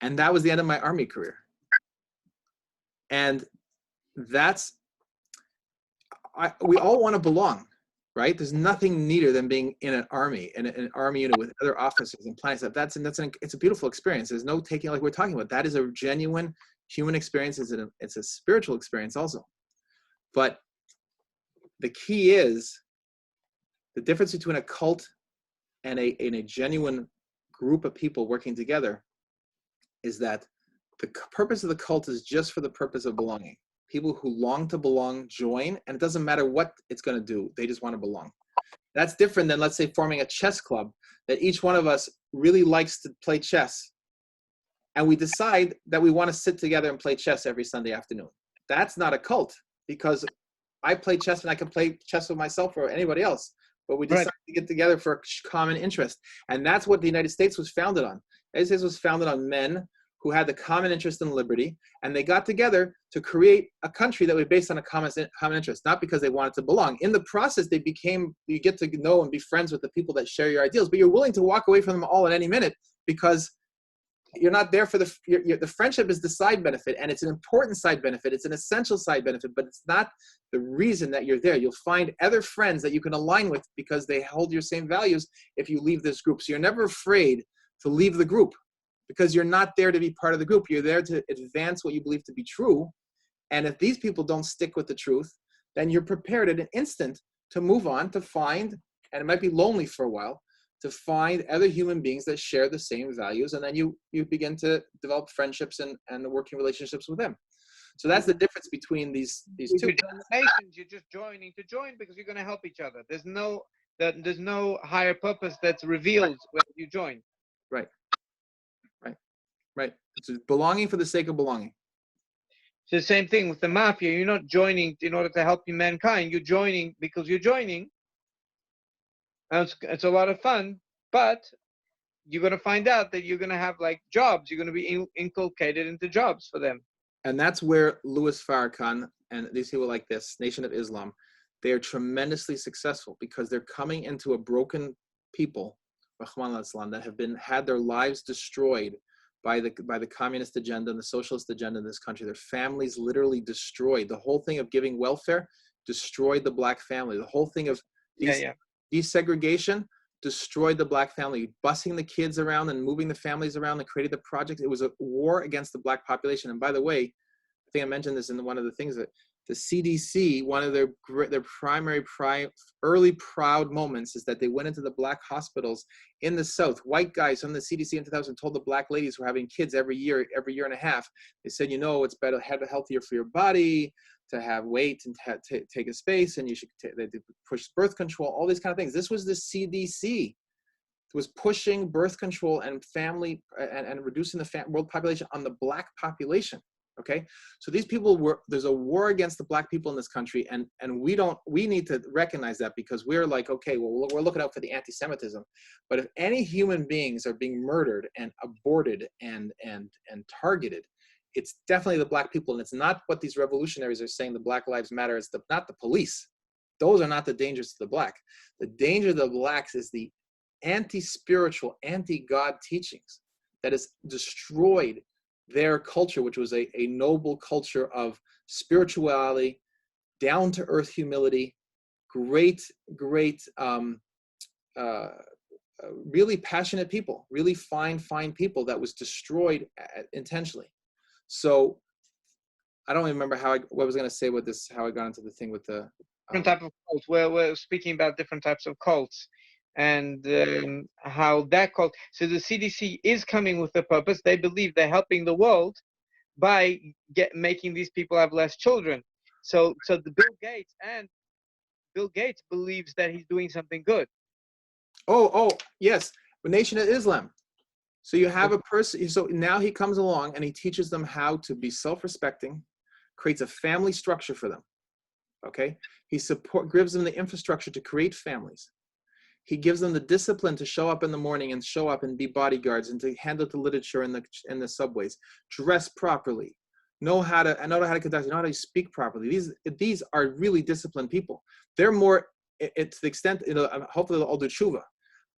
And that was the end of my army career. And we all want to belong, right? There's nothing neater than being in an army, in an army unit with other officers and planning stuff. It's a beautiful experience. There's no taking, like we're talking about. That is a genuine human experience. It's a spiritual experience also. But the key is the difference between a cult and a genuine group of people working together is that the purpose of the cult is just for the purpose of belonging. People who long to belong join, and it doesn't matter what it's going to do. They just want to belong. That's different than, let's say, forming a chess club that each one of us really likes to play chess. And we decide that we want to sit together and play chess every Sunday afternoon. That's not a cult, because I play chess and I can play chess with myself or anybody else. But we decide to get together for a common interest. And that's what the United States was founded on. The United States was founded on men who had the common interest in liberty, and they got together to create a country that was based on a common interest, not because they wanted to belong. In the process, you get to know and be friends with the people that share your ideals, but you're willing to walk away from them all at any minute because you're not there for the friendship is the side benefit, and it's an important side benefit. It's an essential side benefit, but it's not the reason that you're there. You'll find other friends that you can align with because they hold your same values if you leave this group. So you're never afraid to leave the group, because you're not there to be part of the group. You're there to advance what you believe to be true. And if these people don't stick with the truth, then you're prepared at an instant to move on, to find, and it might be lonely for a while, to find other human beings that share the same values. And then you begin to develop friendships and working relationships with them. So that's the difference between these two. Nations, you're just joining to join because you're going to help each other. There's no higher purpose that's revealed when you join. Right. It's belonging for the sake of belonging. It's the same thing with the mafia. You're not joining in order to help mankind. You're joining because you're joining. And it's a lot of fun, but you're going to find out that you're going to have jobs. You're going to be inculcated into jobs for them. And that's where Louis Farrakhan and these people like this, Nation of Islam, they are tremendously successful because they're coming into a broken people, Rahman al-Islam, that have had their lives destroyed by the communist agenda and the socialist agenda in this country. Their families literally destroyed. The whole thing of giving welfare destroyed the black family. The whole thing of desegregation destroyed the black family. Busing the kids around and moving the families around and created the projects. It was a war against the black population. And by the way, I think I mentioned this in one of the things that the CDC, one of their primary early proud moments is that they went into the black hospitals in the South. White guys from the CDC in 2000 told the black ladies who were having kids every year and a half. They said, it's better to have it healthier for your body, to have weight and take a space, and you should they push birth control, all these kind of things. This was the CDC. It was pushing birth control and family and reducing the world population on the black population. Okay, so these people there's a war against the black people in this country, and we need to recognize that, because we're like, okay, well, we're looking out for the anti-Semitism, but if any human beings are being murdered and aborted and targeted, it's definitely the black people, and it's not what these revolutionaries are saying. The Black Lives Matter. It's not the police. Those are not the dangers to the black. The danger to the blacks is the anti-spiritual, anti-God teachings that has destroyed their culture, which was a noble culture of spirituality, down-to-earth humility, great, really passionate people, really fine people that was destroyed intentionally. So I don't remember what I was going to say with this, how I got into the thing with the different type of cult. We're speaking about different types of cults, and how that cult. So the CDC is coming with a purpose. They believe they're helping the world by making these people have less children. So the Bill Gates believes that he's doing something good. Oh yes, the Nation of Islam. So you have a person. So now he comes along and he teaches them how to be self-respecting, creates a family structure for them. Okay, he gives them the infrastructure to create families. He gives them the discipline to show up in the morning and show up and be bodyguards and to handle the literature in the subways, dress properly, know how to conduct, know how to speak properly. These are really disciplined people. They're more, to the extent, hopefully they'll all do tshuva,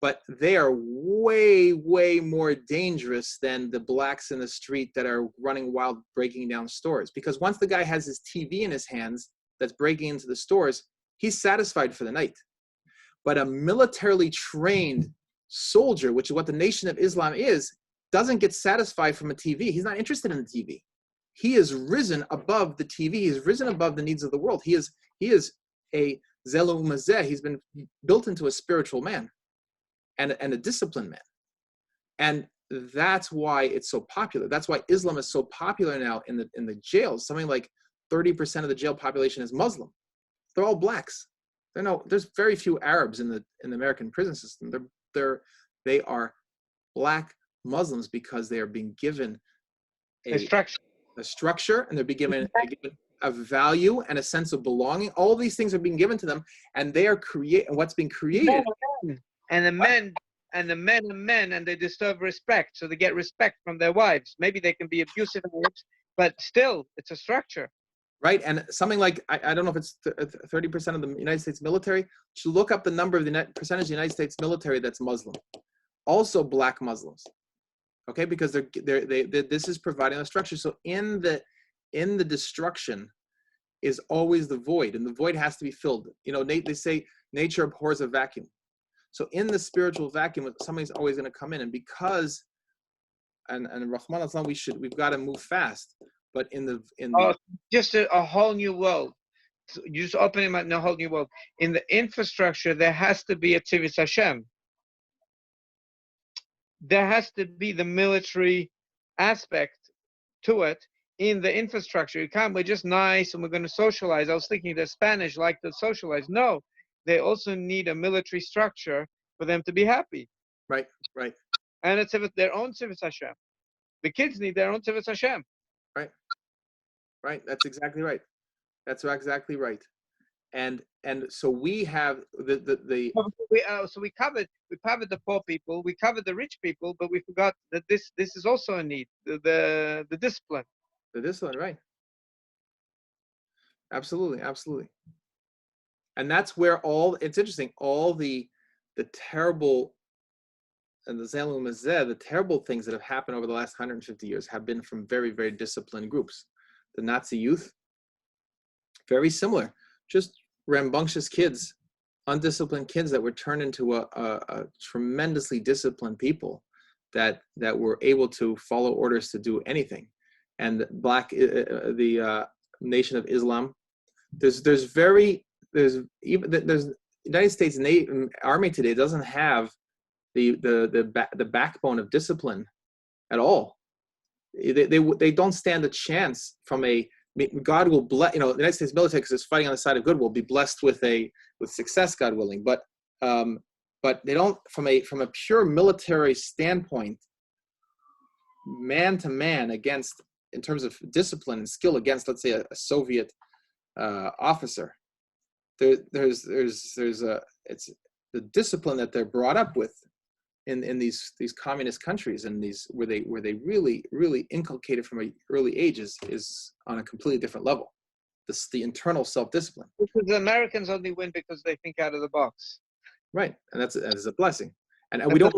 but they are way more dangerous than the blacks in the street that are running wild, breaking down stores. Because once the guy has his TV in his hands that's breaking into the stores, he's satisfied for the night. But a militarily trained soldier, which is what the Nation of Islam is, doesn't get satisfied from a TV. He's not interested in the TV. He has risen above the TV. He's risen above the needs of the world. He is a zelu mazeh. He's been built into a spiritual man and a disciplined man. And that's why it's so popular. That's why Islam is so popular now in the jails. Something like 30% of the jail population is Muslim. They're all blacks. There's very few Arabs in the American prison system. They are black Muslims because they are being given a structure, and they're being given a value and a sense of belonging. All these things are being given to them, and they are what's being created. And the men, and they deserve respect, so they get respect from their wives. Maybe they can be abusive wives, but still, it's a structure. Right, and something like, I don't know if it's 30% of the United States military. You should look up the number of the percentage of the United States military that's Muslim, also black Muslims. Okay, because this is providing a structure. So in the destruction is always the void, and the void has to be filled. They say nature abhors a vacuum. So in the spiritual vacuum, somebody's always going to come in, and because and Rahman al-Islam, we've got to move fast. But just a whole new world. You just open him up in a whole new world. In the infrastructure, there has to be a Tzivis Hashem. There has to be the military aspect to it in the infrastructure. We're just nice and we're going to socialize. I was thinking the Spanish like to socialize. No, they also need a military structure for them to be happy. Right. And it's their own Tzivis Hashem. The kids need their own Tzivis Hashem. Right. That's exactly right. And so we have So we covered the poor people, we covered the rich people, but we forgot that this is also a need, the discipline. The discipline, right? Absolutely. And that's where it's interesting, all the terrible and the terrible things that have happened over the last 150 years have been from very, very disciplined groups. The Nazi youth, very similar, just rambunctious kids, undisciplined kids that were turned into a tremendously disciplined people that were able to follow orders to do anything. And the Nation of Islam, there's the United States Army today doesn't have the backbone of discipline at all. They don't stand a chance from God will bless, the United States military, because it's fighting on the side of good, will be blessed with success, God willing. But they don't, from a pure military standpoint, man to man against in terms of discipline and skill against, let's say, a Soviet officer. There's it's the discipline that they're brought up with in these communist countries, and these where they really inculcated from an early age is on a completely different level. The internal self-discipline. Because the Americans only win because they think out of the box. Right, and that's a blessing. And we don't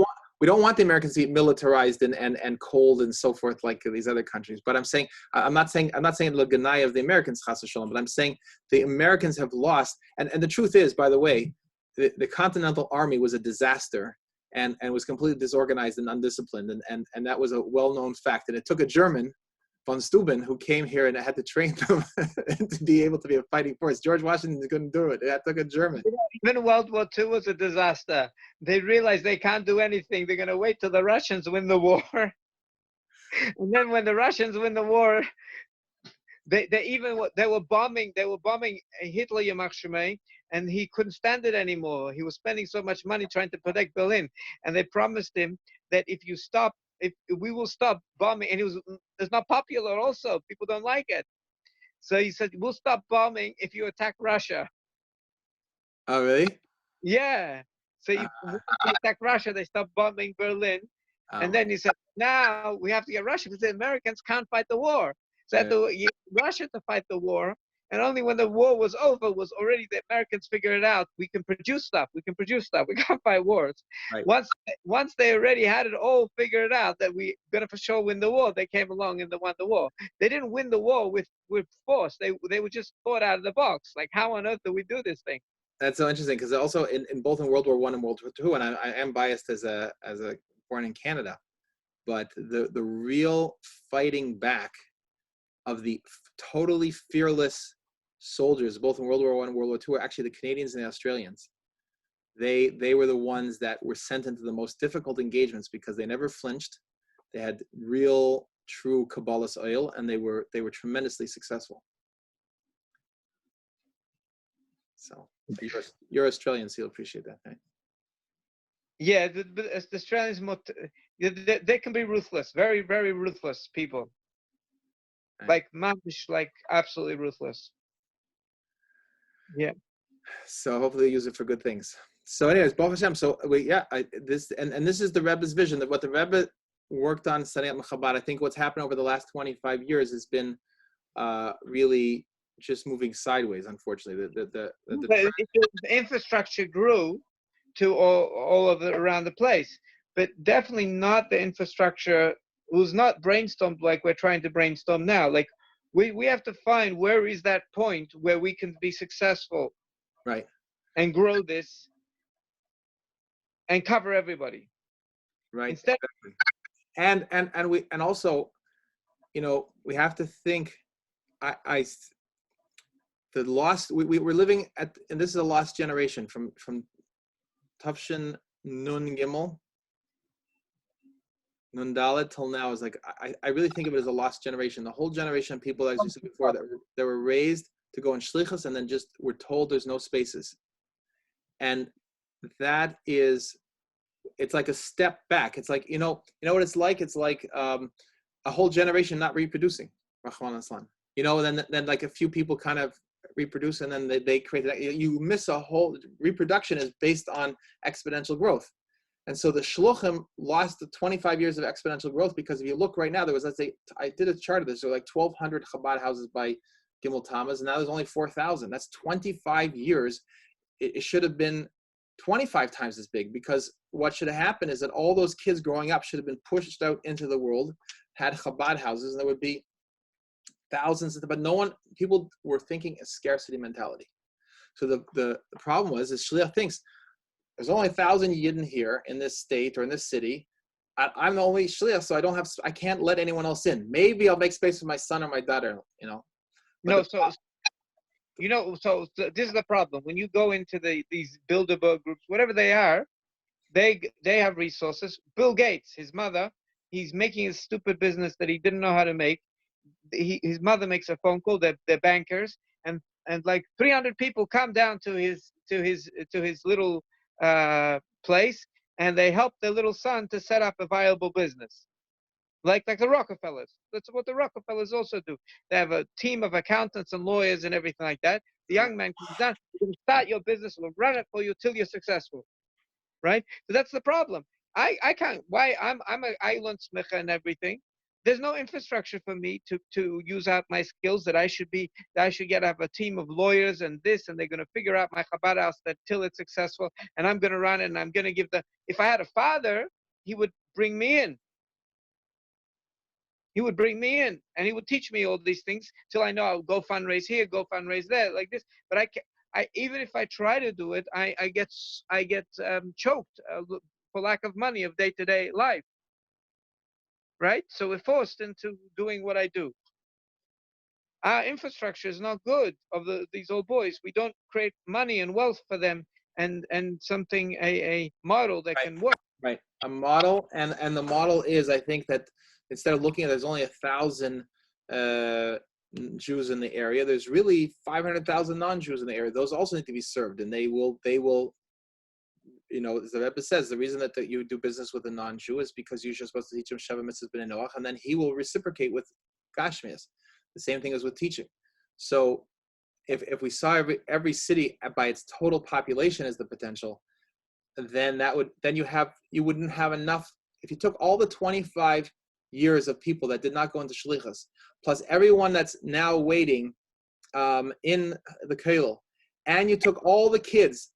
want the Americans to be militarized and cold and so forth like these other countries. But I'm not saying the Ganai of the Americans, chas v'shalom, but I'm saying the Americans have lost. And the truth is, by the way, the Continental Army was a disaster and was completely disorganized and undisciplined. And that was a well-known fact. And it took a German, von Steuben, who came here and had to train them to be able to be a fighting force. George Washington couldn't do it. It took a German. Even World War II was a disaster. They realized they can't do anything. They're going to wait till the Russians win the war. And then when the Russians win the war, they were bombing Hitler, Yamach Shemay, and he couldn't stand it anymore. He was spending so much money trying to protect Berlin. And they promised him that if we will stop bombing, and it's not popular also, people don't like it. So he said, we'll stop bombing if you attack Russia. Oh, really? Yeah. So if you attack Russia, they stop bombing Berlin. Oh. And then he said, now we have to get Russia because the Americans can't fight the war. So had to get Russia to fight the war. And only when the war was over was already the Americans figured it out. We can produce stuff. We can't fight wars. Right. Once they already had it all figured out that we're going to for sure win the war, they came along and they won the war. They didn't win the war with force. They were just thought out of the box. Like, how on earth do we do this thing? That's so interesting because also in both in World War I and World War II, and I am biased as a born in Canada, but the real fighting back of the totally fearless soldiers, both in World War I and World War II, were actually the Canadians and the Australians. They were the ones that were sent into the most difficult engagements because they never flinched. They had real, true Kabbalah's oil, and they were tremendously successful. So you're Australian, so you'll appreciate that, right? Yeah, the Australians, they can be ruthless, very, very ruthless people. Right. Like mamish, like absolutely ruthless. Yeah. So hopefully they use it for good things. So anyways, Baruch Hashem. So this is the Rebbe's vision, that what the Rebbe worked on setting up Chabad. I think what's happened over the last 25 years has been really just moving sideways, unfortunately. The infrastructure grew to all of it around the place, but definitely not the infrastructure. It was not brainstormed like we're trying to brainstorm now. Like we have to find where is that point where we can be successful, right, and grow this and cover everybody, right. Instead, and also, we have to think. The lost. We're living and this is a lost generation from Tufshin Nun Gimel. Nun Dalet till now is like, I really think of it as a lost generation. The whole generation of people, as you said before, that were raised to go in shlichus and then just were told there's no spaces. And that is, it's like a step back. It's like, you know what it's like? It's like a whole generation not reproducing. Then like a few people kind of reproduce and then they create that. You miss a whole, reproduction is based on exponential growth. And so the shluchim lost the 25 years of exponential growth because if you look right now, there was, let's say, I did a chart of this, there were like 1,200 Chabad houses by Gimel Tammuz, and now there's only 4,000. That's 25 years. It should have been 25 times as big, because what should have happened is that all those kids growing up should have been pushed out into the world, had Chabad houses, and there would be thousands, but people were thinking a scarcity mentality. So the problem was, is Shliach thinks, there's only 1,000 Yidden here in this state or in this city. I'm the only Shliach, so I can't let anyone else in. Maybe I'll make space for my son or my daughter, So this is the problem. When you go into these Bilderberg groups, whatever they are, they have resources. Bill Gates, his mother, he's making a stupid business that he didn't know how to make. His mother makes a phone call. They're bankers, and like 300 people come down to his little place, and they help their little son to set up a viable business. like the Rockefellers. That's what the Rockefellers also do. They have a team of accountants and lawyers and everything like that. The young man comes down, we'll start your business, we'll run it for you till you're successful, right? So that's the problem. I can't. Why I learned smicha and everything. There's no infrastructure for me to use out my skills that I should have a team of lawyers and this, and they're going to figure out my Chabad house that till it's successful, and I'm going to run it, and I'm going to give if I had a father, he would bring me in. He would bring me in, and he would teach me all these things till I know I'll go fundraise here, go fundraise there, like this. But even if I try to do it, I get choked for lack of money of day-to-day life, right? So we're forced into doing what I do. Our infrastructure is not good of these old boys. We don't create money and wealth for them, and something a model that can work. Right, a model, and the model is, I think that instead of looking at there's only 1,000 Jews in the area, there's really 500,000 non-Jews in the area. Those also need to be served, and they will, you know, as the Rebbe says, the reason that you do business with a non-Jew is because you're just supposed to teach him Sheva Mitzvahs B'nai Noach, and then he will reciprocate with Gashmias. The same thing as with teaching. So if we saw every city by its total population as the potential, then you wouldn't have enough. If you took all the 25 years of people that did not go into shlichus, plus everyone that's now waiting in the kollel, and you took all the kids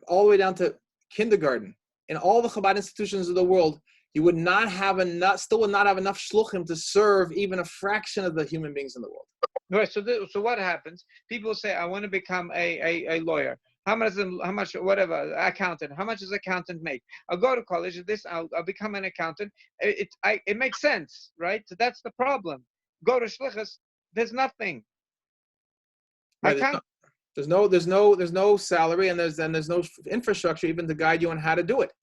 all the way down to kindergarten in all the Chabad institutions of the world, you would not have enough. Still would not have enough shluchim to serve even a fraction of the human beings in the world. Right. So what happens? People say, "I want to become a lawyer." How much, whatever, accountant. How much does accountant make? I'll go to college. I'll become an accountant. It makes sense, right? So that's the problem. Go to shlichus. There's nothing. Right, I can't. There's no salary, and there's no infrastructure even to guide you on how to do it.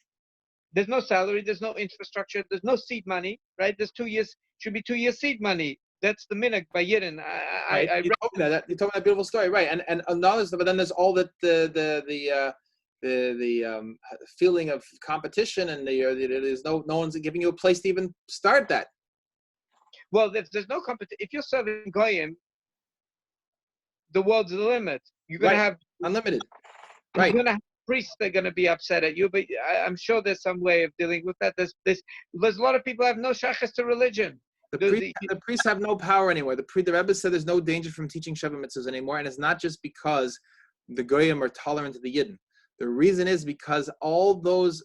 There's no salary. There's no infrastructure. There's no seed money, right? There's 2 years. Should be 2 years seed money. That's the minhag by Yidden. You told me that beautiful story, right? And another stuff, but then there's all the feeling of competition, and there's no one's giving you a place to even start that. Well, there's no competition. If you're serving goyim, the world's the limit. You're gonna have unlimited. Right. You're gonna have priests that are gonna be upset at you, but I'm sure there's some way of dealing with that. There's a lot of people have no shaykhs to religion. The priests have no power anymore. The Rebbe said there's no danger from teaching Sheva Mitzvahs anymore, and it's not just because the Goyim are tolerant to the Yidden. The reason is because all those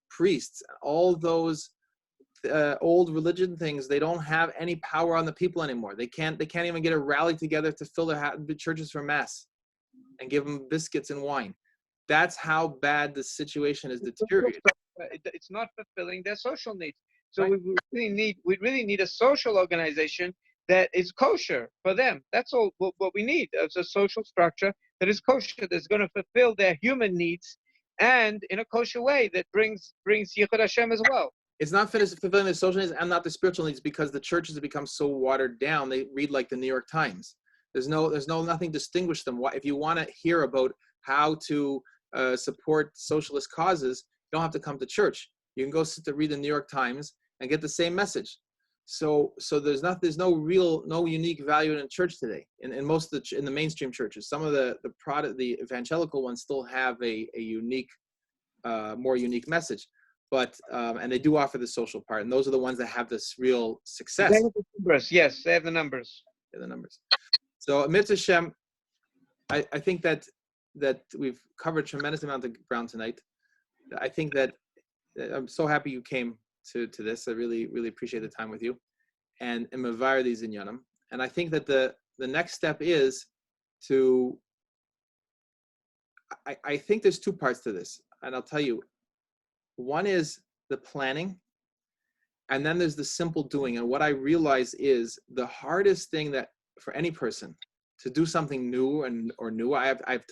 priests, all those old religion things, they don't have any power on the people anymore. They can't even get a rally together to fill the churches for mass and give them biscuits and wine. That's how bad the situation is deteriorated. It's not fulfilling their social needs. So right. we really need a social organization that is kosher for them. That's all what we need. It's a social structure that is kosher, that's going to fulfill their human needs and in a kosher way that brings Yichud Hashem as well. It's not fulfilling the social needs and not the spiritual needs, because the churches have become so watered down. They read like the New York Times. There's nothing distinguish them. If you want to hear about how to support socialist causes, you don't have to come to church. You can go sit to read the New York Times and get the same message. So there's no unique value in church today. In most of in the mainstream churches, some of the evangelical ones still have a unique, more unique message, but and they do offer the social part, and those are the ones that have this real success. They have the numbers. Yes, they have the numbers. Yeah, the numbers. So Mitzvah Shem, I think that we've covered a tremendous amount of ground tonight. I think that I'm so happy you came to this. I really, really appreciate the time with you, and mevar these inyanim. And I think that the next step is to. I think there's two parts to this, and I'll tell you. One is the planning, and then there's the simple doing. And what I realize is the hardest thing that for any person to do something new or new. I've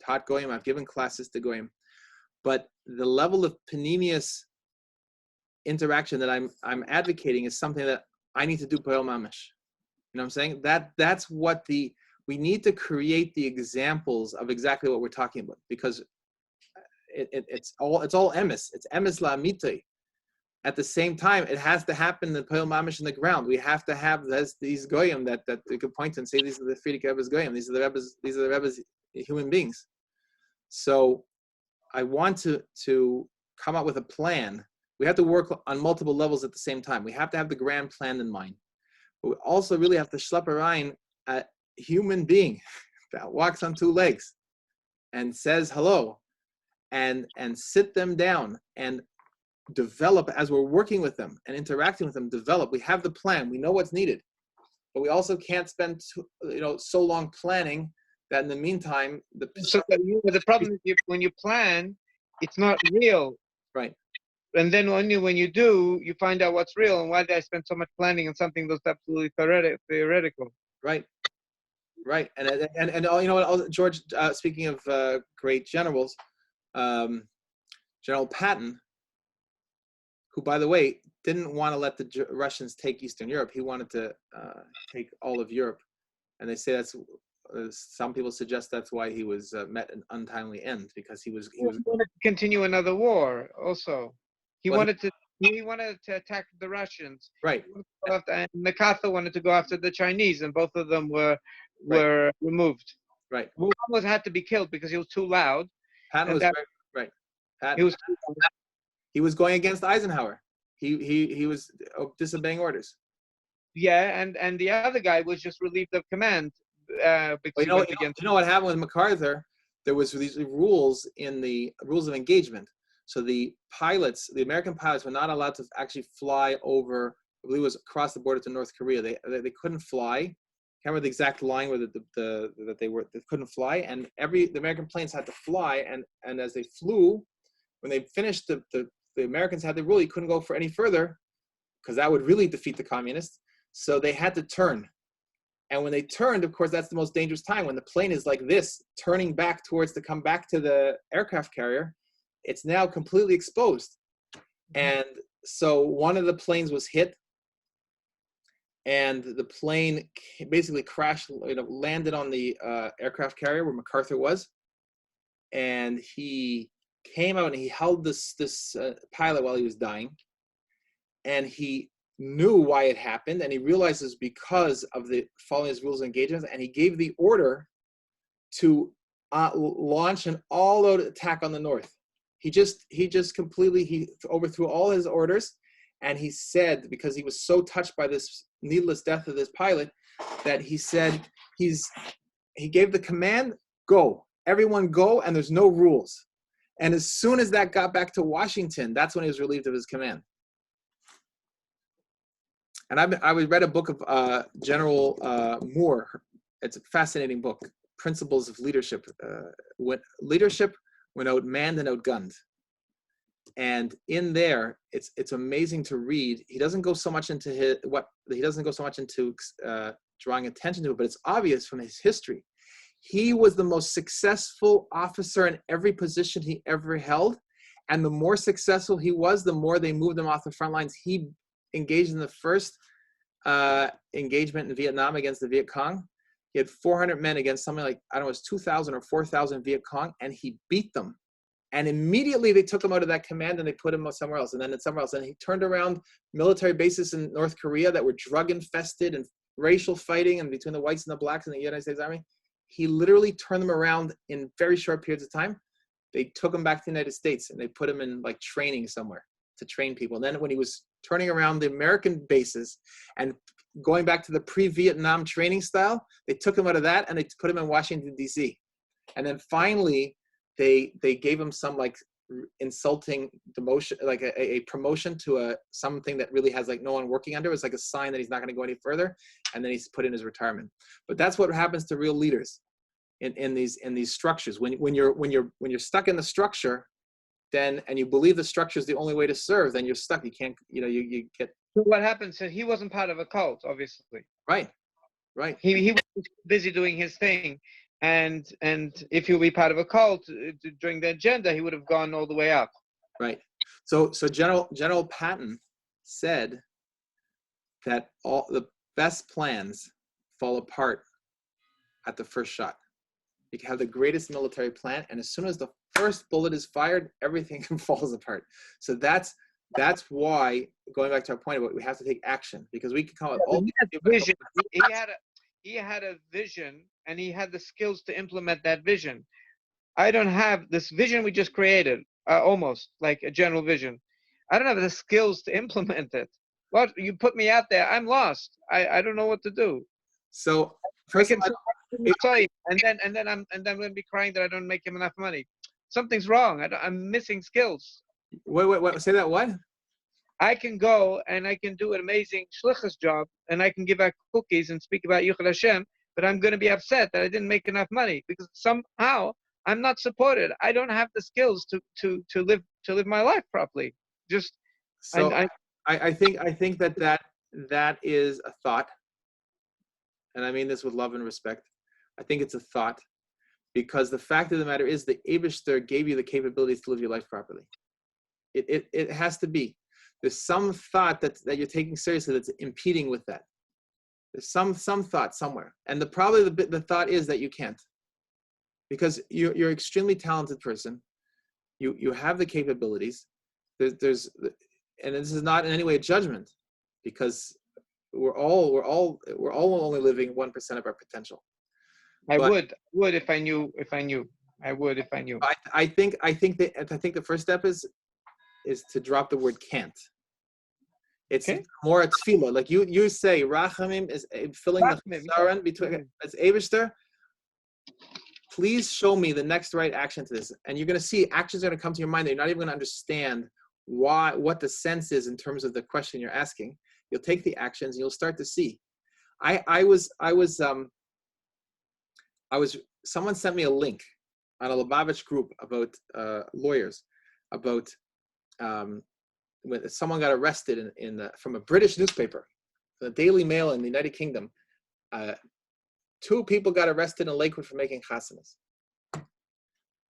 taught goyim. I've given classes to goyim, but the level of panemius interaction that I'm advocating is something that I need to do Poel Mamish. You know what I'm saying? That's what we need to create the examples of exactly what we're talking about, because it's all emes. It's emes la'amitei. at the same time, it has to happen in Pale Mamish in the ground. We have to have these goyim that we could point to and say these are the Frierdiker Rebbe's goyim. These are the Rebbe's human beings. So I want to come up with a plan. We have to work on multiple levels at the same time. We have to have the grand plan in mind. But we also really have to schlep around a human being that walks on two legs and says hello and sit them down and develop as we're working with them and interacting with them. Develop. We have the plan. We know what's needed, but we also can't spend so long planning that in the meantime the problem is when you plan, it's not real, right? And then only when you do, you find out what's real. And why did I spend so much planning on something that's absolutely theoretical? Right. And George, speaking of great generals, General Patton, who, by the way, didn't want to let the Russians take Eastern Europe. He wanted to take all of Europe. And they say that's, some people suggest that's why he was met an untimely end, because he wanted to continue another war also. He wanted to attack the Russians. Right. And MacArthur wanted to go after the Chinese, and both of them were removed. Right. One had to be killed because he was too loud. Patton was right. Patton, he was going against Eisenhower. He was disobeying orders. Yeah, and the other guy was just relieved of command. Because you know what happened with MacArthur? There was these rules in the rules of engagement. So the American pilots were not allowed to actually fly over, I believe it was across the border to North Korea. They couldn't fly. I can't remember the exact line where they couldn't fly, and the American planes had to fly, and as they flew, when they finished, the Americans had the rule you couldn't go for any further, because that would really defeat the communists. So they had to turn. And when they turned, of course, that's the most dangerous time. When the plane is like this, turning back to come back to the aircraft carrier, it's now completely exposed. And so one of the planes was hit, and the plane basically crashed, landed on the aircraft carrier where MacArthur was. And he came out and he held this pilot while he was dying. And he knew why it happened, and he realized it's because of the following his rules of engagement, and he gave the order to launch an all-out attack on the north. He just completely overthrew all his orders, and he said, because he was so touched by this needless death of this pilot, that he said he gave the command, go, everyone go, and there's no rules. And as soon as that got back to Washington, that's when he was relieved of his command. And I read a book of General Moore. It's a fascinating book, Principles of Leadership. Leadership when outmanned and outgunned. And in there, it's amazing to read. He doesn't go so much into drawing attention to it, but it's obvious from his history. He was the most successful officer in every position he ever held. And the more successful he was, the more they moved him off the front lines. He engaged in the first engagement in Vietnam against the Viet Cong. He had 400 men against something like, I don't know, it was 2,000 or 4,000 Viet Cong, and he beat them. And immediately they took him out of that command and they put him somewhere else, and then somewhere else. And he turned around military bases in North Korea that were drug infested and racial fighting and between the whites and the blacks in the United States Army. He literally turned them around in very short periods of time. They took him back to the United States and they put him in like training somewhere to train people. And then when he was turning around the American bases and going back to the pre-Vietnam training style, they took him out of that and they put him in Washington, D.C. And then finally, they gave him some like insulting demotion, like a promotion to something that really has like no one working under. It was like a sign that he's not going to go any further. And then he's put in his retirement. But that's what happens to real leaders in these structures. When you're stuck in the structure, then, and you believe the structure is the only way to serve, then you're stuck. You can't, you get. So what happened? So he wasn't part of a cult, obviously. Right. He was busy doing his thing, and if he would be part of a cult during the agenda, he would have gone all the way up. Right. So General Patton said that all the best plans fall apart at the first shot. You can have the greatest military plan, and as soon as the first bullet is fired, everything falls apart. So that's That's why, going back to our point about we have to take action, because we can come up all He had vision. He had a vision, and he had the skills to implement that vision. I don't have this vision we just created, almost like a general vision. I don't have the skills to implement it. What you put me out there, I'm lost. I don't know what to do. So first of all, Sorry, and then I'm going to be crying that I don't make him enough money. Something's wrong. I'm missing skills. wait, say that what? I can go and I can do an amazing shlichus job, and I can give out cookies and speak about Yichud Hashem, but I'm going to be upset that I didn't make enough money because somehow I'm not supported. I don't have the skills to live my life properly. Just so I think that is a thought, and I mean this with love and respect. I think it's a thought, because the fact of the matter is the Eibishter gave you the capabilities to live your life properly. It has to be. There's some thought that you're taking seriously that's impeding with that. There's some thought somewhere, and the thought is that you can't, because you're an extremely talented person. You have the capabilities. There's and this is not in any way a judgment, because we're all only living 1% of our potential. I would if I knew. I would if I knew. I think the first step is to drop the word can't. It's more a tefillah. Like you say, Rachamim is filling the chasaron between. It's Eibishter. Please show me the next right action to this, and you're going to see actions are going to come to your mind that you're not even going to understand what the sense is in terms of the question you're asking. You'll take the actions, and you'll start to see. Someone sent me a link on a Lubavitch group about lawyers, about when someone got arrested from a British newspaper, the Daily Mail in the United Kingdom. 2 people got arrested in Lakewood for making chasanas.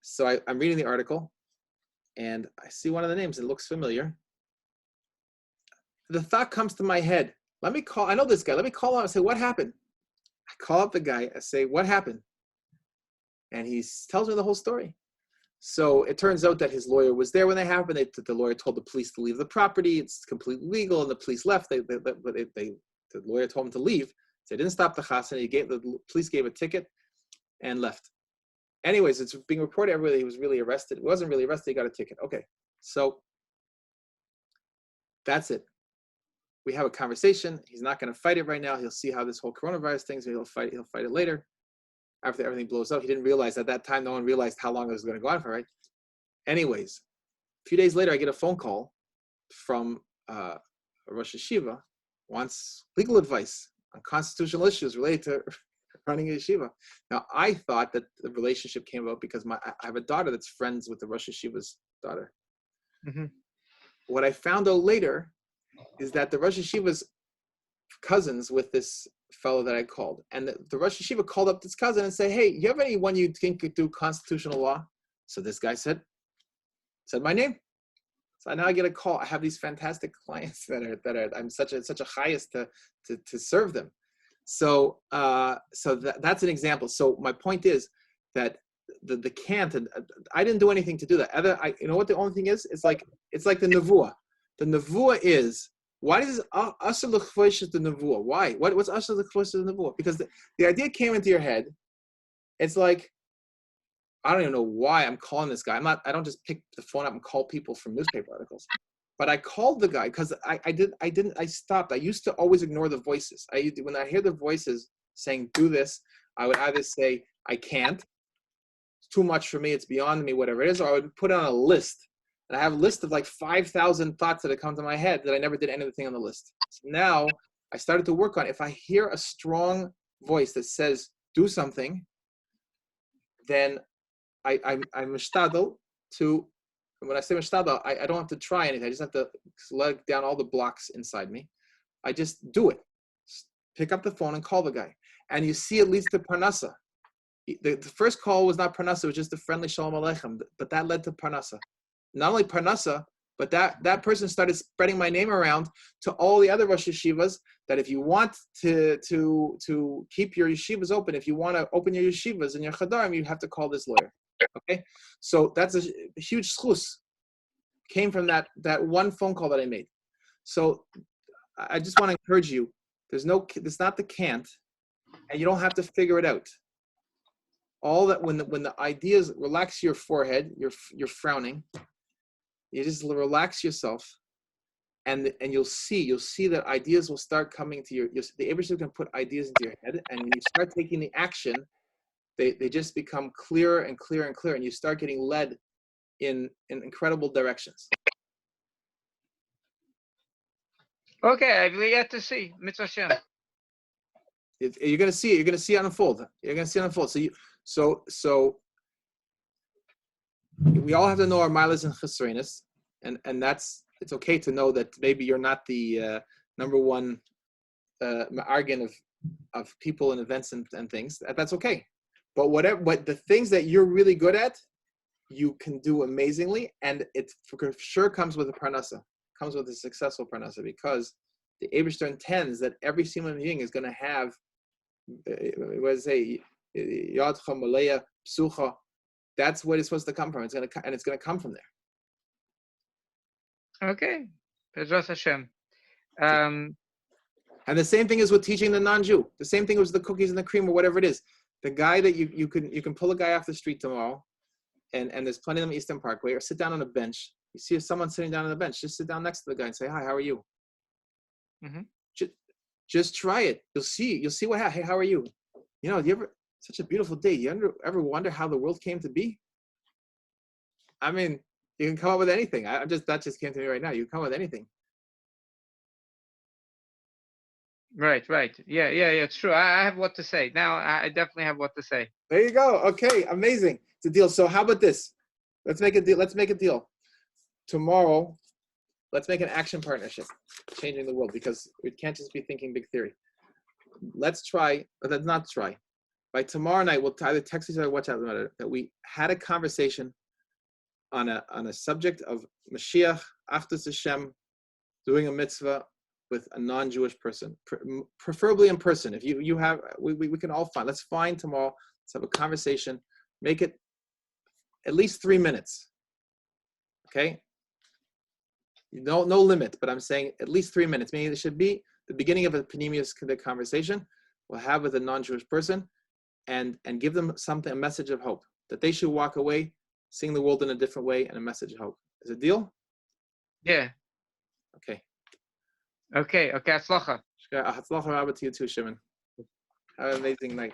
So I'm reading the article, and I see one of the names. It looks familiar. The thought comes to my head. I know this guy. Let me call him and say, what happened? I call up the guy. I say, what happened? And he tells me the whole story. So it turns out that his lawyer was there when they happened. The lawyer told the police to leave the property. It's completely legal, and the police left. The lawyer told him to leave. So they didn't stop the chasana. The police gave a ticket and left. Anyways, it's being reported everywhere he was really arrested. He wasn't really arrested. He got a ticket. Okay, so that's it. We have a conversation. He's not going to fight it right now. He'll see how this whole coronavirus thing. So he'll fight it later. After everything blows up, he didn't realize at that time. No one realized how long it was going to go on for, right? Anyways, a few days later, I get a phone call from a Rosh Yeshiva, wants legal advice on constitutional issues related to running a yeshiva. Now, I thought that the relationship came about because I have a daughter that's friends with the Rosh Yeshiva's daughter. Mm-hmm. What I found out later is that the Rosh Yeshiva's cousins with this fellow that I called, and the Rosh Yeshiva called up this cousin and said, hey, you have anyone you think could do constitutional law? So this guy said my name. So now I get a call. I have these fantastic clients that are I'm such a chayas to serve them. So that's an example. So my point is that the can't, and I didn't do anything to do that. You know what the only thing is? It's like the nevuah. The nevuah is, why does asher l'chvosh is the nevuah? Why? What's asher l'chvosh is the nevuah? Because the idea came into your head. It's like, I don't even know why I'm calling this guy. I don't just pick the phone up and call people from newspaper articles. But I called the guy because I stopped. I used to always ignore the voices. When I hear the voices saying, do this, I would either say, I can't. It's too much for me. It's beyond me, whatever it is. Or I would put it on a list. And I have a list of like 5,000 thoughts that have come to my head that I never did anything on the list. So now I started to work on it. If I hear a strong voice that says, do something, then I'm mishtadel to, when I say mishtadel, I don't have to try anything. I just have to let down all the blocks inside me. I just do it. Pick up the phone and call the guy. And you see it leads to parnasa. The first call was not parnasa, it was just a friendly shalom aleichem, but that led to parnasa. Not only parnasa, but that person started spreading my name around to all the other Rosh Yeshivas, that if you want to keep your yeshivas open, if you want to open your yeshivas and your chadarim, you have to call this lawyer. Okay? So that's a huge schus. came from that one phone call that I made. So I just want to encourage you. It's not the can't, and you don't have to figure it out. All that when the ideas, relax your forehead, you're frowning. You just relax yourself, and you'll see that ideas will start coming to the Abraham can put ideas into your head, and when you start taking the action, they just become clearer and clearer and clearer, and you start getting led in incredible directions. Okay, we get to see Mitzvah Hashem. You're going to see it. You're going to see it unfold. You're going to see it unfold. So we all have to know our milas and chesronos, and it's okay to know that maybe you're not the number one ma'argan of people and events and things. That's okay. But the things that you're really good at, you can do amazingly, and it for sure comes with a parnasa, comes with a successful parnasa, because the Eibishter intends that every human being is going to have, what does it say, yadcha maleya psucha. That's what it's supposed to come from. It's going to come from there. Okay, Bezras Hashem. And the same thing is with teaching the non-Jew. The same thing was the cookies and the cream or whatever it is. The guy that you can pull a guy off the street tomorrow, and there's plenty of them Eastern Parkway, or sit down on a bench. You see someone sitting down on the bench, just sit down next to the guy and say, "Hi, how are you?" Mm-hmm. Just try it. You'll see what happens. Hey, how are you? You know, such a beautiful day. You ever wonder how the world came to be? I mean, you can come up with anything. That just came to me right now. You can come up with anything. Right. Yeah, it's true. I have what to say. Now I definitely have what to say. There you go. Okay, amazing. It's a deal. So how about this? Let's make a deal. Tomorrow, let's make an action partnership, changing the world, because we can't just be thinking big theory. Let's try, but let's not try. By tomorrow night, we'll either text each other, watch out about it, that we had a conversation on a subject of Mashiach, Achdus Hashem, doing a mitzvah with a non-Jewish person, preferably in person. If you have, we can all find. Let's find tomorrow. Let's have a conversation. Make it at least 3 minutes. Okay. No limit, but I'm saying at least 3 minutes. Meaning it should be the beginning of a panemius conversation we'll have with a non-Jewish person, and give them a message of hope, that they should walk away seeing the world in a different way, and a message of hope. Is it a deal? Yeah. Okay. Okay. Hatzlacha. Hatzlacha Rabba to you too, Shimon. Have an amazing night.